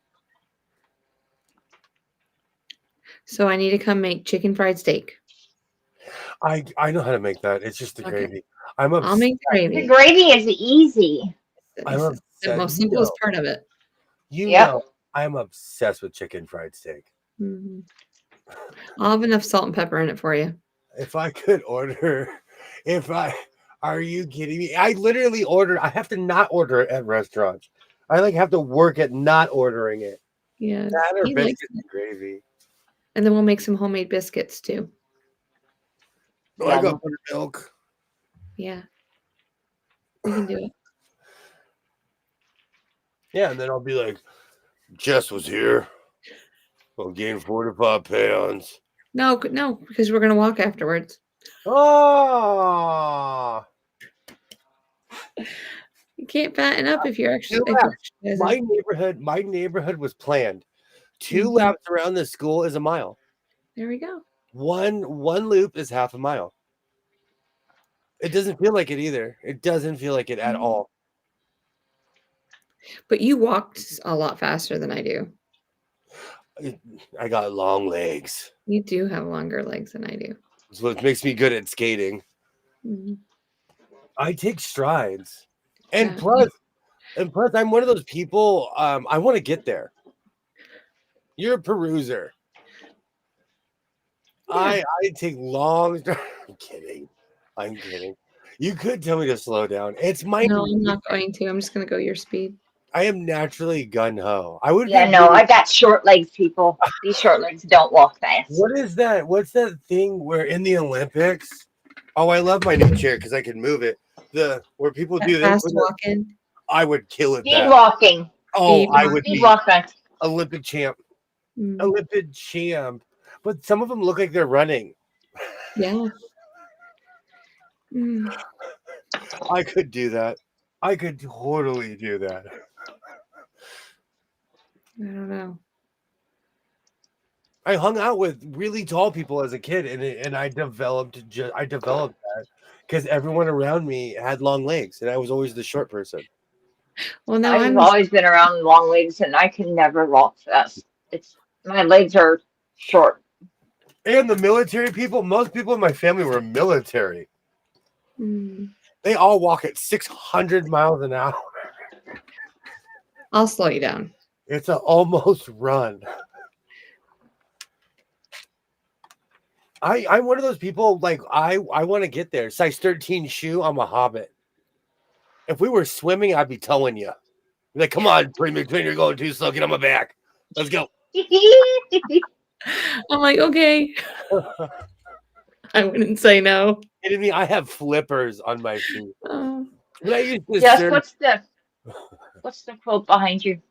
So I need to come make chicken fried steak. I know how to make that. It's just the Okay. gravy. I'm obsessed. I'll make the gravy. The gravy is easy. I'm It's the obsessed. most simplest part of it. You Yep. know, I'm obsessed with chicken fried steak. Mhm. I'll have enough salt and pepper in it for you. If I could order, are you kidding me? I literally order. I have to not order it at restaurants. I like have to work at not ordering it. Yeah. That or He likes biscuits and gravy. And then we'll make some homemade biscuits too. Oh, I got Yum. buttermilk. Yeah. We can do it. Yeah, and then I'll be like, Jess was here. I'll gain 4 to 5 pounds. No, because we're gonna walk afterwards. Oh, You can't fatten up if you're actually. my neighborhood was planned. 2 laps around the school is a mile. There we go. One loop is half a mile. It doesn't feel like it either. It doesn't feel like it at all. But you walked a lot faster than I do. I got long legs. You do have longer legs than I do. That's what makes me good at skating. Mm-hmm. I take strides. And plus, I'm one of those people, I want to get there. You're a peruser. Yeah. I take long strides. I'm kidding. You could tell me to slow down. No, I'm not going to. I'm just going to go your speed. I am naturally gun-ho. I would. Yeah, no, I got short legs, people. These short legs don't walk fast. What is that? What's that thing where in the Olympics? Oh, I love my new chair because I can move it. Where people do this. Fast walking. I would kill it. Speed walking. Oh, I would be walking. Olympic champ. Olympic champ. But some of them look like they're running. Yeah. I could do that. I could totally do that. I don't know. I hung out with really tall people as a kid, and I developed that because everyone around me had long legs, and I was always the short person. Well, now I've always been around long legs, and I can never walk fast. My legs are short. And the military people, most people in my family were military. They all walk at 600 miles an hour. I'll slow you down. It's an almost run. I'm one of those people, like, I want to get there. Size 13 shoe, I'm a hobbit. If we were swimming, I'd be towing you. Like, come on, Pretty McTwin, you're going too slow. Get on my back. Let's go. I'm like, okay. I wouldn't say no. Kidding me? I have flippers on my feet. Yes, what's the quote behind you?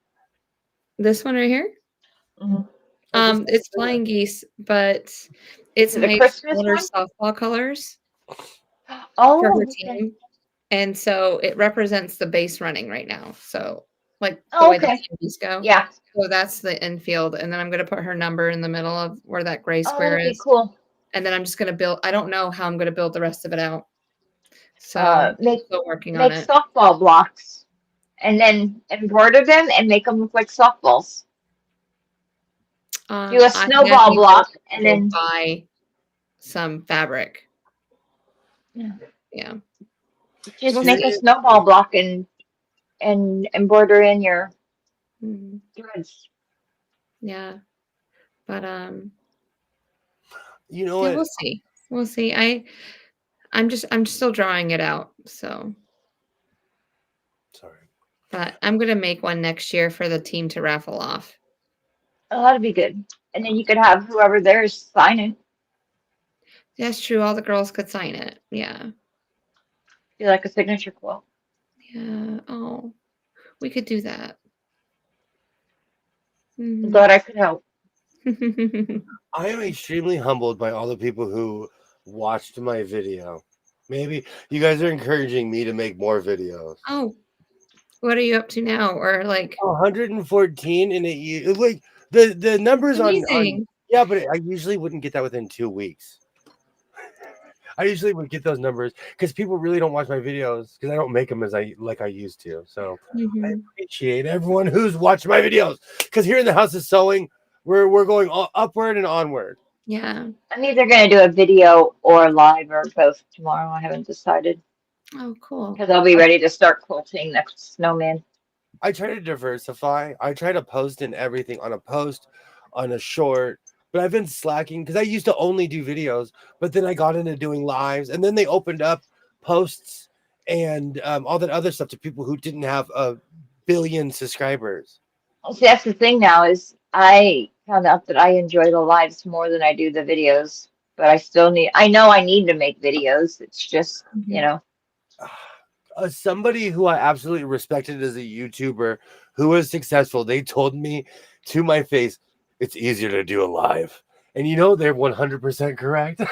This one right here? Mm-hmm. It's flying geese, but it's made older softball colors for her team. And so it represents the base running right now. So like the way the teams go. Yeah. So that's the infield. And then I'm going to put her number in the middle of where that gray square is. Cool. And then I'm just going to build. I don't know how I'm going to build the rest of it out. So I'm still working on it. Make softball blocks and then embroider them and make them look like softballs. Do a snowball block and then buy some fabric. Yeah. Just make a snowball block and embroider in your threads. Yeah. But you know what? We'll see. I'm still drawing it out, so sorry. But I'm gonna make one next year for the team to raffle off. Oh, that'd be good. And then you could have whoever there is sign it. That's true. All the girls could sign it. Yeah. Do like a signature quote. Yeah. Oh, we could do that. I'm glad I could help. I am extremely humbled by all the people who watched my video. Maybe you guys are encouraging me to make more videos. Oh, what are you up to now? Or like 114 in a year. Like the numbers on yeah, but I usually wouldn't get that within 2 weeks. I usually would get those numbers because people really don't watch my videos because I don't make them as I used to. So I appreciate everyone who's watched my videos because here in the House of Sewing, we're going upward and onward. Yeah. I'm either going to do a video or live or both tomorrow. I haven't decided. Oh, cool. Because I'll be ready to start quilting next snowman. I try to diversify. I try to post in everything on a post, on a short. But I've been slacking because I used to only do videos, but then I got into doing lives, and then they opened up posts and all that other stuff to people who didn't have a billion subscribers. See, that's the thing now is I found out that I enjoy the lives more than I do the videos, but I know I need to make videos. It's just, you know. Somebody who I absolutely respected as a YouTuber who was successful, they told me to my face, it's easier to do a live. And you know, they're 100% correct.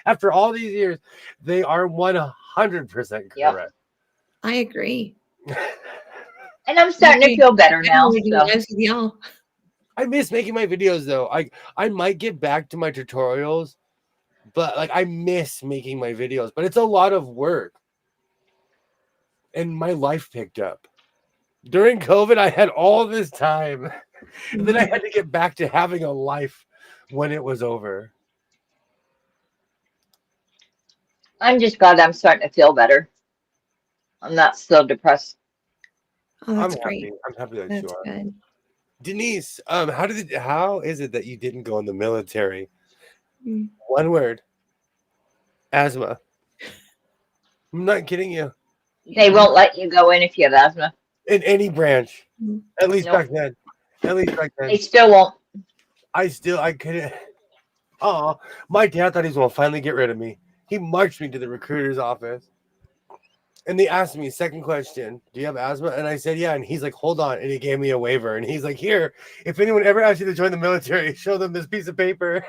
After all these years, they are 100% correct. Yep. I agree. And I'm starting to feel better now. So. I miss making my videos though. I might get back to my tutorials, but like I miss making my videos. But it's a lot of work, and my life picked up. During COVID, I had all this time, and then I had to get back to having a life when it was over. I'm just glad I'm starting to feel better. I'm not still depressed. Oh, that's I'm great. happy. I'm happy that you That's are. good. Denise, how is it that you didn't go in the military? Mm. One word. Asthma. I'm not kidding you. They won't let you go in if you have asthma. In any branch. Mm. At least Nope. back then. At least back then. They still won't. I couldn't. Oh, my dad thought he was gonna finally get rid of me. He marched me to the recruiter's office. And they asked me, second question, do you have asthma? And I said, yeah. And he's like, hold on. And he gave me a waiver. And he's like, here, if anyone ever asks you to join the military, show them this piece of paper.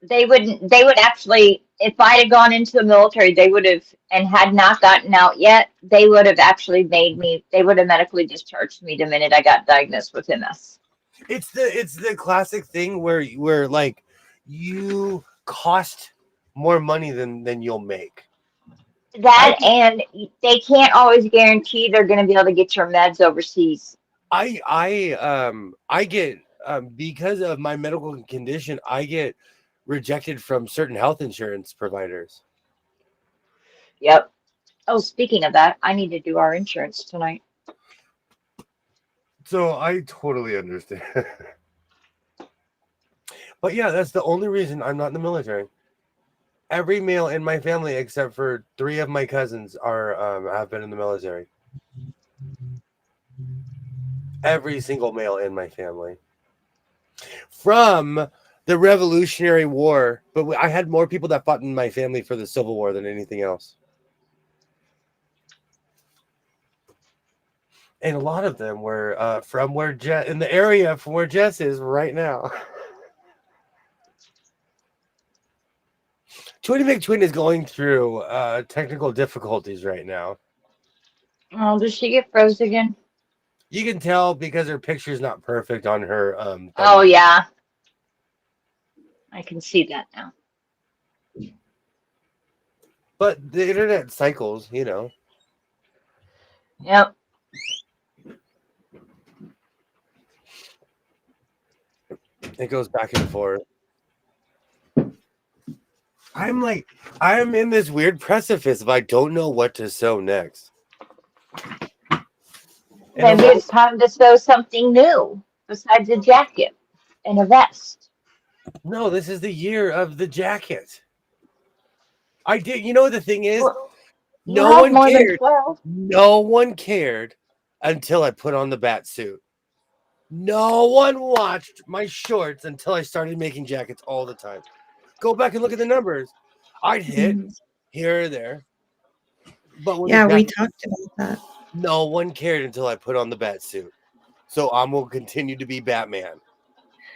They would actually, if I had gone into the military, they would have, and had not gotten out yet, they would have actually they would have medically discharged me the minute I got diagnosed with MS. It's the classic thing where like you cost more money than you'll make. That, and they can't always guarantee they're going to be able to get your meds overseas. I get because of my medical condition, I get rejected from certain health insurance providers. Yep. Oh, speaking of that, I need to do our insurance tonight. So I totally understand. But yeah, that's the only reason I'm not in the military. Every male in my family, except for 3 of my cousins, have been in the military. Every single male in my family. From the Revolutionary War, but I had more people that fought in my family for the Civil War than anything else. And a lot of them were from where in the area from where Jess is right now. Twinny McTwin is going through technical difficulties right now. Oh, does she get froze again? You can tell because her picture's not perfect on her. Oh, yeah. I can see that now. But the internet cycles, you know. Yep. It goes back and forth. I'm in this weird precipice if I don't know what to sew next. Maybe it's time to sew something new besides a jacket and a vest. No, this is the year of the jacket. I did. You know what the thing is? Well, no one more cared. than 12. No one cared until I put on the bat suit. No one watched my shorts until I started making jackets all the time. Go back and look at the numbers. I'd hit here or there. But yeah, we talked about that. No one cared until I put on the bat suit. So I will continue to be Batman.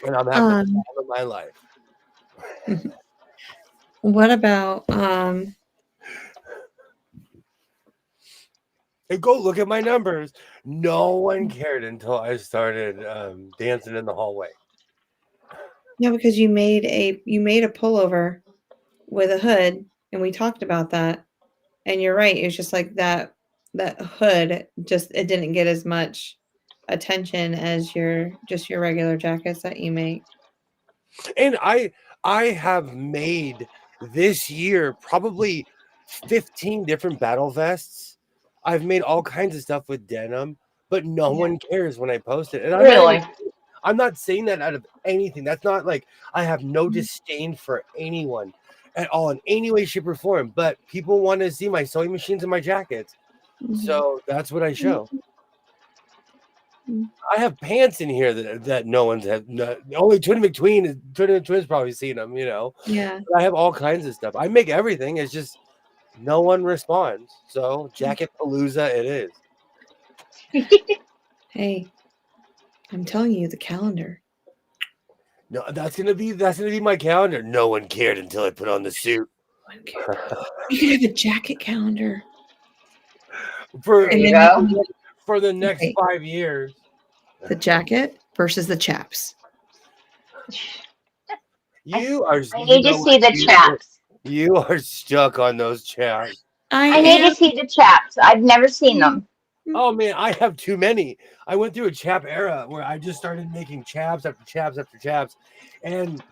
And I'm having the time of my life. What about and go look at my numbers. No one cared until I started dancing in the hallway. Yeah, because you made a pullover with a hood, and we talked about that. And you're right, it was just like that hood it didn't get as much attention as your regular jackets that you make. And I have made this year probably 15 different battle vests. I've made all kinds of stuff with denim, but no one cares when I post it. And I'm not saying that out of anything. That's not like I have no disdain for anyone at all in any way, shape, or form. But people want to see my sewing machines and my jackets. So that's what I show. I have pants in here that no one's had. Only Twin McTwin's probably seen them, you know. Yeah. But I have all kinds of stuff. I make everything. It's just no one responds. So Jacket Palooza it is. Hey, I'm telling you, the calendar. No, that's gonna be my calendar. No one cared until I put on the suit. You could have a jacket calendar. For there you go. For the next 5 years. The jacket versus the chaps. You are. I You need to know see what? the chaps. You are stuck on those chaps. I I need am. to see the chaps. I've never seen them. Oh man, I have too many. I went through a chap era where I just started making chaps after chaps after chaps, and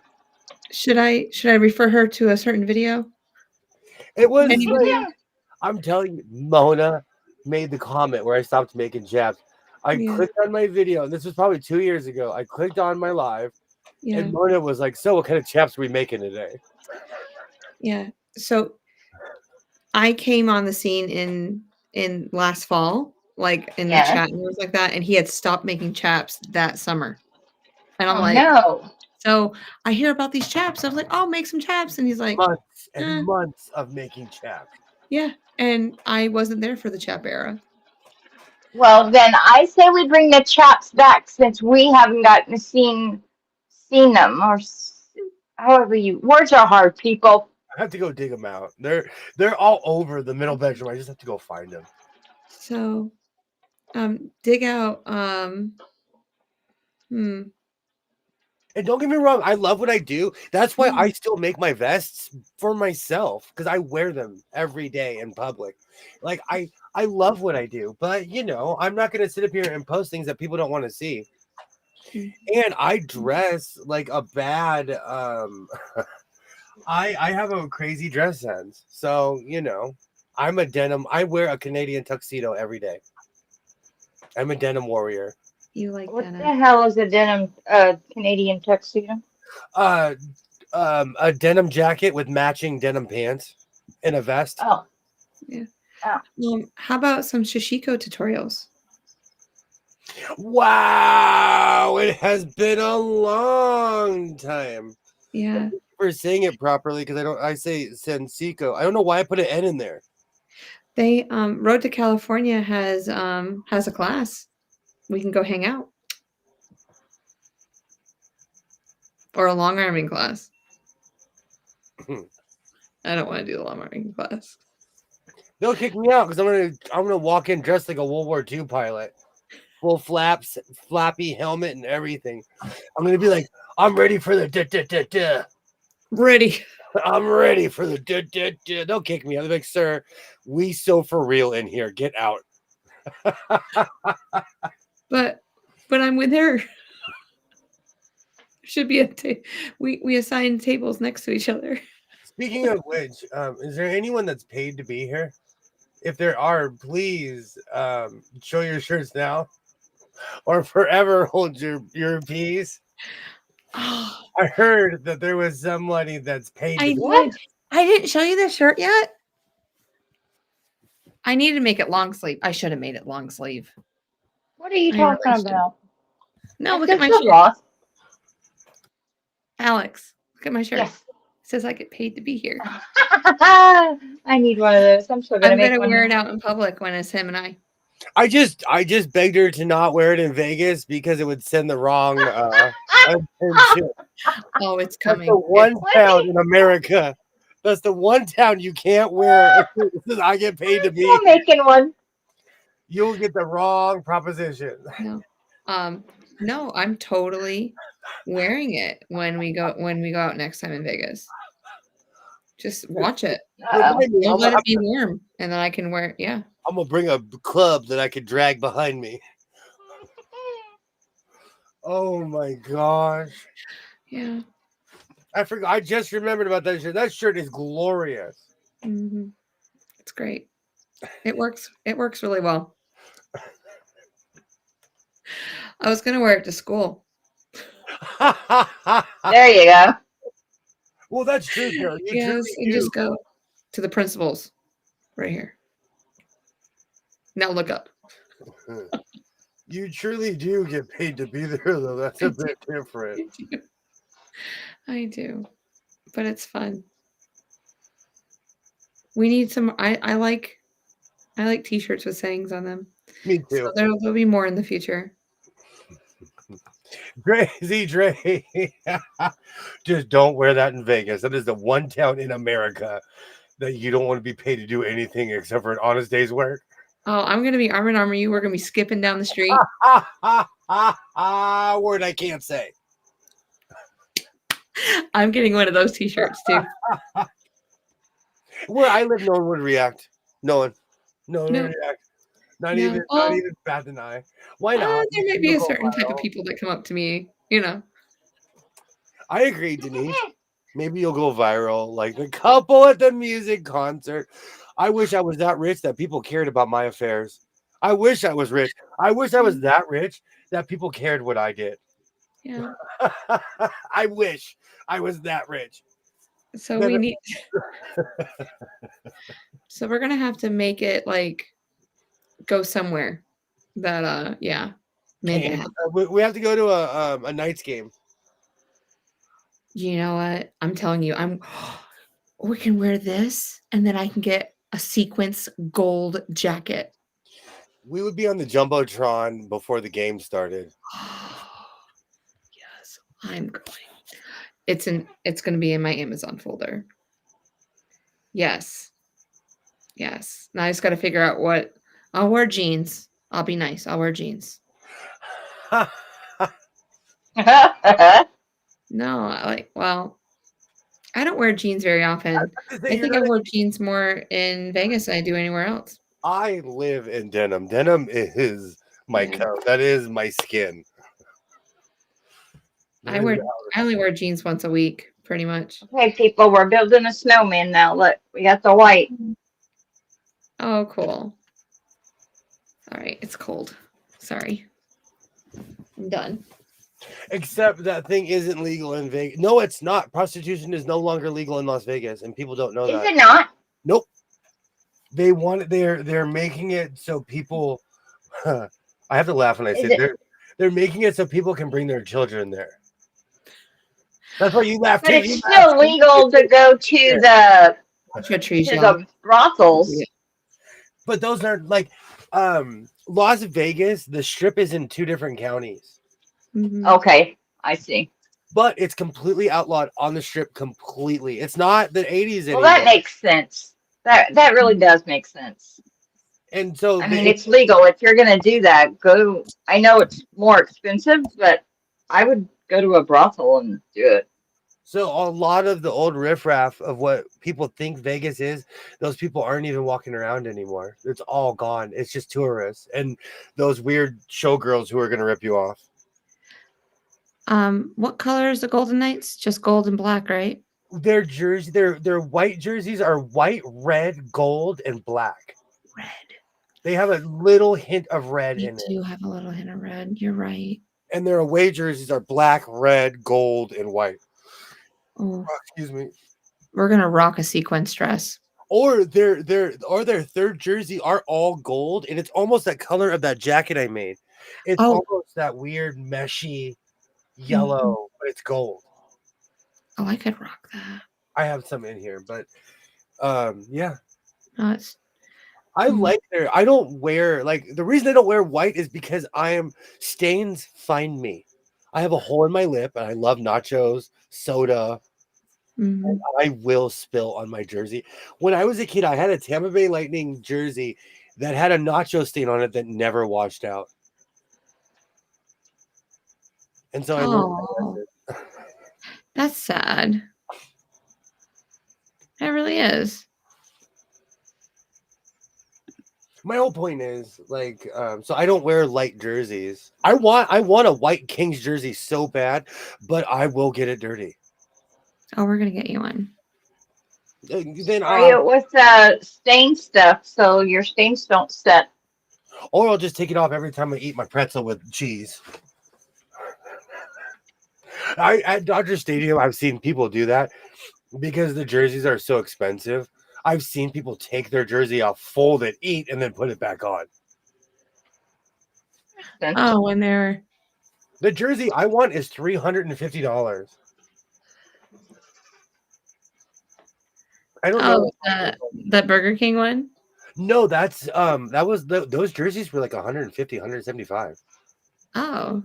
Should I refer her to a certain video? it was Any like video? I'm telling you, Mona made the comment where I stopped making chaps. I Yeah. clicked on my video, and this was probably 2 years ago. I clicked on my live, Yeah. and Mona was like, "So, what kind of chaps are we making today?" Yeah. So I came on the scene in last fall, like in the Yes. chat and it was like that, and he had stopped making chaps that summer. And I'm Oh like, no. so I hear about these chaps. I was like, oh, make some chaps. And he's like, Months and eh, months of making chaps. yeah. And I wasn't there for the chap era. Well, then I say we bring the chaps back since we haven't gotten to seen them or however you. Words are hard, people. I have to go dig them out. They're all over the middle bedroom. I just have to go find them. So dig out And don't get me wrong, I love what I do. That's why yeah. I still make my vests for myself because I wear them every day in public. Like I love what I do, but you know, I'm not going to sit up here and post things that people don't want to see. And I dress like a bad I have a crazy dress sense. So, you know, I'm a denim. I wear a Canadian tuxedo every day. I'm a denim warrior. You like What that? the hell is a denim Canadian tuxedo? A denim jacket with matching denim pants and a vest. Oh. Yeah. Oh. How about some Shishiko tutorials? Wow, it has been a long time. Yeah. For saying it properly because I say Sensico. I don't know why I put an N in there. They Road to California has a class. We can go hang out. Or a long arming class. I don't want to do the long arming class. They'll kick me out because I'm gonna walk in dressed like a World War II pilot. Full flaps, flappy helmet, and everything. I'm gonna be like, I'm ready for the da. Ready. I'm ready for the da. They'll kick me out. They're like, sir, we so for real in here. Get out. But I'm with her. Should be we assign tables next to each other. Speaking of which, is there anyone that's paid to be here? If there are, please show your shirts now, or forever hold your peace. Oh, I heard that there was somebody that's paid. I To did. I didn't show you the shirt yet. I need to make it long sleeve. I should have made it long sleeve. What are you I talking really should. about? No, Is look at this my the shirt. Ross? Alex, look at my shirt. Yes. It says I get paid to be here. I need one of those. I'm still gonna I'm make gonna one. wear it out in public when it's him and I. I just begged her to not wear it in Vegas because it would send the wrong attention. Oh, it's That's coming. the one town in America. That's the one town you can't wear. I get paid to be. I'm making one. You'll get the wrong proposition. No. No, I'm totally wearing it when we go out next time in Vegas. Just watch it. Remind me, Don't let it be warm, and then I can wear it. Yeah. I'm gonna bring a club that I could drag behind me. Oh my gosh. Yeah. I forgot. I just remembered about that shirt. That shirt is glorious. Mm-hmm. It's great. It works. It works really well. I was gonna wear it to school. There you go. Well, that's true, Carol. You Yes, truly and do. just go to the principals right here. Now look up. You truly do get paid to be there, though. That's a bit different. I do. But it's fun. We need some. I like t-shirts with sayings on them. Me too. So there'll be more in the future. Crazy Dre. Just don't wear that in Vegas. That is the one town in America that you don't want to be paid to do anything except for an honest day's work. Oh, I'm gonna be arm in arm with you. We're gonna be skipping down the street. Word I can't say. I'm getting one of those t-shirts too. Where I live, no one would react. No one. No one would No, react. Not no. even Well, bat an eye. Why not? there might be You'll a go certain type of viral. people that come up to me, you know. I agree, Denise. Maybe you'll go viral like the couple at the music concert. I wish I was that rich that people cared about my affairs. I wish I was rich. I wish I was that rich that people cared what I did. Yeah. I wish I was that rich. So we need so we're gonna have to make it like go somewhere that yeah. Make it happen. We have to go to a Knights game. You know what? I'm telling you, we can wear this and then I can get a sequence gold jacket. We would be on the Jumbotron before the game started. Yes, I'm going. It's gonna be in my Amazon folder. Yes. Yes. Now I just gotta figure out what I'll wear jeans. I'll be nice. I'll wear jeans. No, I don't wear jeans very often. I think I wore jeans more in Vegas than I do anywhere else. I live in denim. Denim is my coat. That is my skin. I only wear jeans once a week, pretty much. Okay, people, we're building a snowman now. Look, we got the white. Oh, cool. All right, it's cold. Sorry. I'm done. Except that thing isn't legal in Vegas. No, it's not. Prostitution is no longer legal in Las Vegas, and people don't know that. Is it not? Nope. They want it. They're making it so people. I have to laugh when I say they're making it so people can bring their children there. That's why you laugh. But it's still legal to go to the brothels. Yeah. But those are like Las Vegas. The Strip is in 2 different counties. Mm-hmm. Okay, I see. But it's completely outlawed on the Strip. Completely. It's not the 80s anymore. Well, that makes sense. That really does make sense. And so I mean, it's legal. If you're going to do that, go. I know it's more expensive, but I would go to a brothel and do it. So a lot of the old riffraff of what people think Vegas is, those people aren't even walking around anymore. It's all gone. It's just tourists and those weird showgirls who are going to rip you off. What color is the Golden Knights? Just gold and black, right? Their jersey, their white jerseys are white, red, gold, and black. Red. They have a little hint of red in it. They do have a little hint of red. You're right. And their away jerseys are black, red, gold, and white. Oh, excuse me. We're gonna rock a sequence dress. Or their third jersey are all gold, and it's almost that color of that jacket I made. It's almost that weird meshy yellow, but it's gold. Oh, I could rock that. I have some in here, but yeah. No, I don't wear the reason I don't wear white is because stains find me. I have a hole in my lip and I love nachos, soda. And I will spill on my jersey. When I was a kid, I had a Tampa Bay Lightning jersey that had a nacho stain on it that never washed out. And so I learned that's sad. It really is. My whole point is so I don't wear light jerseys. I want a white Kings jersey so bad, but I will get it dirty. Oh, we're gonna get you one. Then with stain stuff, so your stains don't set. Or I'll just take it off every time I eat my pretzel with cheese. At Dodger Stadium, I've seen people do that because the jerseys are so expensive. I've seen people take their jersey off, fold it, eat, and then put it back on. Oh, when they're the jersey I want is $350. I don't know. That Burger King one? No, that's those jerseys were like 150, 175. Oh.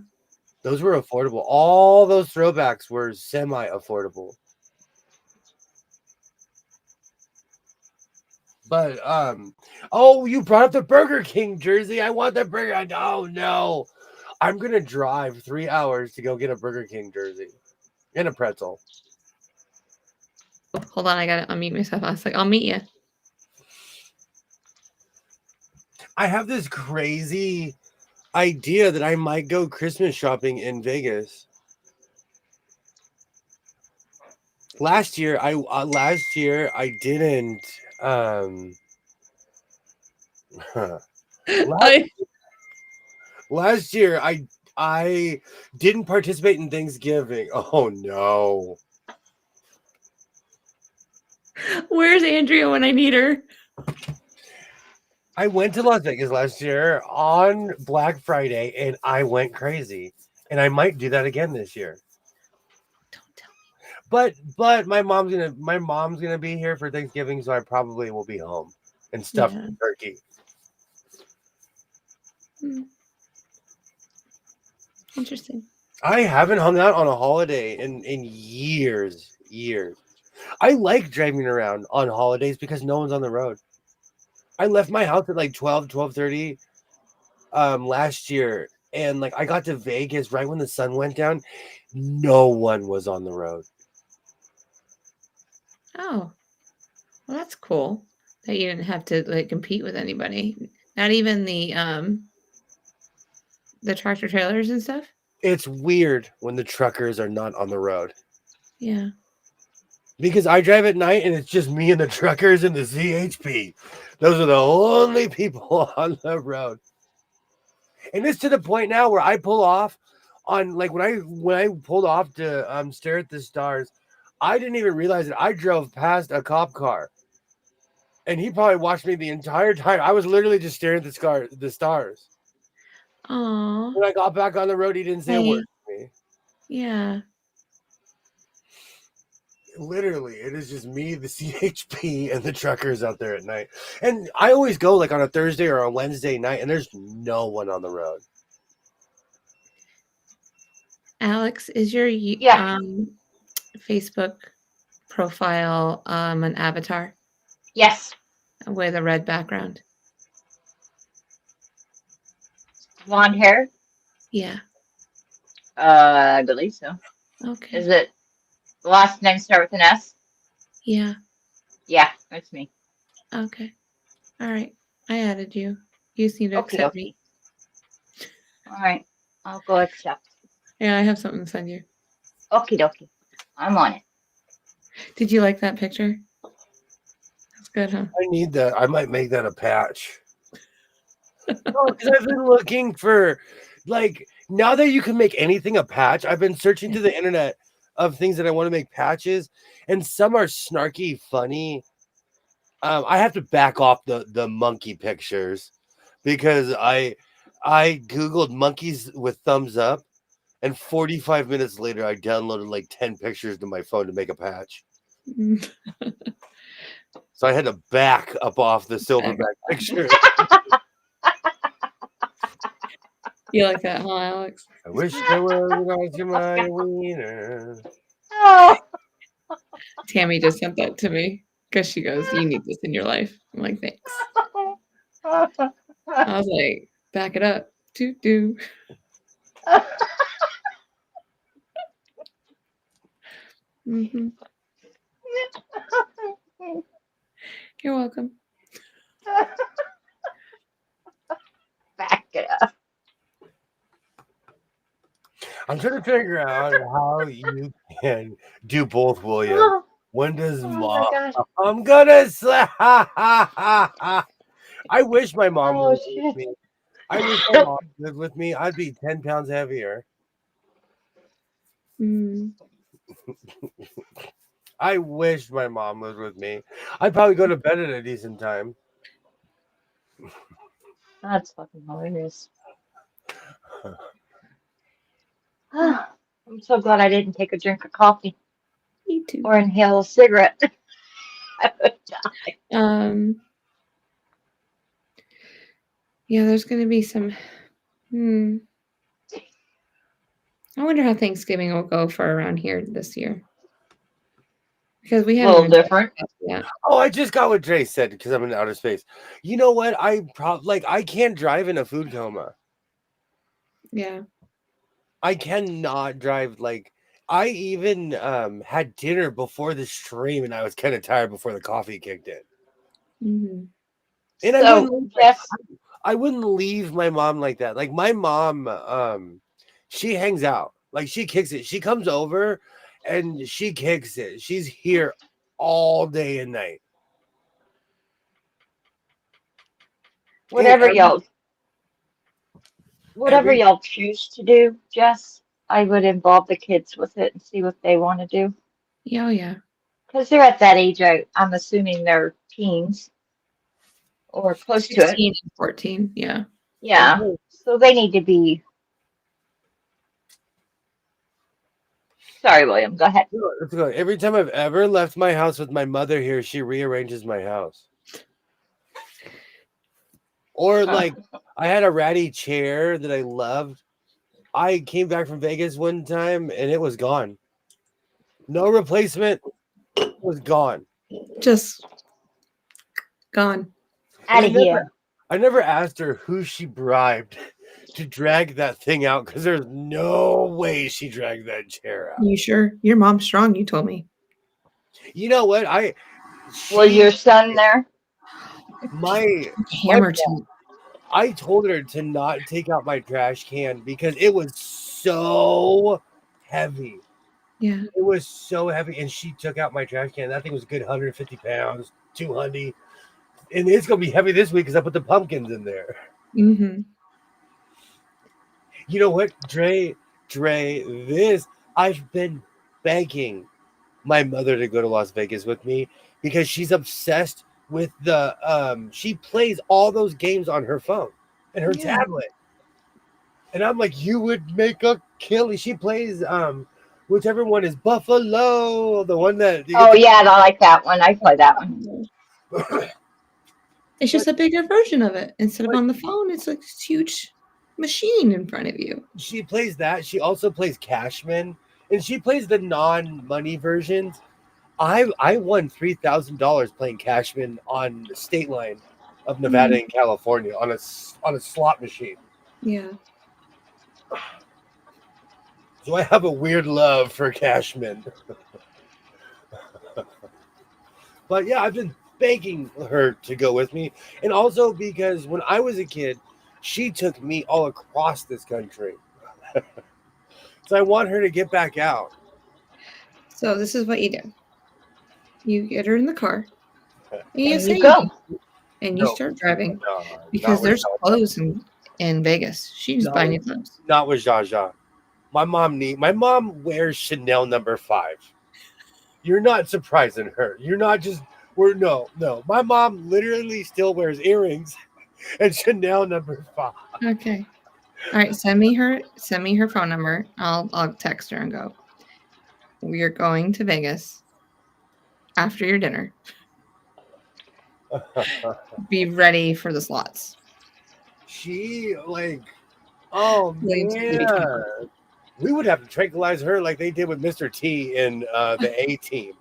Those were affordable. All those throwbacks were semi-affordable. But you brought up the Burger King jersey. I want the burger. Oh no. I'm gonna drive 3 hours to go get a Burger King jersey and a pretzel. Hold on, I gotta unmute myself. I was like, I'll meet you. I have this crazy idea that I might go Christmas shopping in Vegas. Last year I didn't I, last year I didn't participate in Thanksgiving. Oh no. where's Andrea when I need her? I went to Las Vegas last year on Black Friday and I went crazy. And I might do that again this year. Don't tell me. But my mom's gonna be here for Thanksgiving, so I probably will be home and stuffed Yeah. turkey. Interesting. I haven't hung out on a holiday in years. I like driving around on holidays because no one's on the road. I left my house at like 12:30 last year, and like I got to Vegas right when the sun went down. No one was on the road. Oh, well, that's cool that you didn't have to like compete with anybody. Not even the tractor trailers and stuff. It's weird when the truckers are not on the road. Yeah. Because I drive at night and it's just me and the truckers and the ZHP. Those are the only people on the road. And it's to the point now where I pull off on like when I pulled off to stare at the stars, I didn't even realize that I drove past a cop car. And he probably watched me the entire time. I was literally just staring at the stars. Aw. When I got back on the road, he didn't say a word to me. Yeah. Literally, it is just me, the CHP, and the truckers out there at night. And I always go like on a Thursday or a Wednesday night, and there's no one on the road. Alex, is your Facebook profile an avatar Yes. with a red background? Blonde hair? Yeah. I believe so. Okay. Is it the last name start with an S? Yeah. Yeah, that's me. Okay. All right. I added you. You seem to Okie accept me. dokie. All right. I'll go accept. Yeah, I have something to send you. Okie dokie. I'm on it. Did you like that picture? That's good, huh? I need that. I might make that a patch. No, because I've been looking for, like, now that you can make anything a patch, I've been searching to the internet of things that I want to make patches, and some are snarky, funny. I have to back off the monkey pictures because I googled monkeys with thumbs up, and 45 minutes later I downloaded like 10 pictures to my phone to make a patch. So I had to back up off the silverback picture. You like that, huh, Alex? I wish there was an my wiener. Oh. Tammy just sent that to me because she goes, "You need this in your life." I'm like, "Thanks." I was like, "Back it up, do." Mm-hmm. You're welcome. Back it up. I'm trying to figure out how you can do both, William. When does Oh my gosh. I'm gonna slap? I wish my mom Oh lived shit. with me. I wish my mom lived with me. I'd be 10 pounds heavier. Mm. I wish my mom lived with me. I'd probably go to bed at a decent time. That's fucking hilarious. I'm so glad I didn't take a drink of coffee Me too. or inhale a cigarette. I would die. Yeah, there's gonna be some. I wonder how Thanksgiving will go for around here this year. Because we A haven't little even different. Yeah. Oh, I just got what Dre said because I'm in outer space. You know what? I can't drive in a food coma. Yeah. I cannot drive. Like, I even had dinner before the stream, and I was kind of tired before the coffee kicked in. Mhm. And I So, wouldn't Jess, I wouldn't leave my mom like that. Like my mom, she hangs out. Like she kicks it. She comes over and she kicks it. She's here all day and night. And whatever y'all whatever every y'all choose to do, Jess, I would involve the kids with it and see what they want to do. Yeah, oh, yeah. Because they're at that age, I'm assuming they're teens or close to it. 16 and 14. Yeah. Yeah. So they need to be. Sorry, William, go ahead. it's good. Every time I've ever left my house with my mother here, she rearranges my house. Or Huh. like I had a ratty chair that I loved. I came back from Vegas one time and it was gone. No replacement. It was gone. Just gone. And Out of here. I never asked her who she bribed to drag that thing out because there's no way she dragged that chair out. You sure? Your mom's strong, you told me. You know what? Was your son there? My Hammer to I told her to not take out my trash can because it was so heavy. Yeah. It was so heavy, and she took out my trash can. That thing was a good 150 pounds, 200, and it's gonna be heavy this week because I put the pumpkins in there. Mm-hmm. You know what, Dre, this I've been begging my mother to go to Las Vegas with me because she's obsessed with the she plays all those games on her phone and her Yeah. tablet. And I'm like, you would make a killing. She plays whichever one is Buffalo, the one that you Oh, get yeah, I like that one. I play that one. It's just a bigger version of it. Instead of But- on the phone, it's like this huge machine in front of you. she plays that. She also plays Cashman, and she plays the non-money versions. I won $3,000 playing Cashman on the state line of Nevada and California on a slot machine. Yeah. So I have a weird love for Cashman. But yeah, I've been begging her to go with me, and also because when I was a kid, she took me all across this country. So I want her to get back out. So this is what you do. You get her in the car. And you And say you go. and you No. start driving No, because not with there's Zsa Zsa. clothes in Vegas. She just No. buy new clothes. Not with Zsa Zsa. My mom wears Chanel number 5. You're not surprising her. You're not just no. My mom literally still wears earrings and Chanel number 5. Okay. All right. Send me her phone number. I'll text her and go. We're going to Vegas after your dinner. Be ready for the slots. She like, oh William's gonna be man, we would have to tranquilize her like they did with Mr. T in the A Team.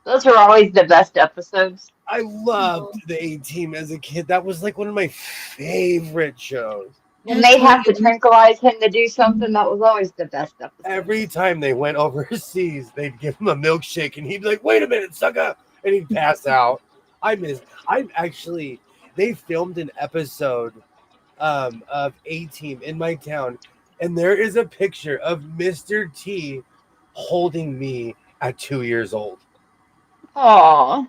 Those are always the best episodes. I loved the A Team as a kid. That was like one of my favorite shows. When they have to tranquilize him to do something, that was always the best episode. Every time they went overseas, they'd give him a milkshake, and he'd be like, "Wait a minute, sucker," and he'd pass out. They filmed an episode of A Team in my town, and there is a picture of Mr. T holding me at 2 years old Aw.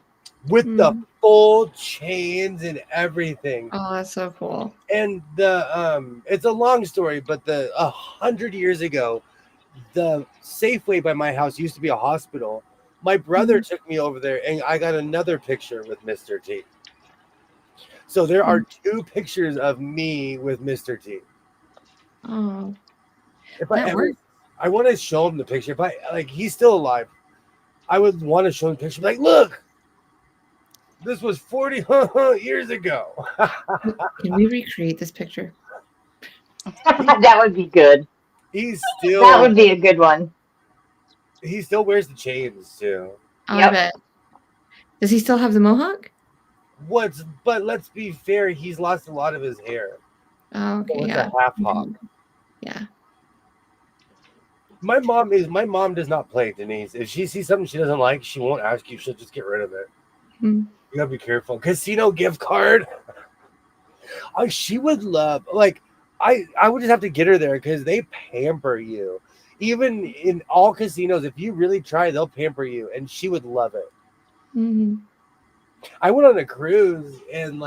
with the full chains and everything. Oh, that's so cool. And it's a long story, but 100 years ago, the Safeway by my house used to be a hospital. My brother took me over there, and I got another picture with Mr. T. So there are 2 pictures of me with Mr. T. Oh, If I want to show him the picture. If he's still alive, I would want to show him the picture. Like, look, this was 40 years ago. can we recreate this picture? That would be good. That would be a good one. He still wears the chains too. Oh, Yep. I bet. Does he still have the mohawk? But let's be fair, he's lost a lot of his hair. Oh, So okay, it's yeah. a half hop. Yeah. My mom does not play, Denise. If she sees something she doesn't like, she won't ask you. She'll just get rid of it. Hmm. You gotta be careful. Casino gift card. She would love I would just have to get her there because they pamper you. Even in all casinos, if you really try, they'll pamper you, and she would love it. Hmm. I went on a cruise, and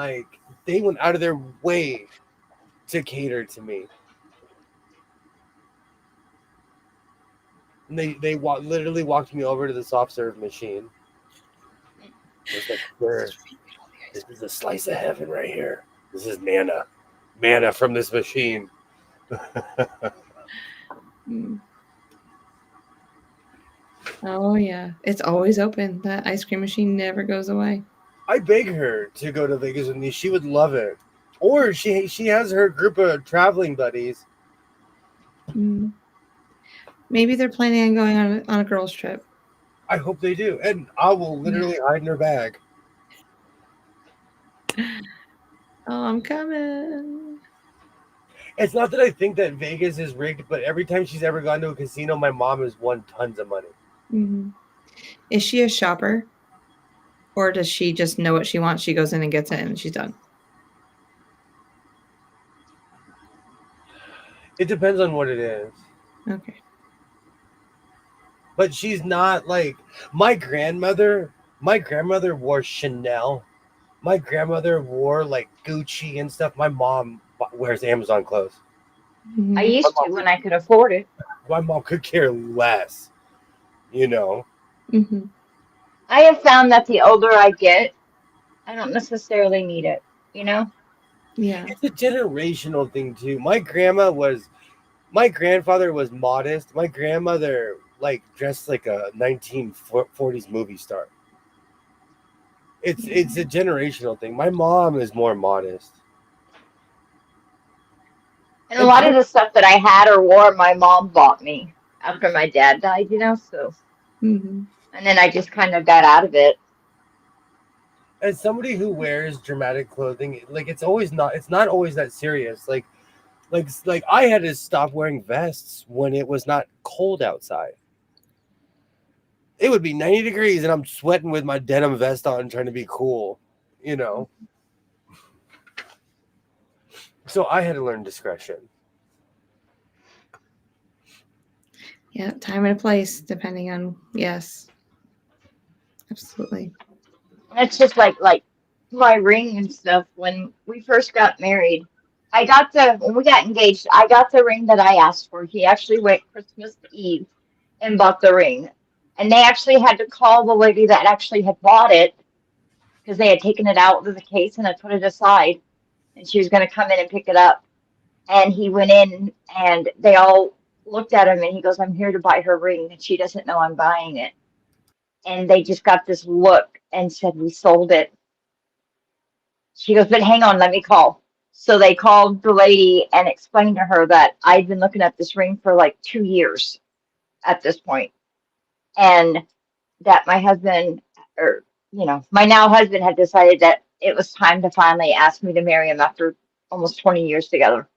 they went out of their way to cater to me. And literally walked me over to the soft serve machine. It was like, sir, this is a slice of heaven right here. This is manna from this machine. Mm. Oh yeah, it's always open. That ice cream machine never goes away. I beg her to go to Vegas with me. She would love it. Or she has her group of traveling buddies. Mm. Maybe they're planning on going on a girls' trip. I hope they do. And I will literally hide in her bag. Oh, I'm coming. It's not that I think that Vegas is rigged, but every time she's ever gone to a casino, my mom has won tons of money. Hmm. Is she a shopper? Or does she just know what she wants? She goes in and gets it and she's done. It depends on what it is. Okay. But she's not like my grandmother. My grandmother wore Chanel. My grandmother wore Gucci and stuff. My mom wears Amazon clothes. Mhm. I used to when I could afford it. My mom could care less, you know. Mhm. I have found that the older I get, I don't necessarily need it, you know? Yeah. It's a generational thing too. My grandfather was modest. My grandmother dressed like a 1940s movie star. It's a generational thing. My mom is more modest. And a lot of the stuff that I had or wore, my mom bought me after my dad died, you know? So, Mhm. and then I just kind of got out of it. As somebody who wears dramatic clothing, it's not always that serious. Like I had to stop wearing vests when it was not cold outside. It would be 90 degrees and I'm sweating with my denim vest on trying to be cool, you know. So I had to learn discretion. Yeah, time and a place, depending on yes. Absolutely. It's just like my ring and stuff. When we first got married, when we got engaged, I got the ring that I asked for. He actually went Christmas Eve and bought the ring. And they actually had to call the lady that actually had bought it because they had taken it out of the case and had put it aside. And she was going to come in and pick it up. And he went in and they all looked at him and he goes, I'm here to buy her ring. And she doesn't know I'm buying it. And they just got this look and said, we sold it. She goes, but hang on, let me call. So they called the lady and explained to her that I'd been looking at this ring for like 2 years at this point, and that my husband, or my now husband, had decided that it was time to finally ask me to marry him after almost 20 years together.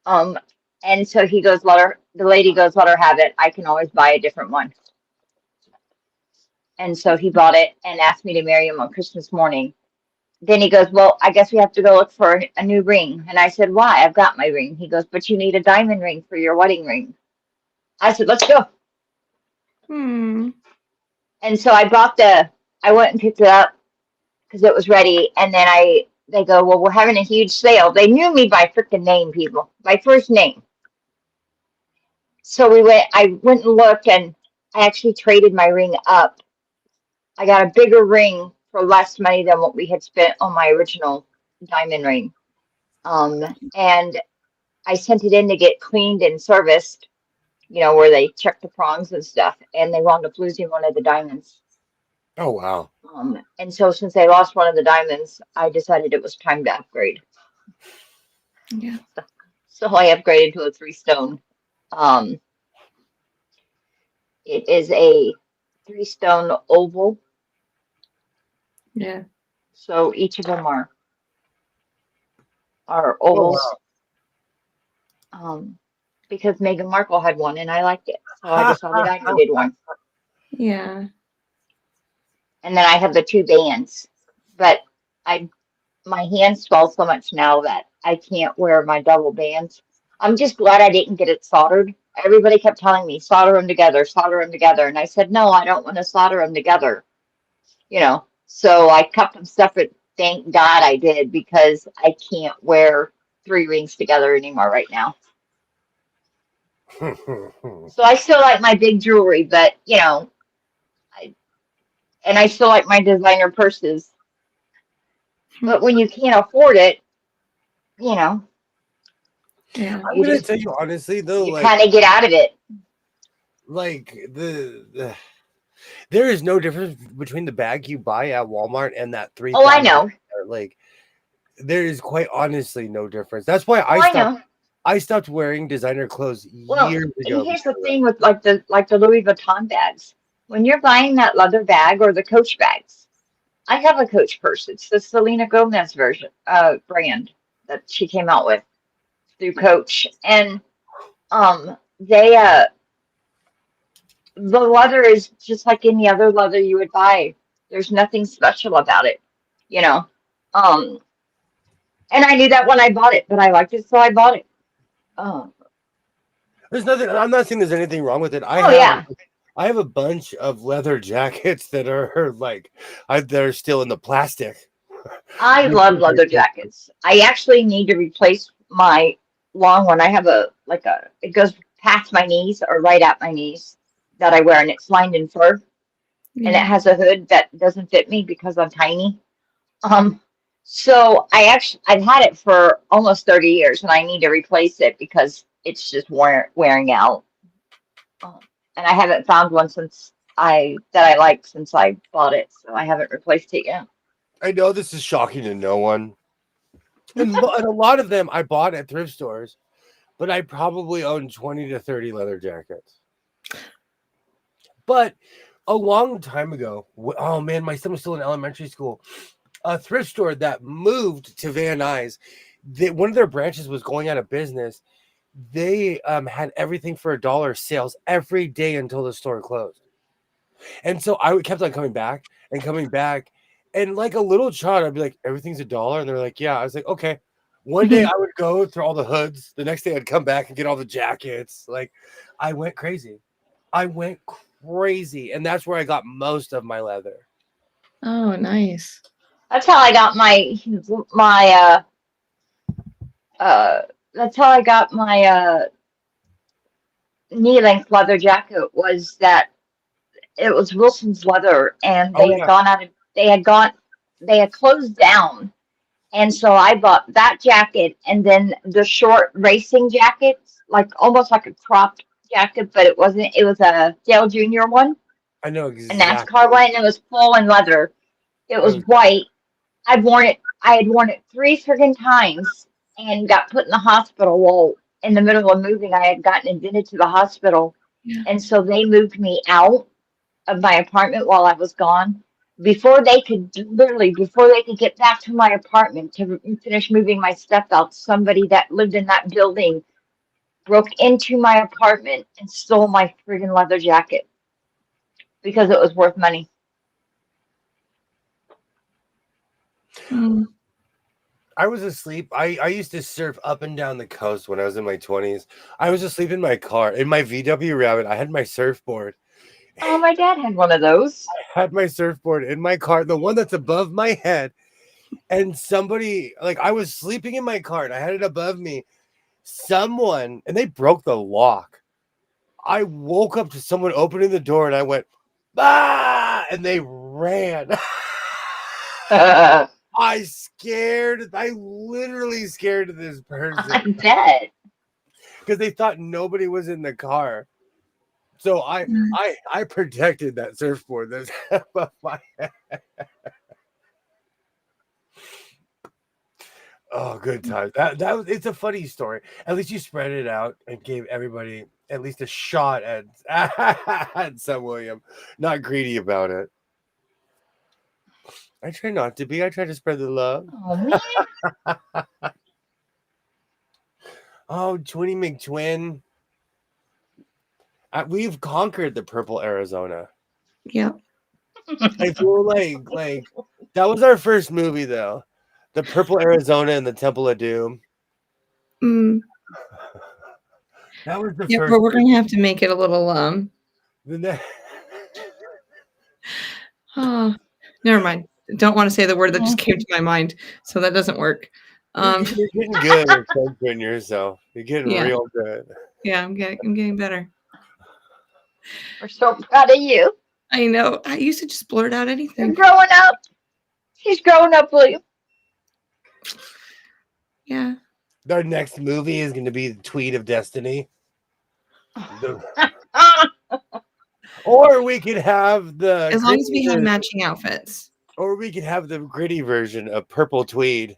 Um, and so he goes, the lady goes, let her have it. I can always buy a different one. And so he bought it and asked me to marry him on Christmas morning. Then he goes, well, I guess we have to go look for a new ring. And I said, why? I've got my ring. He goes, but you need a diamond ring for your wedding ring. I said, let's go. Hmm. And so I went and picked it up because it was ready. And then they go, well, we're having a huge sale. They knew me by freaking name, people, my first name. So I went and looked and I actually traded my ring up. I got a bigger ring for less money than what we had spent on my original diamond ring. And I sent it in to get cleaned and serviced, where they check the prongs and stuff, and they wound up losing one of the diamonds. Oh wow. And so since they lost one of the diamonds, I decided it was time to upgrade. Yeah. So I upgraded to a 3 stone. Um, it is a 3 stone oval. Yeah. So each of them are Oh ovals. wow. Because Meghan Markle had one and I liked it. So I decided I needed one. Yeah. And then I have the 2 bands. But my hands swell so much now that I can't wear my double bands. I'm just glad I didn't get it soldered. Everybody kept telling me, solder them together, solder them together. And I said, no, I don't want to solder them together. So I cut them separate. Thank God I did because I can't wear 3 rings together anymore right now. So I still like my big jewelry, but I still like my designer purses. But when you can't afford it, Yeah. I'm gonna tell you honestly though, you kind of get out of it. like there is no difference between the bag you buy at Walmart and that Oh, I 3,000. know. Like there is quite honestly no difference. That's why Oh, I know. I stopped wearing designer clothes Well, years and ago here's because the of thing with like the Louis Vuitton bags. When you're buying that leather bag or the Coach bags, I have a Coach purse. It's the Selena Gomez brand that she came out with through Coach, and they the leather is just like any other leather you would buy. There's nothing special about it, you know. Um, and I knew that when I bought it, but I liked it, so I bought it. Um, there's nothing. I'm not saying there's anything wrong with it. oh yeah, I have a bunch of leather jackets that are like they're still in the plastic. I love leather jackets. I actually need to replace my long one. I have it goes past my knees or right at my knees that I wear, and it's lined in fur, and it Yeah. has a hood that doesn't fit me because I'm tiny. Um, so I've had it for almost 30 years and I need to replace it because it's just wearing out. Um, and I haven't found one that I like since I bought it, so I haven't replaced it yet. I know this is shocking to no one, and a lot of them I bought at thrift stores, but I probably own 20 to 30 leather jackets. But a long time ago, oh man, my son was still in elementary school. A thrift store that moved to Van Nuys, one of their branches was going out of business. They had everything for $1 sales every day until the store closed. And so I kept on coming back and coming back. And like a little child, I'd be like, everything's $1. And they're like, yeah. I was like, okay. One day I would go through all the hoods. The next day I'd come back and get all the jackets. Like I went crazy. And that's where I got most of my leather. Oh, nice. That's how I got my uh that's how I got my knee length leather jacket was that it was Wilson's Leather and Oh yeah. they had closed down. And so I bought that jacket and then the short racing jackets, like almost like a cropped jacket, but it was a Dale Jr. one, I know a exactly. NASCAR one, and it was full in leather. It I was was white. I had worn it 3 friggin' times and got put in the hospital. Well, in the middle of moving, I had gotten admitted to the hospital. Yeah. And so they moved me out of my apartment while I was gone. Before they could get back to my apartment to finish moving my stuff out, somebody that lived in that building broke into my apartment and stole my friggin' leather jacket because it was worth money. Mm. I was asleep. I used to surf up and down the coast when I was in my 20s. I was asleep in my car. In my VW Rabbit, I had my surfboard. Oh, my dad had one of those. I had my surfboard in my car, the one that's above my head. And somebody, like, I was sleeping in my car and I had it above me. And they broke the lock. I woke up to someone opening the door and I went, ah, and they ran. I literally scared this person I bet. because they thought nobody was in the car. So I protected that surfboard that's above my head. Oh, good time. That was, it's a funny story. At least you spread it out and gave everybody at least a shot at at Sam William. Not greedy about it. I try not to be. I try to spread the love. Oh man. Oh, Twinny McTwin. We've conquered the purple Arizona. Yeah. I feel like that was our first movie though. The Purple Arizona and the Temple of Doom. Mm. That was the Yeah, first. but we're gonna have to make it a little The oh, never mind. Don't want to say the word that just came to my mind, so that doesn't work. You're getting good at censoring yourself. You're getting Yeah. real good. Yeah, I'm getting better. We're so proud of you. I know. I used to just blurt out You're anything. growing up. He's growing up, William. Yeah. Our next movie is going to be the Tweed of Destiny. Or we could have the As long as we have version, matching outfits. or we could have the gritty version of Purple Tweed.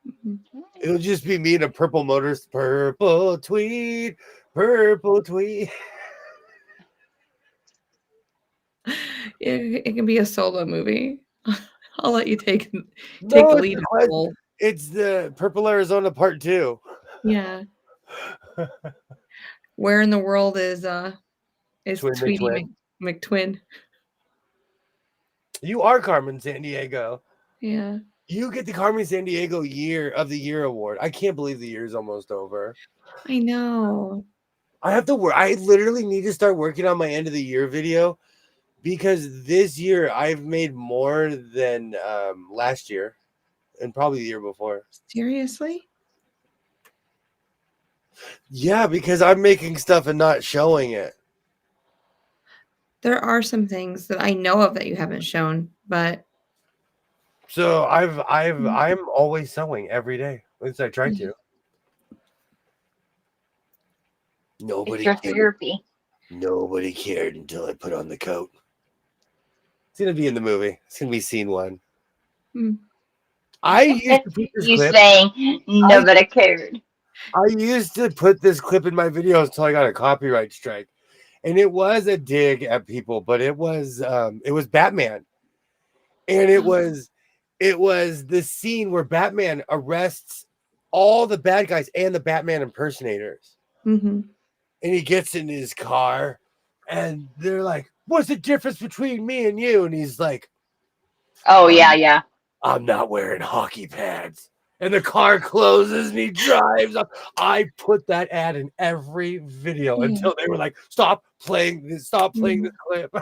Mm-hmm. It'll just be me in a purple motors. Purple tweed, purple tweed. It can be a solo movie. I'll let you take the lead. It's the Purple Arizona Part 2. Yeah. Where in the world is Twin Tweety McTwin? You are Carmen Sandiego. Yeah. You get the Carmen Sandiego Year of the Year award. I can't believe the year is almost over. I know. I have to work. I literally need to start working on my end of the year video because this year I've made more than last year and probably the year before. Seriously? Yeah, because I'm making stuff and not showing it. There are some things that I know of that you haven't shown, but so I'm always sewing every day. At least I try to. Nobody cared until I put on the coat. It's gonna be in the movie. It's gonna be scene 1. I used to put this clip. Saying nobody cared. I used to put this clip in my videos until I got a copyright strike, and it was a dig at people, but it was Batman, and it was the scene where Batman arrests all the bad guys and the Batman impersonators. Mm-hmm. And he gets in his car and they're like, what's the difference between me and you? And he's like, oh, yeah. I'm not wearing hockey pads. And the car closes and he drives up. I put that ad in every video until they were like, stop playing this clip.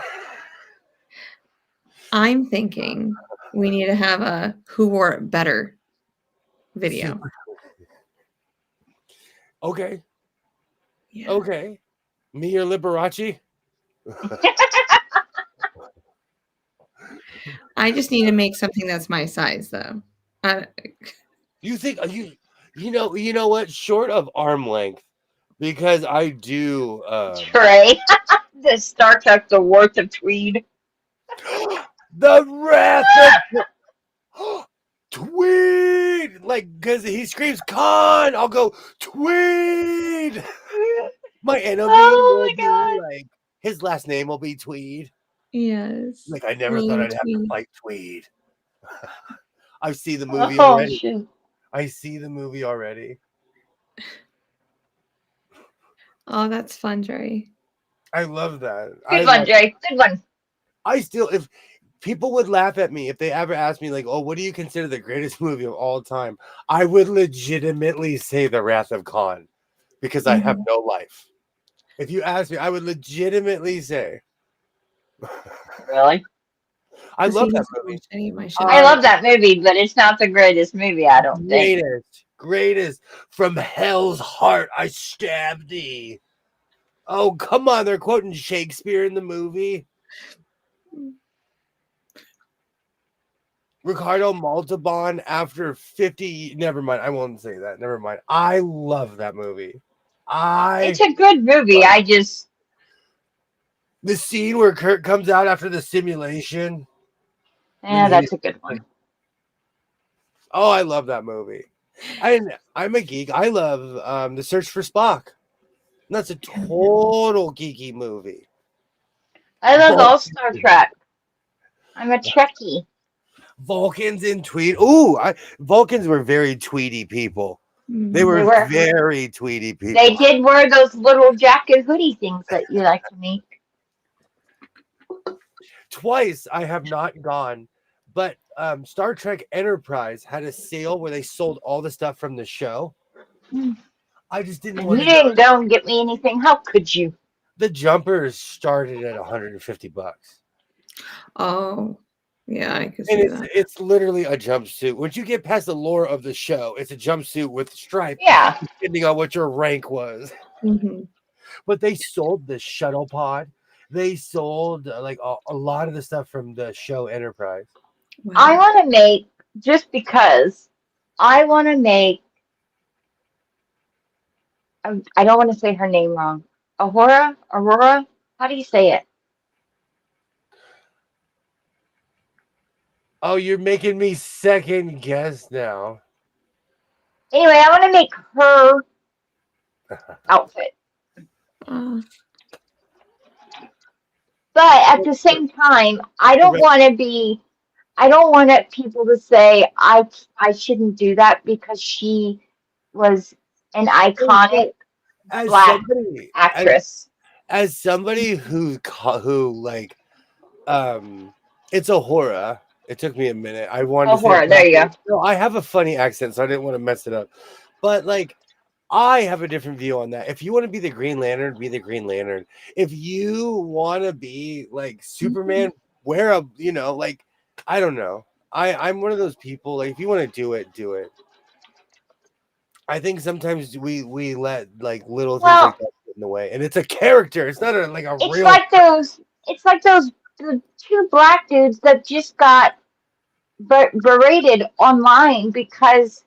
I'm thinking we need to have a who wore it better video. Okay. Yeah. Okay. Me or Liberace? I just need to make something that's my size, though. You think you know what? Short of arm length, because I do. Trey, the Star Trek, the worth of Tweed. The wrath of Tweed, like because he screams "Con," I'll go Tweed. My enemy will be like his last name will be Tweed. Yes. Like I never thought I'd have to fight Tweed. I see the movie Oh, already. shit. I see the movie already. Oh, that's fun, Jerry. I love that. Good one, Jerry. Good one. I still, if people would laugh at me if they ever asked me, like, oh, what do you consider the greatest movie of all time? I would legitimately say The Wrath of Khan because I have no life. If you ask me, I would legitimately say. Really? I love that movie. I love that movie, but it's not the greatest movie, I don't think. Greatest. From hell's heart, I stabbed thee. Oh, come on. They're quoting Shakespeare in the movie. Ricardo Montalban after 50. Never mind. I won't say that. Never mind. I love that movie. It's a good movie. The scene where Kurt comes out after the simulation. Yeah, that's a good one. Oh, I love that movie. I'm a geek. I love The Search for Spock. That's a total geeky movie. I love all Star Trek. I'm a Trekkie. Vulcans in tweed. Ooh, Vulcans were very tweedy people. They Mhm. were They were. very tweedy people. They did wear those little jacket hoodie things that you like to make. Twice I have not gone, but Star Trek Enterprise had a sale where they sold all the stuff from the show. Hmm. I just didn't And want you to go. didn't go and get me anything. How could you? The jumpers started at $150. Oh, yeah, I could And see that. it's literally a jumpsuit. Once you get past the lore of the show, it's a jumpsuit with stripe, Yeah. depending on what your rank was. Mhm. But they sold the shuttle pod. They sold like a lot of the stuff from the show Enterprise. I Wow. want to make, just because, I want to make, I don't want to say her name wrong. Aurora? How do you say it? Oh, you're making me second guess now. Anyway, I want to make her outfit. Uh, But at the same time, I don't want to be, I don't want people to say I shouldn't do that because she was an iconic As black somebody, actress. as somebody who like, it's a horror. It took me a minute. I wanted Oh, to say it horror. There you go. no, I have a funny accent, so I didn't want to mess it up. But like, I have a different view on that. If you want to be the Green Lantern, be the Green Lantern. If you want to be like Superman, wear a like I don't know. I'm one of those people. Like, if you want to do it, do it. I think sometimes we let like little things like Well, that get in the way, and it's a character. It's not like a it's real. like those. It's like those the two black dudes that just got berated online because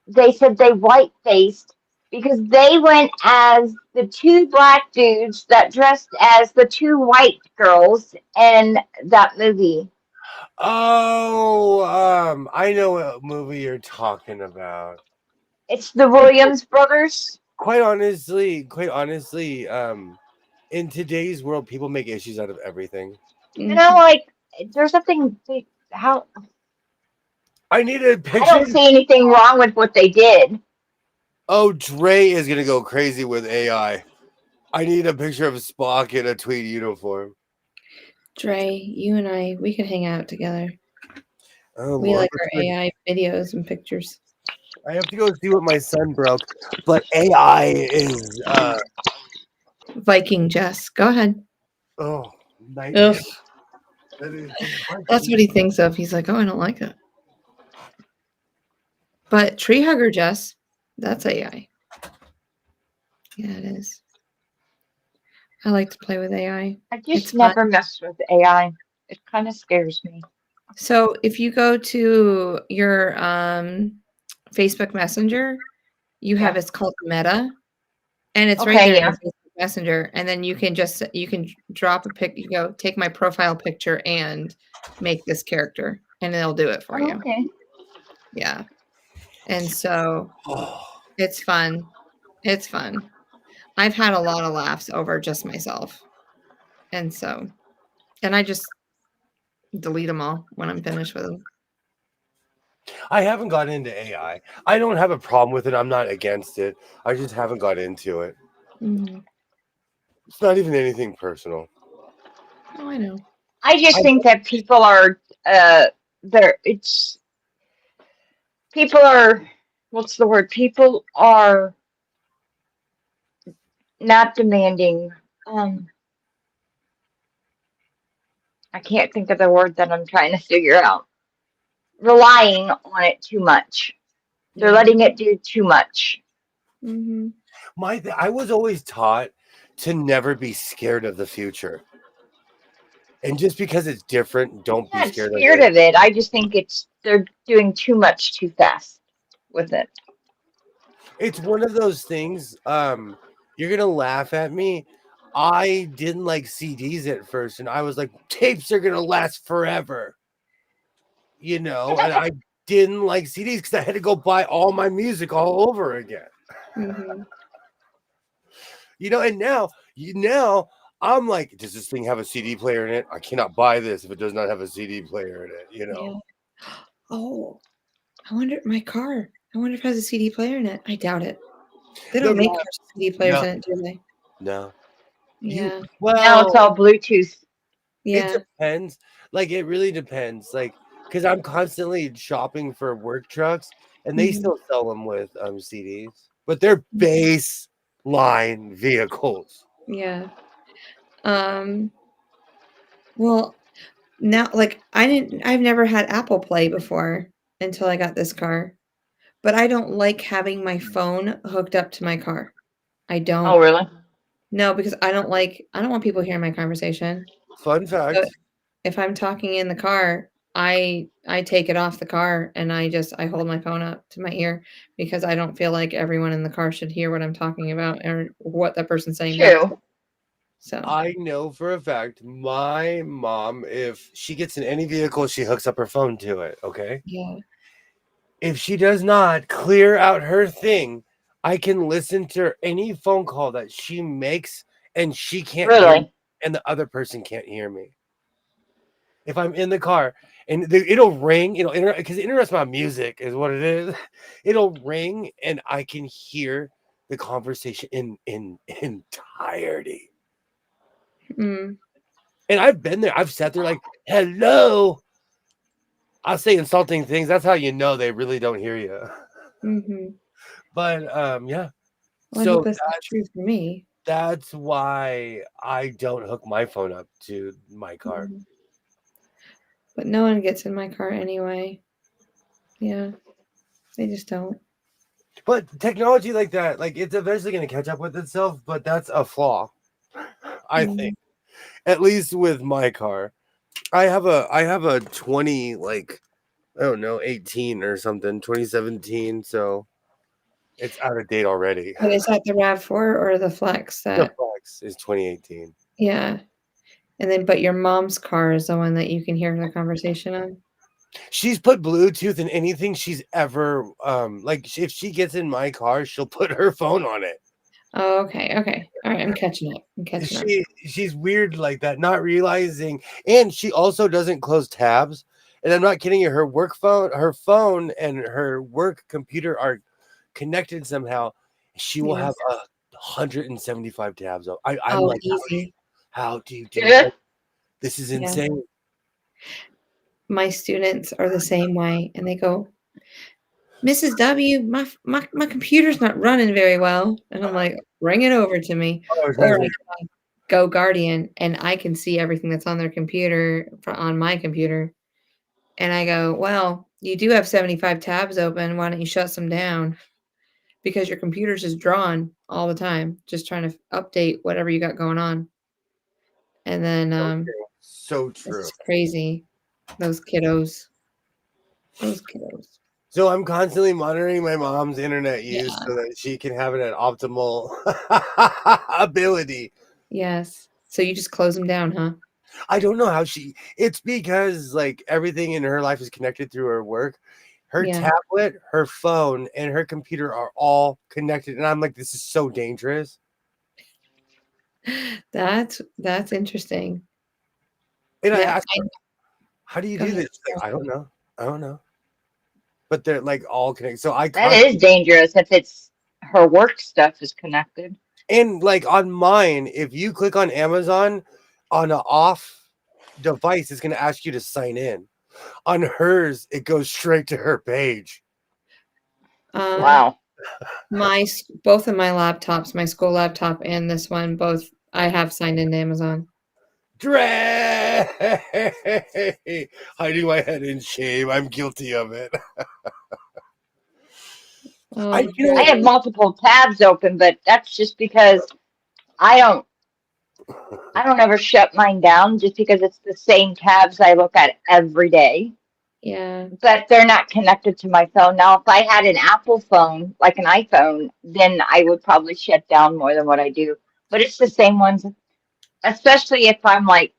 they said they white faced because they went as the two black dudes that dressed as the two white girls in that movie. Oh, I know what movie you're talking about. It's the Williams brothers. Quite honestly, in today's world, people make issues out of everything. And I'm mhm. like, there's nothing. How I need a I picture. don't see anything wrong with what they did. Oh, Dre is gonna go crazy with AI. I need a picture of Spock in a tweed uniform. Dre, you and I, we could hang out together. Oh We Lord, like our AI videos and pictures. I have to go see what my son broke. But AI is Viking Jess, go ahead. oh Ugh, nightmare. That is that's what he thinks of. He's like, oh, I don't like it. But Tree Hugger Jess, that's AI. Yeah, it is. I like to play with AI. I It's just fun. never messed with AI. It kind of scares me. So if you go to your Facebook Messenger, you have Yeah. it's called Meta, and it's right Okay. there in Yeah. your Facebook Messenger. And then you can drop a pic. You go take my profile picture and make this character, and it'll do it for Oh, you. okay. Yeah, and so oh, it's fun. It's fun. I've had a lot of laughs over just myself, and I just delete them all when I'm finished with them. I haven't got into AI. I don't have a problem with it. I'm not against it. I just haven't got into it. Mhm. It's not even anything personal. Oh, I know. I just I, think that people are there. It's people are. What's the word? People are not demanding. I can't think of the word that I'm trying to figure out. Relying on it too much. They're Yeah. letting it do too much. Mhm. I was always taught to never be scared of the future. And just because it's different, don't I'm be not scared of scared it. of it. I just think they're doing too much too fast with it. It's one of those things. You're gonna laugh at me. I didn't like CDs at first, and I was like, tapes are gonna last forever. And I didn't like CDs because I had to go buy all my music all over again. Mhm. And now I'm like, does this thing have a CD player in it? I cannot buy this if it does not have a CD player in it. Yeah. Oh, I wonder my car. I wonder if it has a CD player in it. I doubt it. They No, don't make no, cars with CD players no, in it, do they? no. You Yeah. Now it's well, all Bluetooth. it Yeah. depends. Like it really depends. Like because I'm constantly shopping for work trucks, and they Mhm. still sell them with CDs, but they're base line vehicles. Yeah. Um, well, now like I've never had Apple Play before until I got this car. But I don't like having my phone hooked up to my car. I Oh, don't. really? No, because I don't want people hearing my conversation. Fun So fact. if I'm talking in the car, I take it off the car and I hold my phone up to my ear because I don't feel like everyone in the car should hear what I'm talking about or what that person's saying back to me. True. So, I know for a fact my mom, if she gets in any vehicle, she hooks up her phone to it. Okay. yeah. If she does not clear out her thing, I can listen to any phone call that she makes and she can't hear me Really? and the other person can't hear me. If I'm in the car and it'll ring, because it interests my music is what it is. It'll ring and I can hear the conversation in entirety. Mm, And I've been there. I've sat there like, hello. I'll say insulting things. That's how you know they really don't hear you. mhm. But yeah. Well, I hope So that's not true for me. that's why I don't hook my phone up to my car. Mhm. But no one gets in my car anyway. Yeah, they just don't. But technology like that, like it's eventually going to catch up with itself. But that's a flaw, I think. Mm, At least with my car, I have a 20 like I don't know 18 or something 2017. So it's out of date already. but is that the RAV4 or the Flex The that Flex is 2018. yeah, and then but your mom's car is the one that you can hear the conversation on? She's put Bluetooth in anything she's ever like if she gets in my car, she'll put her phone on it. Oh, okay, okay. Alright, I'm catching up, I'm catching up. She's weird like that, not realizing, and she also doesn't close tabs. And I'm not kidding you, her phone and her work computer are connected somehow. She will have Yes. 175 tabs up. I'm Oh, like, easy. how do you do Yeah. that? This is Yeah. insane. My students are the same way, and they go, "Mrs. W, my computer's not running very well." And I'm like, "Bring it over to me." Oh, Or trust I me. go Guardian, and I can see everything that's on their computer on my computer. And I go, "Well, you do have 75 tabs open. Why don't you shut some down? Because your computer's just drawn all the time, just trying to update whatever you got going on." And then, So it's true. just crazy. Those kiddos. Those kiddos. So I'm constantly monitoring my mom's internet use Yeah. so that she can have it at optimal ability. Yes. So you just close them down, huh? I don't know how it's because like everything in her life is connected through her work. Her Yeah. tablet, her phone, and her computer are all connected. And I'm like, this is so dangerous. That's interesting. And I Yeah, asked her, how do you go do ahead. this? She's like, I don't know. I don't know. But they're like all connected. So I That is constantly dangerous if it's her work stuff is connected. and like on mine, if you click on Amazon on an off device, it's gonna ask you to sign in. On hers, it goes straight to her page. Um, Wow. both of my laptops, my school laptop and this one, both I have signed into Amazon. Dre! Hiding my head in shame. I'm guilty of it. Oh, You know I what? have goodness. multiple tabs open, but that's just because I don't I don't ever shut mine down just because it's the same tabs I look at every day. Yeah. But they're not connected to my phone. Now, if I had an Apple phone, like an iPhone, then I would probably shut down more than what I do. But it's the same ones, especially if I'm like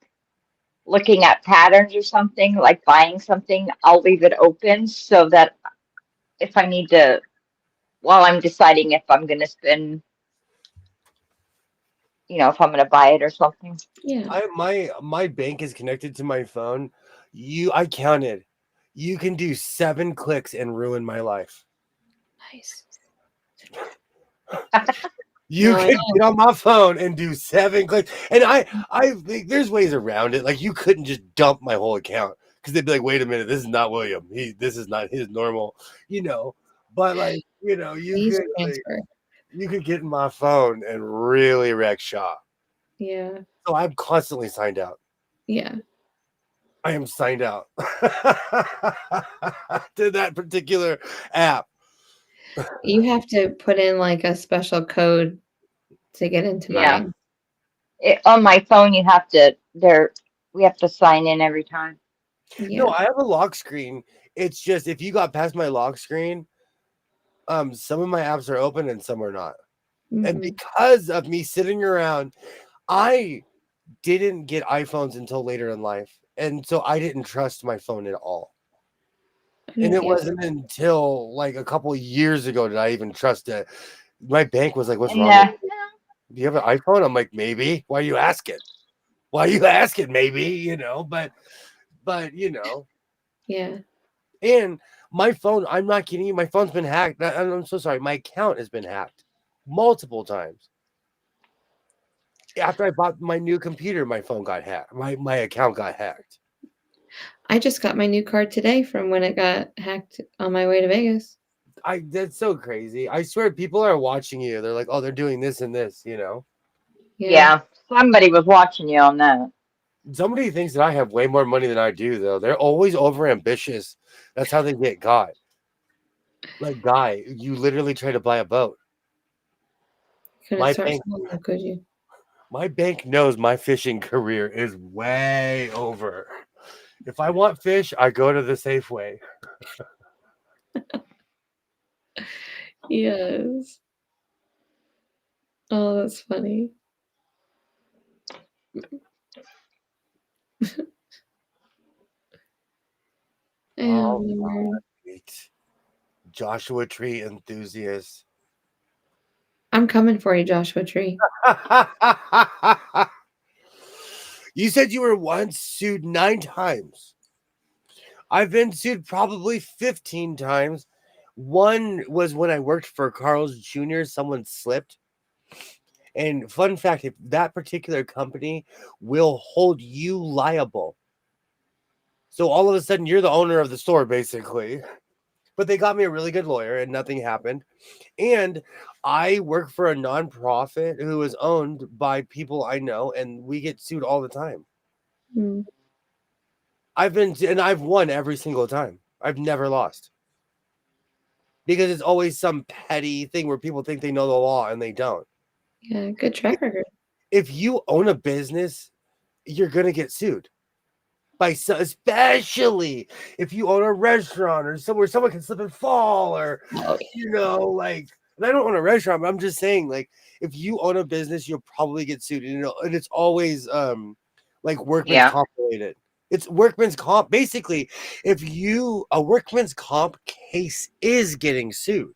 looking at patterns or something, like buying something, I'll leave it open so that if I need to, while I'm deciding if I'm going to spend, if I'm going to buy it or something. Yeah. My bank is connected to my phone. I counted. You can do 7 clicks and ruin my life. Nice. You No, I can know. get on my phone and do 7 clicks. And I think there's ways around it. Like you couldn't just dump my whole account because they'd be like, wait a minute, this is not William. This is not his normal, you know. But like, you know, Please transfer. you could get in my phone and really wreck shop. Yeah. So I'm constantly signed out. Yeah. I am signed out to that particular app. You have to put in like a special code to get into Yeah. mine. On my phone, we have to sign in every time. Yeah. No, I have a lock screen. It's just if you got past my lock screen, some of my apps are open and some are not. And Mhm. because of me sitting around, I didn't get iPhones until later in life. And so I didn't trust my phone at all. And it Yeah. wasn't until like a couple of years ago that I even trust it. My bank was like, "What's And wrong with you? Do you have an iPhone?" I'm like, "Maybe." Why are you asking? Why are you asking? Maybe, you know, but you know, Yeah. and my phone, I'm not kidding you, my phone's been hacked. I'm so sorry. My account has been hacked multiple times. After I bought my new computer, my phone got hacked. My account got hacked. I just got my new card today from when it got hacked on my way to Vegas. That's so crazy. I swear people are watching you. They're like, "Oh, they're doing this and this," you know. Yeah. yeah, somebody was watching you on that. Somebody thinks that I have way more money than I do, though. They're always over ambitious. That's how they get got. Like, guy, you literally try to buy a boat. Couldn't My start bank, something though, could you? my bank knows my fishing career is way over. If I want fish, I go to the Safeway. Yes. Oh, that's funny. Oh, Oh, Lord. right. Joshua Tree enthusiast. I'm coming for you, Joshua Tree. You said you were once sued 9 times. I've been sued probably 15 times. One was when I worked for Carl's Jr. Someone slipped. And fun fact, if that particular company will hold you liable. So all of a sudden you're the owner of the store, basically. But they got me a really good lawyer and nothing happened. And I work for a nonprofit who is owned by people I know, and we get sued all the time. Mm. I've won every single time. I've never lost. Because it's always some petty thing where people think they know the law and they don't. Yeah, good track record. If you own a business, you're going to get sued. Especially if you own a restaurant or somewhere someone can slip and fall or Oh, you know, like, and I don't own a restaurant, but I'm just saying, like, if you own a business, you'll probably get sued. You know, and it's always like workman's Yeah. comp related. It's workman's comp. Basically, if a workman's comp case is getting sued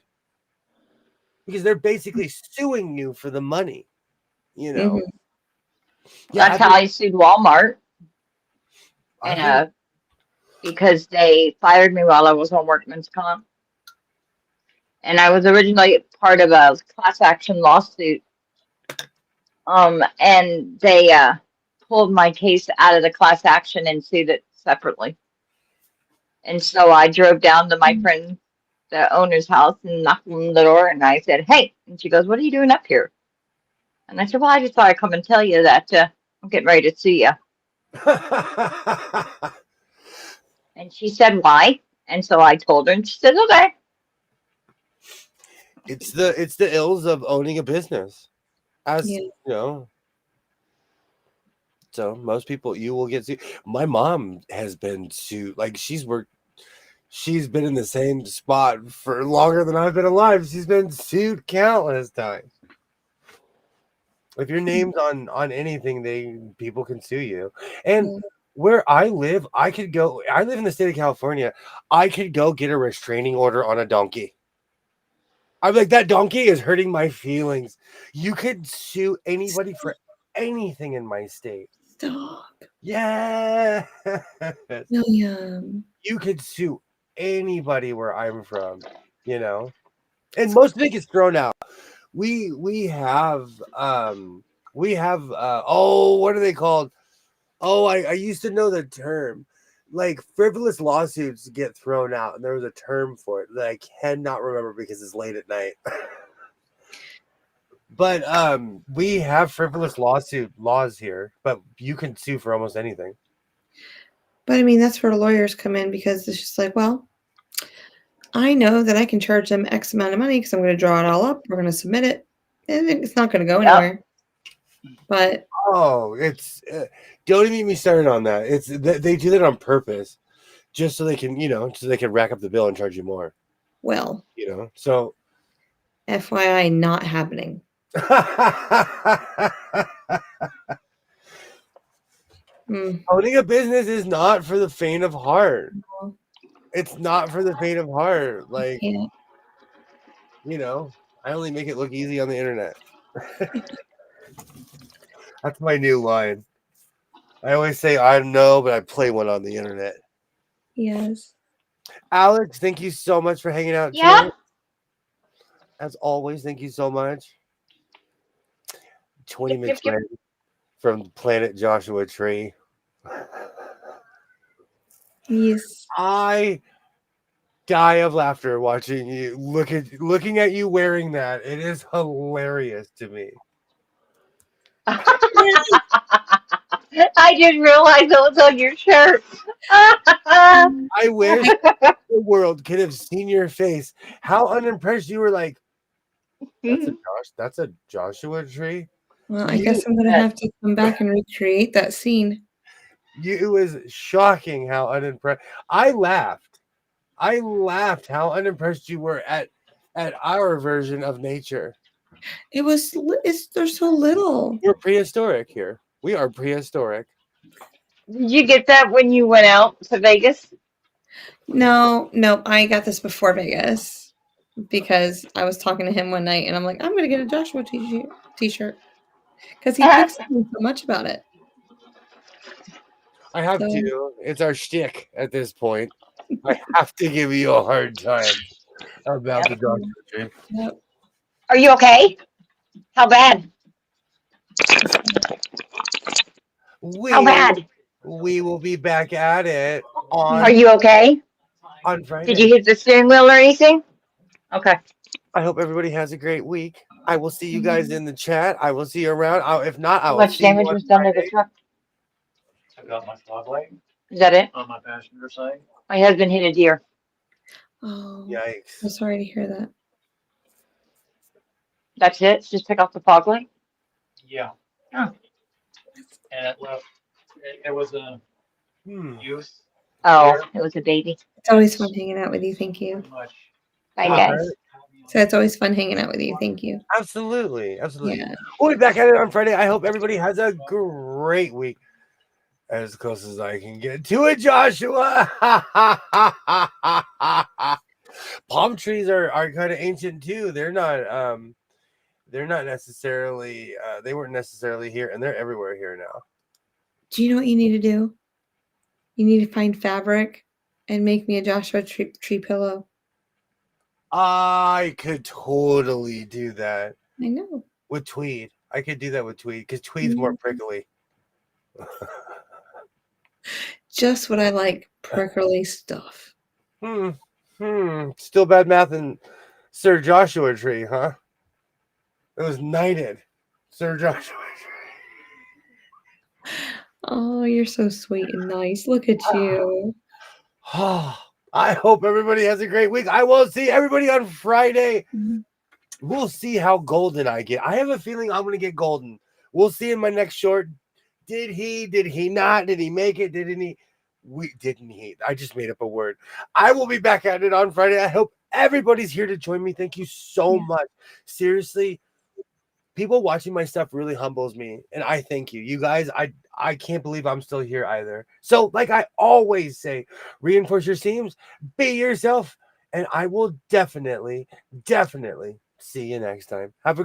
because they're basically suing you for the money, you know. mhm. Yeah, That's how I sued Walmart, I've been because they fired me while I was on workman's comp. And I was originally part of a class action lawsuit. And they pulled my case out of the class action and sued it separately. And so I drove down to my friend, the owner's house, and knocked on the door, and I said, "Hey," and she goes, "What are you doing up here?" And I said, "Well, I just thought I'd come and tell you that I'm getting ready to sue you." And she said, "Why?" And so I told her, and she said, "Okay." it's the ills of owning a business. As Yeah. you know, so most people you will get sued. My mom has been sued. Like she's been in the same spot for longer than I've been alive. She's been sued countless times. If your name's on anything, people can sue you. And Yeah. where I live, I could go. I live in the state of California. I could go get a restraining order on a donkey. I'm like, that donkey is hurting my feelings. You could sue anybody for anything in my state. Stop. Yeah. William. You could sue anybody where I'm from, and most of it gets thrown out. We have what are they called? Oh, I used to know the term. Like frivolous lawsuits get thrown out, and there was a term for it that I cannot remember because it's late at night. But we have frivolous lawsuit laws here, but you can sue for almost anything. But I mean, that's where lawyers come in because it's just like, well, I know that I can charge them X amount of money because I'm going to draw it all up. We're going to submit it. And it's not going to go anywhere. But it's don't even get me started on that. It's they do that on purpose, just so they can so they can rack up the bill and charge you more. Well, so FYI, not happening. Owning a business is not for the faint of heart. It's not for the faint of heart. Like, I only make it look easy on the internet. That's my new line. I always say I know, but I play one on the internet. Yes. Alex, thank you so much for hanging out today. As always, thank you so much. 20 minutes from Planet Joshua Tree. Yes. I die of laughter watching you looking at you wearing that. It is hilarious to me. I didn't realize it was on your shirt. I wish the world could have seen your face. How unimpressed you were. Like, that's a Joshua Tree. Well, I guess I'm gonna have to come back and recreate that scene. It was shocking how unimpressed. I laughed how unimpressed you were at our version of nature. They're so little. We're prehistoric here. We are prehistoric. Did you get that when you went out to Vegas? No, I got this before Vegas because I was talking to him one night and I'm like, I'm gonna get a Joshua t-shirt because he picks on me so much about it. I have to. It's our shtick at this point. I have to give you a hard time about the Joshua Tree. Yep. Are you okay? How bad? How bad? We will be back at it on. Are you okay? On Friday. Did you hit the steering wheel or anything? Okay. I hope everybody has a great week. I will see you guys in the chat. I will see you around. If not, I will see you on Friday. How much damage was done to the truck? I got my fog light. Is that it? On my passenger side. My husband hit a deer. Oh, yikes! I'm sorry to hear that. That's it? Just take off the fog light? Yeah. Oh. And it left. It was a youth. Oh, it was a baby. It's always fun hanging out with you. Thank you. Bye, guys. So it's always fun hanging out with you. Thank you. Absolutely. Yeah. We'll be back at it on Friday. I hope everybody has a great week. As close as I can get to it, Joshua. Palm trees are kind of ancient too. They're not necessarily they weren't necessarily here, and they're everywhere here now. Do you know what you need to do? You need to find fabric and make me a Joshua tree pillow. I could totally do that. I know. With tweed. I could do that with tweed because tweed's more prickly. Just what I like, prickly stuff. Still bad math in Sir Joshua Tree, huh? It was knighted. Sir Joshua Tree. Oh, you're so sweet and nice. Look at you. I hope everybody has a great week. I will see everybody on Friday. We'll see how golden I get. I have a feeling I'm going to get golden. We'll see in my next short. Did he not? Did he make it? Didn't he? I just made up a word. I will be back at it on Friday. I hope everybody's here to join me. Thank you so much. Seriously, people watching my stuff really humbles me. And I thank you. You guys, I can't believe I'm still here either. So like I always say, reinforce your seams, be yourself. And I will definitely see you next time. Have a great